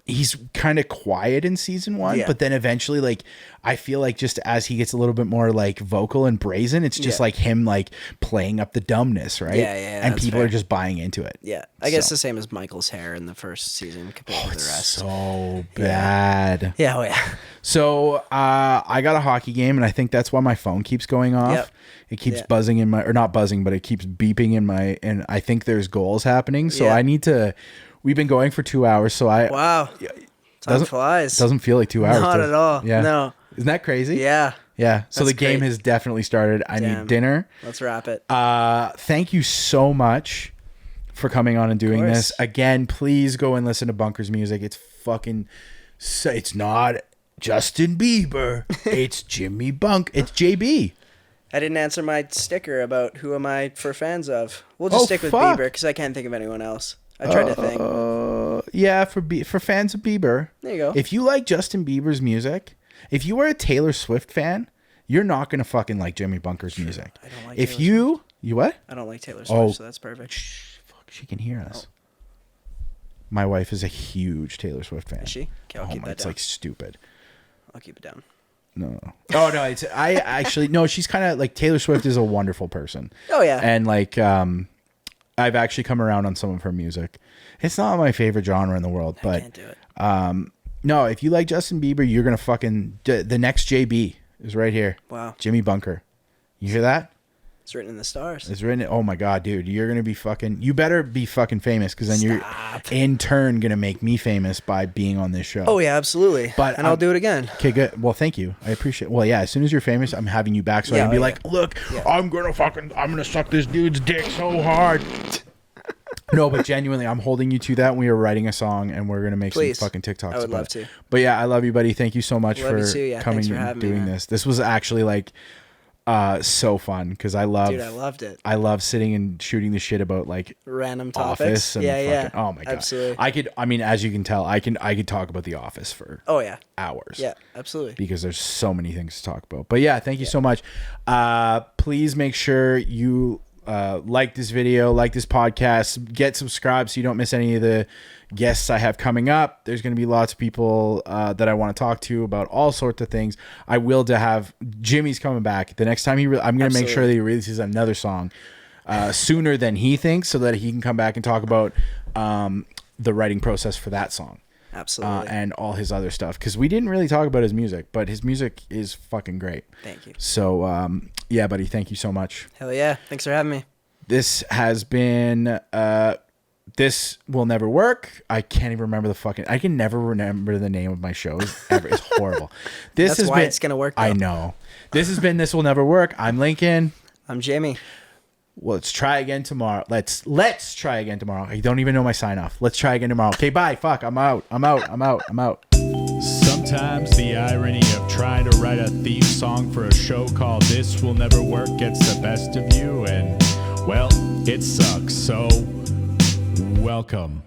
He's kind of quiet in season 1, but then eventually, like, I feel like just as he gets a little bit more like vocal and brazen, it's just like him like playing up the dumbness, right?
Yeah,
and people are just buying into it.
Yeah, I guess the same as Michael's hair in the first season compared to the rest.
So bad.
Yeah, oh yeah.
So I got a hockey game, and I think that's why my phone keeps going off.
Yep.
It keeps buzzing in my, or not buzzing, but it keeps beeping in my, and I think there's goals happening. So I need to. We've been going for 2 hours, so
Wow. Time flies.
Doesn't feel like 2 hours.
Not at all.
Yeah.
No.
Isn't that crazy?
Yeah.
Yeah. So
That's
the game
great.
has definitely started. I need dinner.
Let's wrap it.
Thank you so much for coming on and doing
course.
this. Again, please go and listen to Bunker's music. It's fucking. It's not Justin Bieber. It's Jimmy Bunk. It's JB.
I didn't answer my sticker about who am I for fans of. We'll just stick with Bieber because I can't think of anyone else. I tried to think.
Yeah, for fans of Bieber.
There you go.
If you like Justin Bieber's music, if you are a Taylor Swift fan, you're not gonna fucking like Jimmy Bunker's music.
I don't like
If
Taylor Swift.
you what?
I don't like Taylor Swift, so that's perfect.
Fuck, she can hear us. My wife is a huge Taylor Swift fan.
Is she? Okay, I'll keep that
it's
down.
like stupid.
I'll keep it down.
No. Oh no, it's I actually no. She's kind of like, Taylor Swift is a wonderful person.
Oh yeah.
And like I've actually come around on some of her music. It's not my favorite genre in the world, but
I can't do it.
no, if you like Justin Bieber, you're gonna fucking the next JB is right here.
Wow.
Jimmy Bunker. You hear that?
It's written in the stars.
It's written. Oh my god, dude, you're gonna be fucking. You better be fucking famous, because then you're in turn gonna make me famous by being on this show.
Oh yeah, absolutely.
But
I'll do it again.
Okay, good. Well, thank you. I appreciate. Well, yeah. As soon as you're famous, I'm having you back, so I can be like, look, I'm gonna suck this dude's dick so hard. No, but genuinely, I'm holding you to that. We are writing a song, and we're gonna make some fucking TikToks.
I would
about
love
it.
to.
But yeah, I love you, buddy. Thank you so much
Love
for
you too. Yeah,
coming
thanks for
and
having me,
doing
man.
this. This was actually like so fun, because I love.
Dude, I loved it.
I love sitting and shooting the shit about like
Random topics.
Office and fucking, oh my god.
Absolutely.
I mean, as you can tell, I could talk about The Office for
Oh yeah.
hours.
Yeah, absolutely.
Because there's so many things to talk about. But yeah, thank you so much. Please make sure you like this video, like this podcast, get subscribed so you don't miss any of the guests I have coming up. There's going to be lots of people that I want to talk to about all sorts of things. I will to have Jimmy's coming back the next time I'm going to make sure that he releases another song sooner than he thinks, so that he can come back and talk about the writing process for that song.
Absolutely.
And all his other stuff, because we didn't really talk about his music, but his music is fucking great.
Thank you.
So yeah, buddy, thank you so much.
Hell yeah. Thanks for having me.
This has been This Will Never Work. I can't even remember I can never remember the name of my shows ever. It's horrible.
That's why it's gonna work, though.
I know. This has been This Will Never Work. I'm Lincoln.
I'm Jamie.
Well, let's try again tomorrow. Let's try again tomorrow. I don't even know my sign off. Let's try again tomorrow. Okay, bye. Fuck. I'm out.
Sometimes the irony of trying to write a theme song for a show called This Will Never Work gets the best of you, and, well, it sucks. So, welcome.